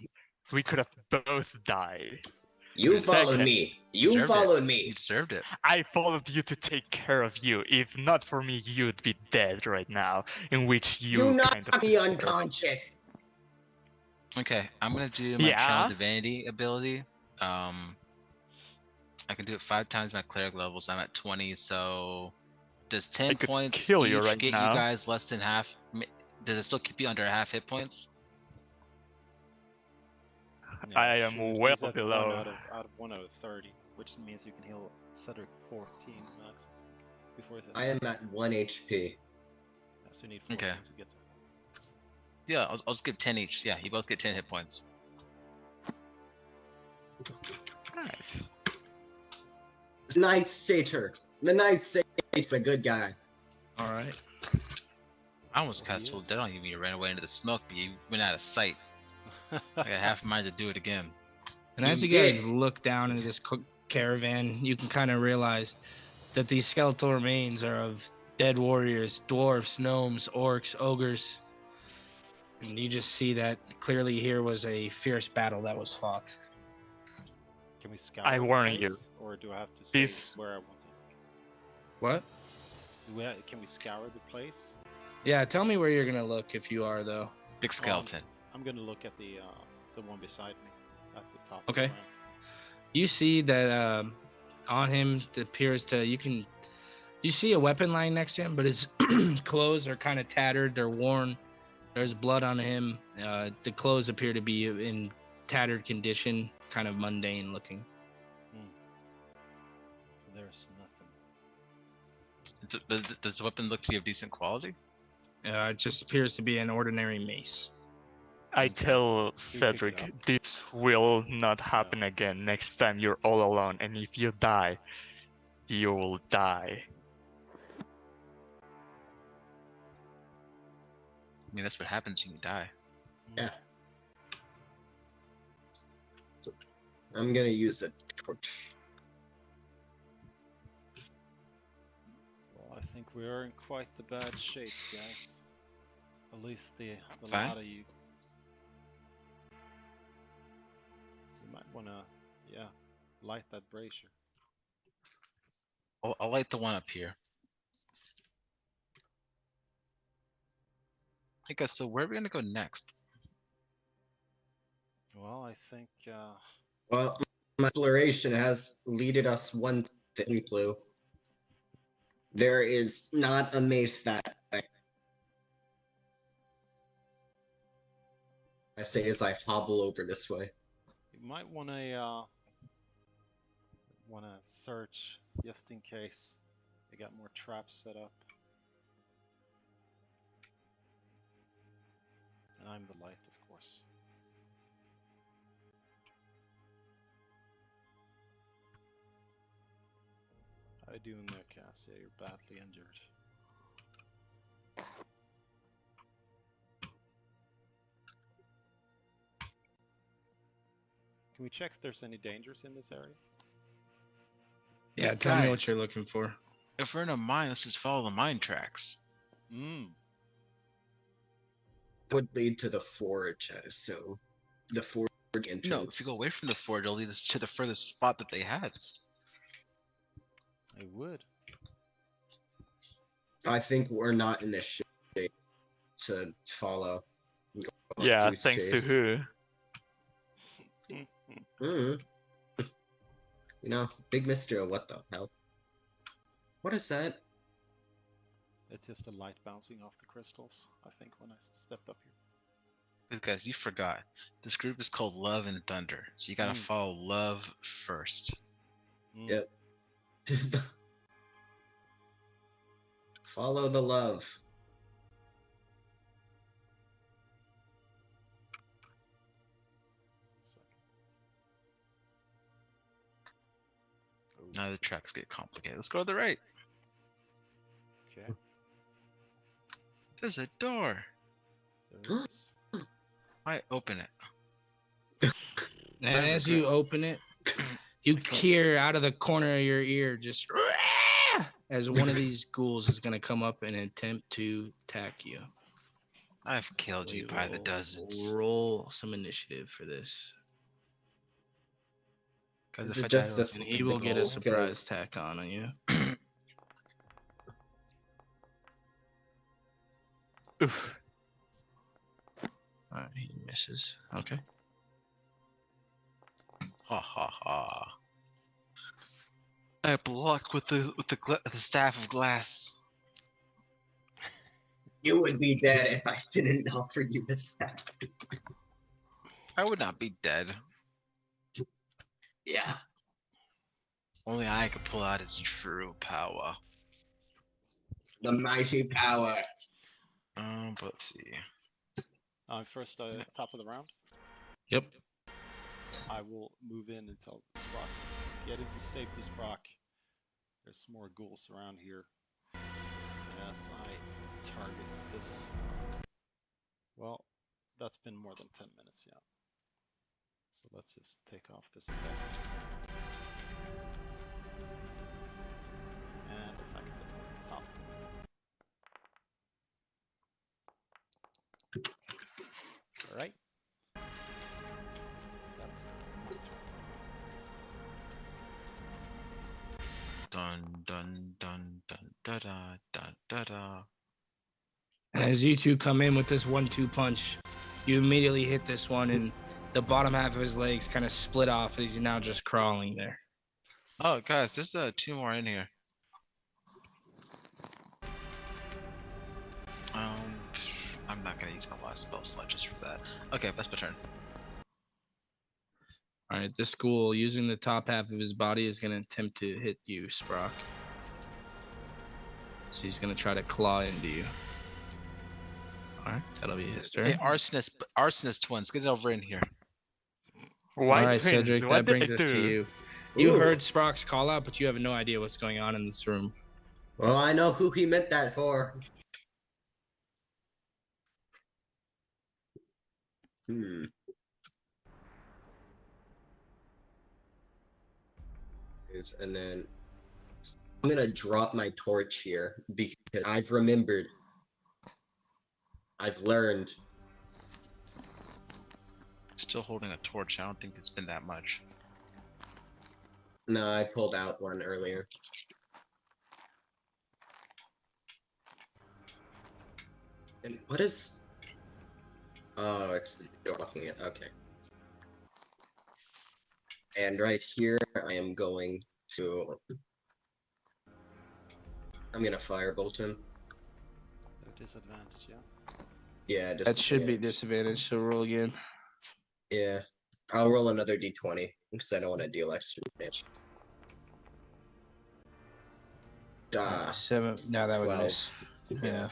we could have both died. You followed Second. me. You Deserved it. followed You me. deserved it. I followed you to take care of you. If not for me, you'd be dead right now. In which You kind knocked of me deserve. unconscious. Okay, I'm gonna do my Yeah? channel divinity ability. I can do it 5 times my cleric level, so I'm at 20. So does 10 could points kill each you right get now. you guys less than half? Does it still keep you under half hit points? Yeah, I am shoot, well he's at below. 1 out of 1 out of 30, which means you can heal Cedric 14 max before he's at I am at 1 HP. yeah, so you need 14 Okay. to get there. Yeah, I'll just give 10 each. Yeah, you both get 10 hit points. Nice. The Night Satyr. The Night Satyr, a good guy. All right. I almost Well, he cast Full is. Dead on you when you ran away into the smoke, but you went out of sight. I got half a mind to do it again. And as you You guys did. look down into this caravan, you can kind of realize that these skeletal remains are of dead warriors, dwarfs, gnomes, orcs, ogres. And you just see that clearly here was a fierce battle that was fought. Can we scour I the warn you. place, or do I have to say These- where I want to look? What? Can we scour the place? Yeah, tell me where you're going to look if you are, though. Big skeleton. I'm gonna look at the one beside me at the top. of Okay. the ramp. You see that on him it appears to you see a weapon lying next to him, but his clothes are kind of tattered, they're worn, There's blood on him. The clothes appear to be in tattered condition, kind of mundane looking. So there's nothing. Does the weapon look to be of decent quality? It just appears to be an ordinary mace. I Okay. tell pick it Cedric, up. this will not happen again. Next time you're all alone, and if you die, you will die. I mean, that's what happens when you die. Yeah. I'm gonna use a torch. Well, I think we are in quite the bad shape, guys. At least the Fine. lot of you. You might wanna, light that brazier. I'll light the one up here. I guess so. Where are we gonna go next? Well, I think, Well, my exploration has leaded us one thin clue. There is not a mace that way. I say as I hobble over this way. you might wanna search just in case they got more traps set up. And I'm the light, of course. How you doing there, Cassia? You're badly injured. Can we check if there's any dangers in this area? Yeah, tell me what Guys. you're looking for. If we're in a mine, let's just follow the mine tracks. Would lead to the forge, I assume. The forge entrance. No, if you go away from the forge, it'll lead us to the furthest spot that they had. I would. I think we're not in this shape to follow. Go on a Yeah, goose thanks to chase. who? You know, big mystery. What the hell? What is that? It's just a light bouncing off the crystals, I think, when I stepped up here. Because guys, you forgot. This group is called Love and Thunder. So you gotta follow love first. Yep. Follow the love. Now the tracks get complicated. Let's go to the right. Okay. There's a door. There is. I open it. And as you open it, you hear out of the corner of your ear just as one of these ghouls is going to come up and attempt to attack you. I've killed you by the dozens. Roll some initiative for this. Because Is if it I just die, a And he will get a physical? surprise 'Cause attack on you. Oof. Alright, he misses. Okay. ha ha ha. I block with the staff of glass. You would be dead if I didn't offer you this staff. I would not be dead. Yeah. Only I could pull out its true power. The mighty power. But let's see. First, top of the round. Yep. So I will move in and tell Sprock, get into safety, Sprock. There's some more ghouls around here. As I target this. Well, that's been more than 10 minutes, yeah. So let's just take off this effect. And attack the top. Alright. That's my turn. Dun dun dun dun da da da da da. And as you two come in with this 1-2 punch, you immediately hit this one, and the bottom half of his legs kind of split off as he's now just crawling there. Oh, guys, there's 2 more in here. I'm not gonna use my last spell slot just for that. Okay, that's my turn. All right, this ghoul, using the top half of his body, is going to attempt to hit you, Sprock. So he's going to try to claw into you. All right, that'll be his turn. Hey, arsonist twins, get it over in here. Why All right, twins? Cedric, What that did brings I us to do? you. You Ooh. heard Sprock's call out, but you have no idea what's going on in this room. Well, I know who he meant that for. And then I'm gonna drop my torch here because I've remembered. I've learned. Still holding a torch. I don't think it's been that much. No, I pulled out one earlier. And what is? Oh, it's the door blocking it. Okay. And right here, I am going to. I'm gonna firebolt him. No disadvantage, yeah. Yeah, That should be disadvantage. disadvantage, so roll again. Yeah, I'll roll another d20 because I don't want to deal extra damage. Ah, 7. No, that would 12. miss. Yeah.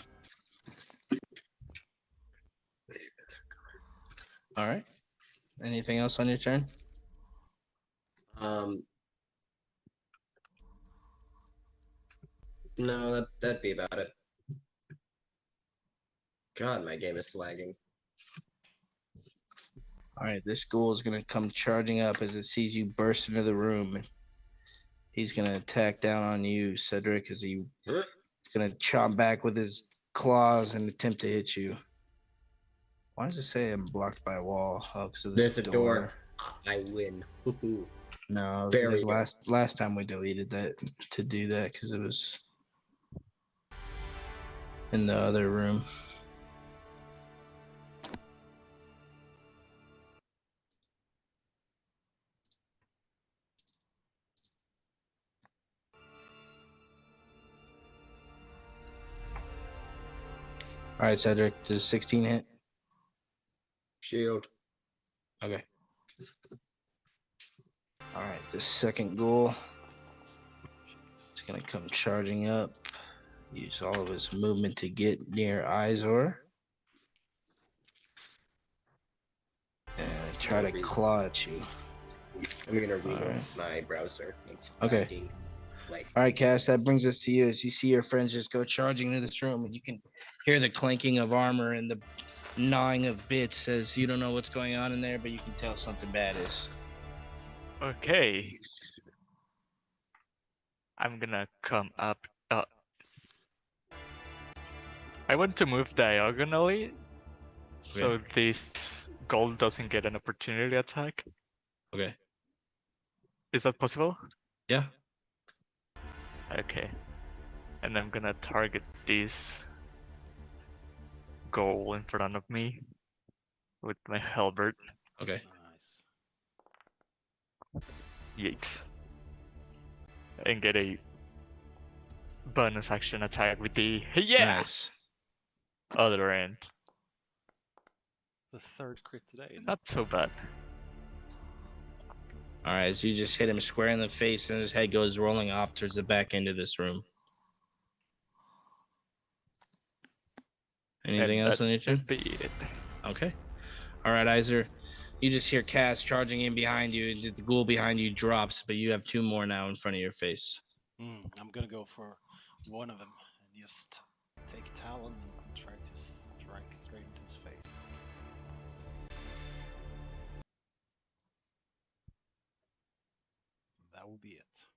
All right. Anything else on your turn? No, that'd be about it. God, my game is lagging. All right, this ghoul is going to come charging up as it sees you burst into the room. He's going to attack down on you, Cedric, as he's going to chomp back with his claws and attempt to hit you. Why does it say I'm blocked by a wall? Oh, because of this There's a door. I win. Woohoo. No, There because we go. last time we deleted that to do that because it was in the other room. All right, Cedric, does 16 hit? Shield. Okay. All right, the second ghoul is going to come charging up. Use all of his movement to get near Izor. And try to claw at you. I'm gonna read All right. off my browser. It's Okay. lagging, like, All right, Cass, that brings us to you as you see your friends just go charging into this room, and you can hear the clanking of armor and the gnawing of bits as you don't know what's going on in there, but you can tell something bad is. Okay. I'm gonna come up. I want to move diagonally, so this gold doesn't get an opportunity attack. Okay. Is that possible? Yeah. Okay. And I'm gonna target this goal in front of me with my halberd. Okay. Nice. Yeet. And get a bonus action attack with the Nice. other end. The third crit today. Not so bad. All right, so you just hit him square in the face, and his head goes rolling off towards the back end of this room. Anything else on your turn? Be it. Okay. All right, Izor. You just hear Cass charging in behind you. The ghoul behind you drops, but you have 2 more now in front of your face. I'm gonna go for one of them and just take Talon and try to strike straight into his face. That will be it.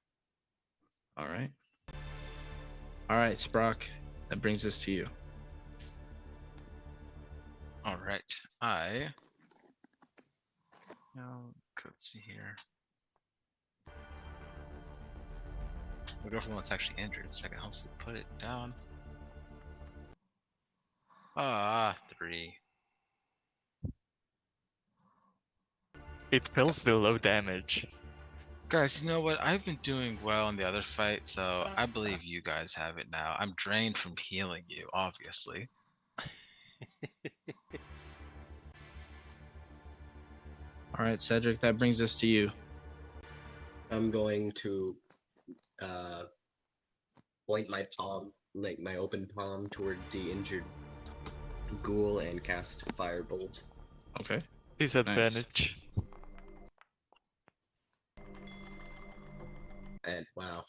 All right. All right, Sprock. That brings us to you. All right, let's see here. We'll go for the one that's actually injured, so I can hopefully put it down. 3. It feels the low damage. Guys, you know what? I've been doing well in the other fight, so I believe you guys have it now. I'm drained from healing you, obviously. All right, Cedric, that brings us to you. I'm going to point my palm, like my open palm, toward the injured ghoul and cast Firebolt. Okay. Disadvantage. And wow,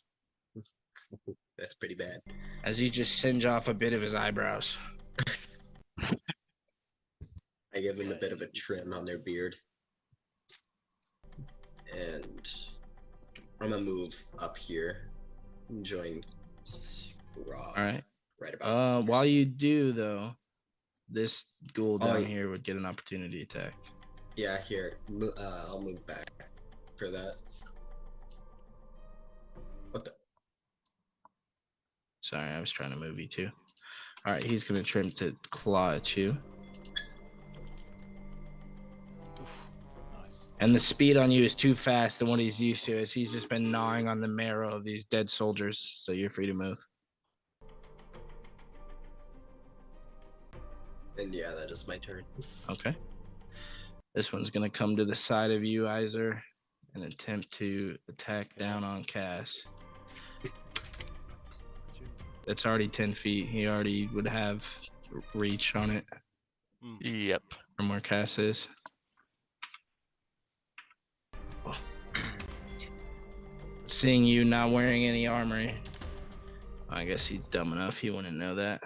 that's pretty bad. As you just singe off a bit of his eyebrows. I give him a bit of a trim on their beard. And I'm gonna move up here and join Rob. All right. Right about While you do though, this ghoul down yeah. here would get an opportunity attack. Yeah, here. I'll move back for that. What the? Sorry, I was trying to move you too. All right, he's gonna trim to claw at you. Nice. And the speed on you is too fast than what he's used to, as he's just been gnawing on the marrow of these dead soldiers. So you're free to move. And yeah, that is my turn. Okay. This one's gonna come to the side of you, Iser, and attempt to attack down on Cass. It's already 10 feet. He already would have reach on it Yep. from where Cass is. Seeing you not wearing any armor, I guess he's dumb enough he wouldn't know that.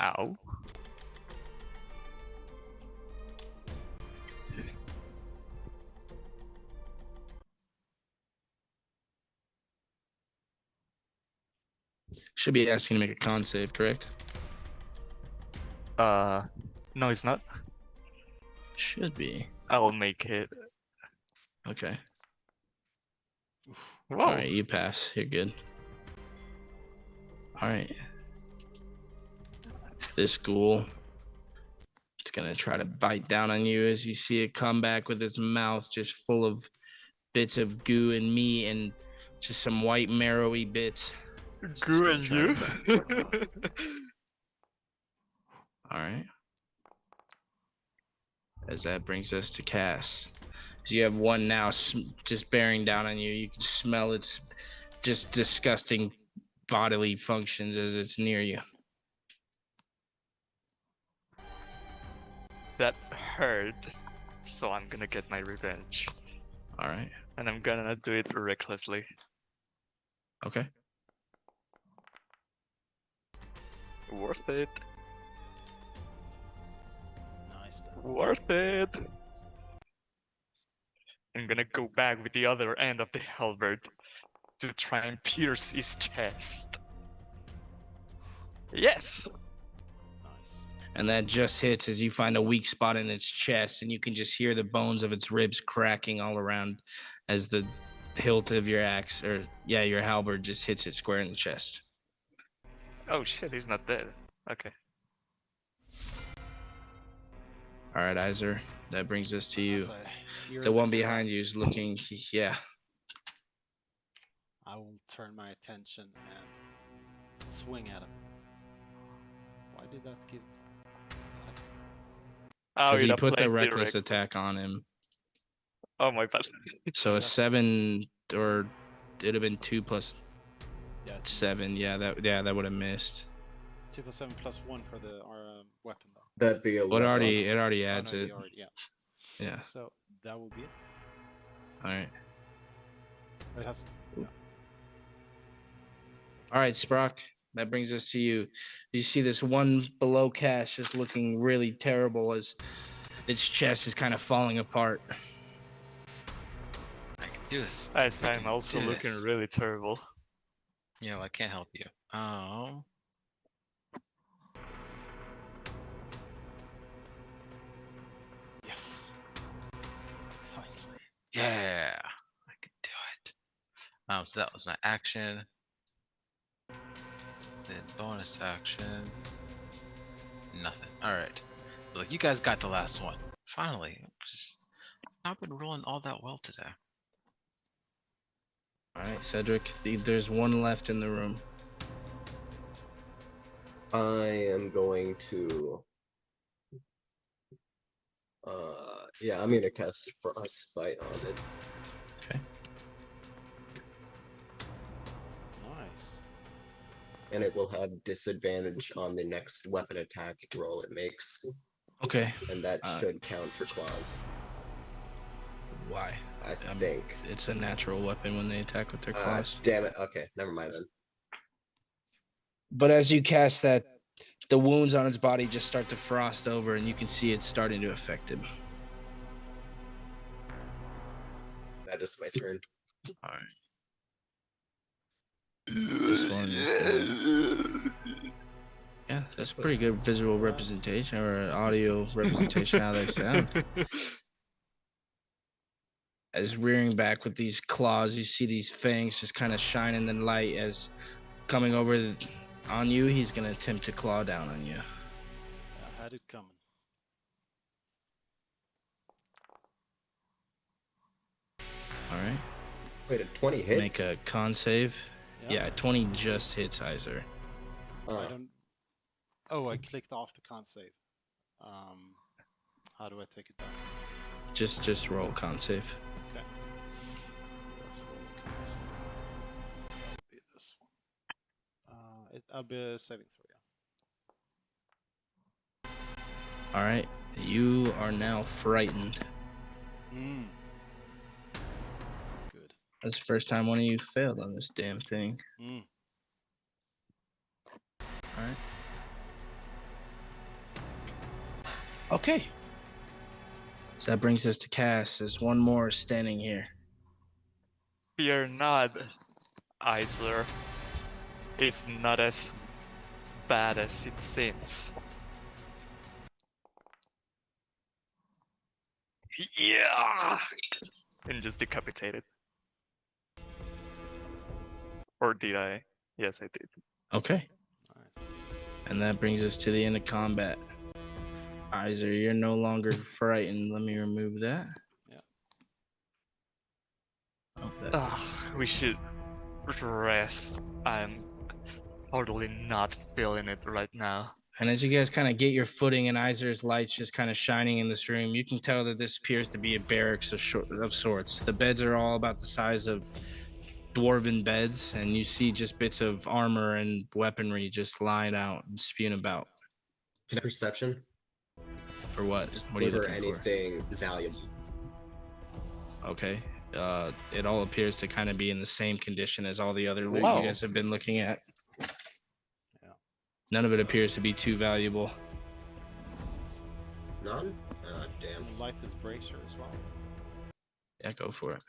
Ow. Should be asking to make a con save, correct? No, it's not. Should be. I'll make it. Okay. Whoa. All right, you pass. You're good. All right. This ghoul, it's gonna try to bite down on you as you see it come back with its mouth just full of bits of goo and meat and just some white marrowy bits. It's just Goo gonna and try you? to All right. As that brings us to Cass. So you have one now just bearing down on you. You can smell its just disgusting bodily functions as it's near you. That hurt. So I'm gonna get my revenge. All right. And I'm gonna do it recklessly. Okay. Worth it. Nice. Worth it. I'm gonna go back with the other end of the halberd to try and pierce his chest. Yes! Nice. And that just hits as you find a weak spot in its chest, and you can just hear the bones of its ribs cracking all around as the hilt of your axe, or yeah, your halberd just hits it square in the chest. Oh shit, he's not dead. Okay. All right, Iser, that brings us to you. As I hear The one cry, behind you is looking, yeah. I will turn my attention and swing at him. Why did that give? Oh, Because he you're put the playing reckless direct. attack on him. Oh my bad. So a Yes. 7, or it'd have been 2 plus Yeah, it's 7. Yeah, that would have missed. 2 plus 7 plus 1 for the weapon though. That'd be a Well, it level. already Oh, adds no, it. you already, yeah. Yeah. So that will be it. All right. It has. Yeah. All right, Sprock. That brings us to you. You see this one below Cash just looking really terrible as its chest is kind of falling apart. I can do this. As We I'm can also do looking this. really terrible. You know, I can't help you. Yes. Finally. Yeah, I can do it. So that was my action. Then bonus action. Nothing. All right. Look, you guys got the last one. Finally. Just not been rolling all that well today. All right, Cedric. There's one left in the room. I am going to. Yeah, I'm gonna cast Frostbite on it. Okay. Nice. And it will have disadvantage on the next weapon attack roll it makes. Okay. And that should count for claws. Why? I think. It's a natural weapon when they attack with their claws. Damn it. Okay, never mind then. But as you cast that, the wounds on its body just start to frost over, and you can see it's starting to affect him. That is my turn. All right. This one is yeah, that's pretty good visual representation or audio representation how they sound. As rearing back with these claws, you see these fangs just kind of shine in the light as coming over on you. He's gonna attempt to claw down on you. I had it coming. All right. Wait, a 20 hits? Make a con save. Yeah, 20 just hits Iser. I don't. Oh, I clicked off the con save. How do I take it down? Just roll con save. Okay. So let's roll a con save. That'll be this one. I'll be a saving throw. All right. You are now frightened. Good. That's the first time one of you failed on this damn thing. All right. Okay. So that brings us to Cass. There's one more standing here. Fear not, Isler. It's not as bad as it seems. Yeah! And just decapitated. Or did I? Yes, I did. Okay. Nice. And that brings us to the end of combat. Iser, you're no longer frightened. Let me remove that. Yeah. Oh, We should rest. I'm totally not feeling it right now. And as you guys kind of get your footing and Iser's lights just kind of shining in this room, you can tell that this appears to be a barracks of sorts. The beds are all about the size of dwarven beds, and you see just bits of armor and weaponry just lying out and spewing about. Perception? For what? Just what are you look for looking anything valuable. Okay. It all appears to kind of be in the same condition as all the other loot Wow. you guys have been looking at. Yeah. None of it appears to be too valuable. None? Damn. I like this bracer as well. Yeah, go for it.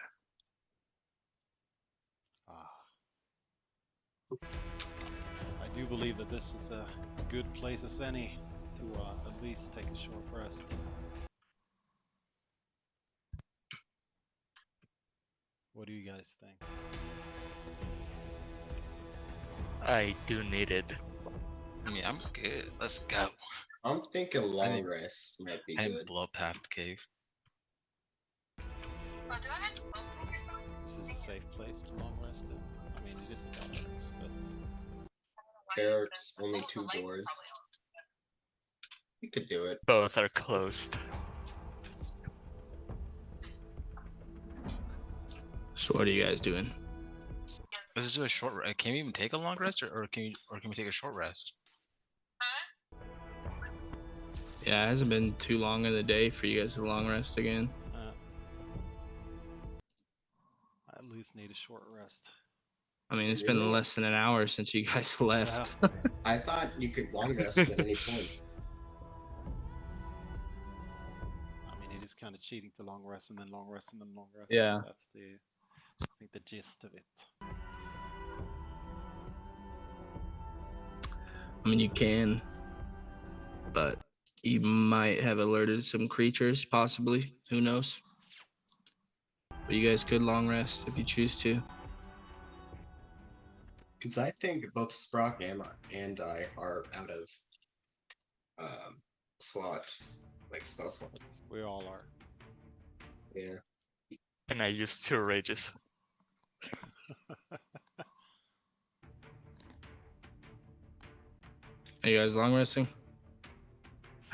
I do believe that this is a good place as any to at least take a short rest. What do you guys think? I do need it. I mean, I'm good. Let's go. I'm thinking long think- rest might be I didn't good. blow up half the cave. This is a safe place to long rest in. I mean, it isn't barracks, but There's only 2 doors. We could do it. Both are closed. So what are you guys doing? Let's just do a short rest. Can we even take a long rest, or can we take a short rest? Yeah, it hasn't been too long in the day for you guys to long rest again. I at least need a short rest. I mean, it's Really? been less than an hour since you guys left. I thought you could long rest at any point. I mean, it is kind of cheating to long rest and then long rest and then long rest. Yeah. That's I think the gist of it. I mean, you can, but you might have alerted some creatures, possibly. Who knows? But you guys could long rest if you choose to. Because I think both Sprock and I are out of slots, like spell slots. We all are. Yeah. And I used 2 rages. Are you guys long resting?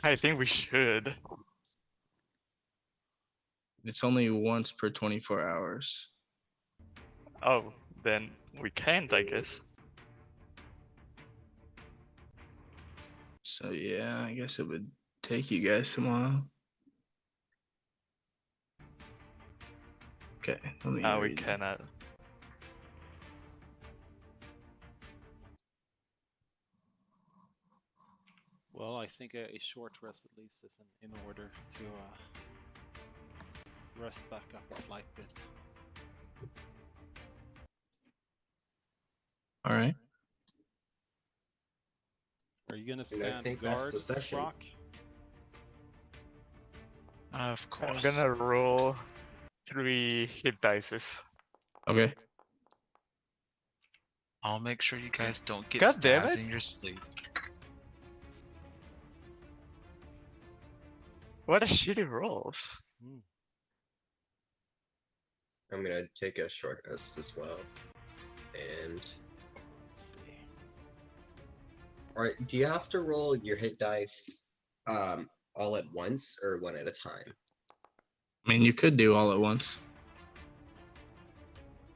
I think we should. It's only once per 24 hours. Oh, then we can't, I guess. So yeah, I guess it would take you guys some while. Okay, let me. No, we read. cannot. Well, I think a short rest at least is in order to rest back up a slight bit. All right. Are you gonna And I stand think that's guard, the session. Sprock? Of I'm course. gonna roll 3 hit dices. Okay. I'll make sure you guys don't get God damn stabbed it. in your sleep. What a shitty rolls. I'm gonna take a short rest as well. And Let's see. alright, do you have to roll your hit dice all at once or one at a time? I mean, you could do all at once,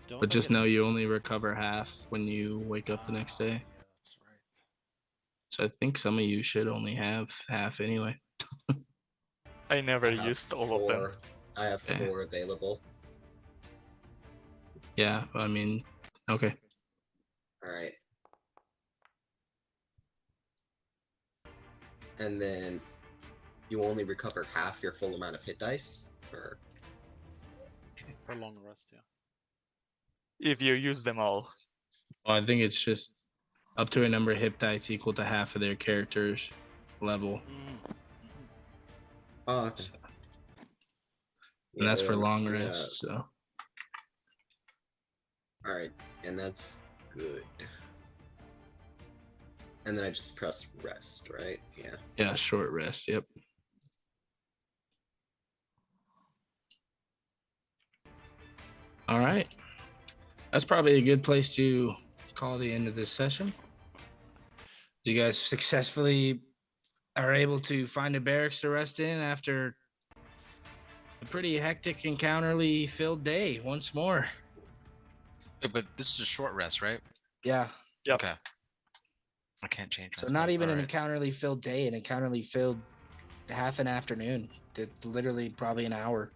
Don't but I just get- know you only recover half when you wake up the next day. Yeah, that's right. So I think some of you should only have half anyway. I never I have used all of them. 4. I have Okay. 4 available. Yeah, I mean, okay. Alright. And then you only recover half your full amount of hit dice? Or For long rest, yeah. If you use them all. Well, I think it's just up to a number of hit dice equal to half of their character's level. oh, okay. And that's for Yeah, long yeah. rest, so. Alright, and that's good. And then I just press rest, right? Yeah. Yeah, short rest, yep. All right. That's probably a good place to call the end of this session. You guys successfully are able to find a barracks to rest in after a pretty hectic encounterly filled day once more. Hey, but this is a short rest, right? Yeah. Yep. Okay. I can't change my So not spell. even an Alright. encounterly filled day, an encounterly filled half an afternoon. It's literally probably an hour.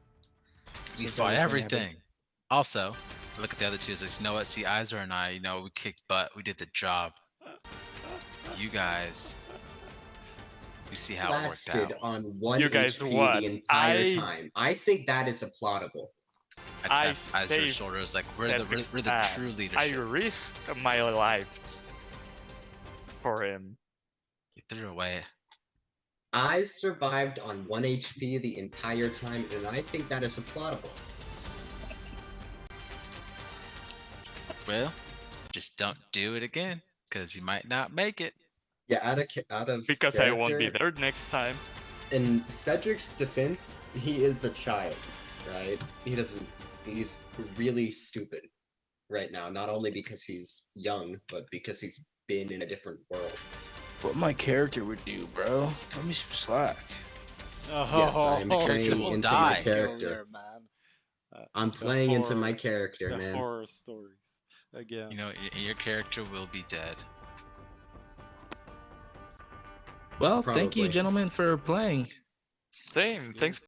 We since fought everything happened. everything. Also, look at the other two. It's like, you know what? See, Iser and I, we kicked butt. We did the job. You guys, you see how it worked Blasted out. on 1 You guys HP won. the entire I- time. I think that is applaudable. I I tapped Iser's saved shoulders like we're the Cedric's true ass. I leadership. risked my life for him. You threw away. I survived on 1 HP the entire time, and I think that is applaudable. Well, just don't do it again, because you might not make it. Yeah, out of Because I won't be character, there next time. In Cedric's defense, he is a child, right? He's really stupid right now, not only because he's young, but because he's been in a different world. What my character would do, bro? Cut me some slack. Yes, I'm playing You will into die. my character. There, man. I'm The playing into my horror- character, the man. horror stories again. Your character will be dead. Well, thank you, Probably. gentlemen, for playing. Same. Thanks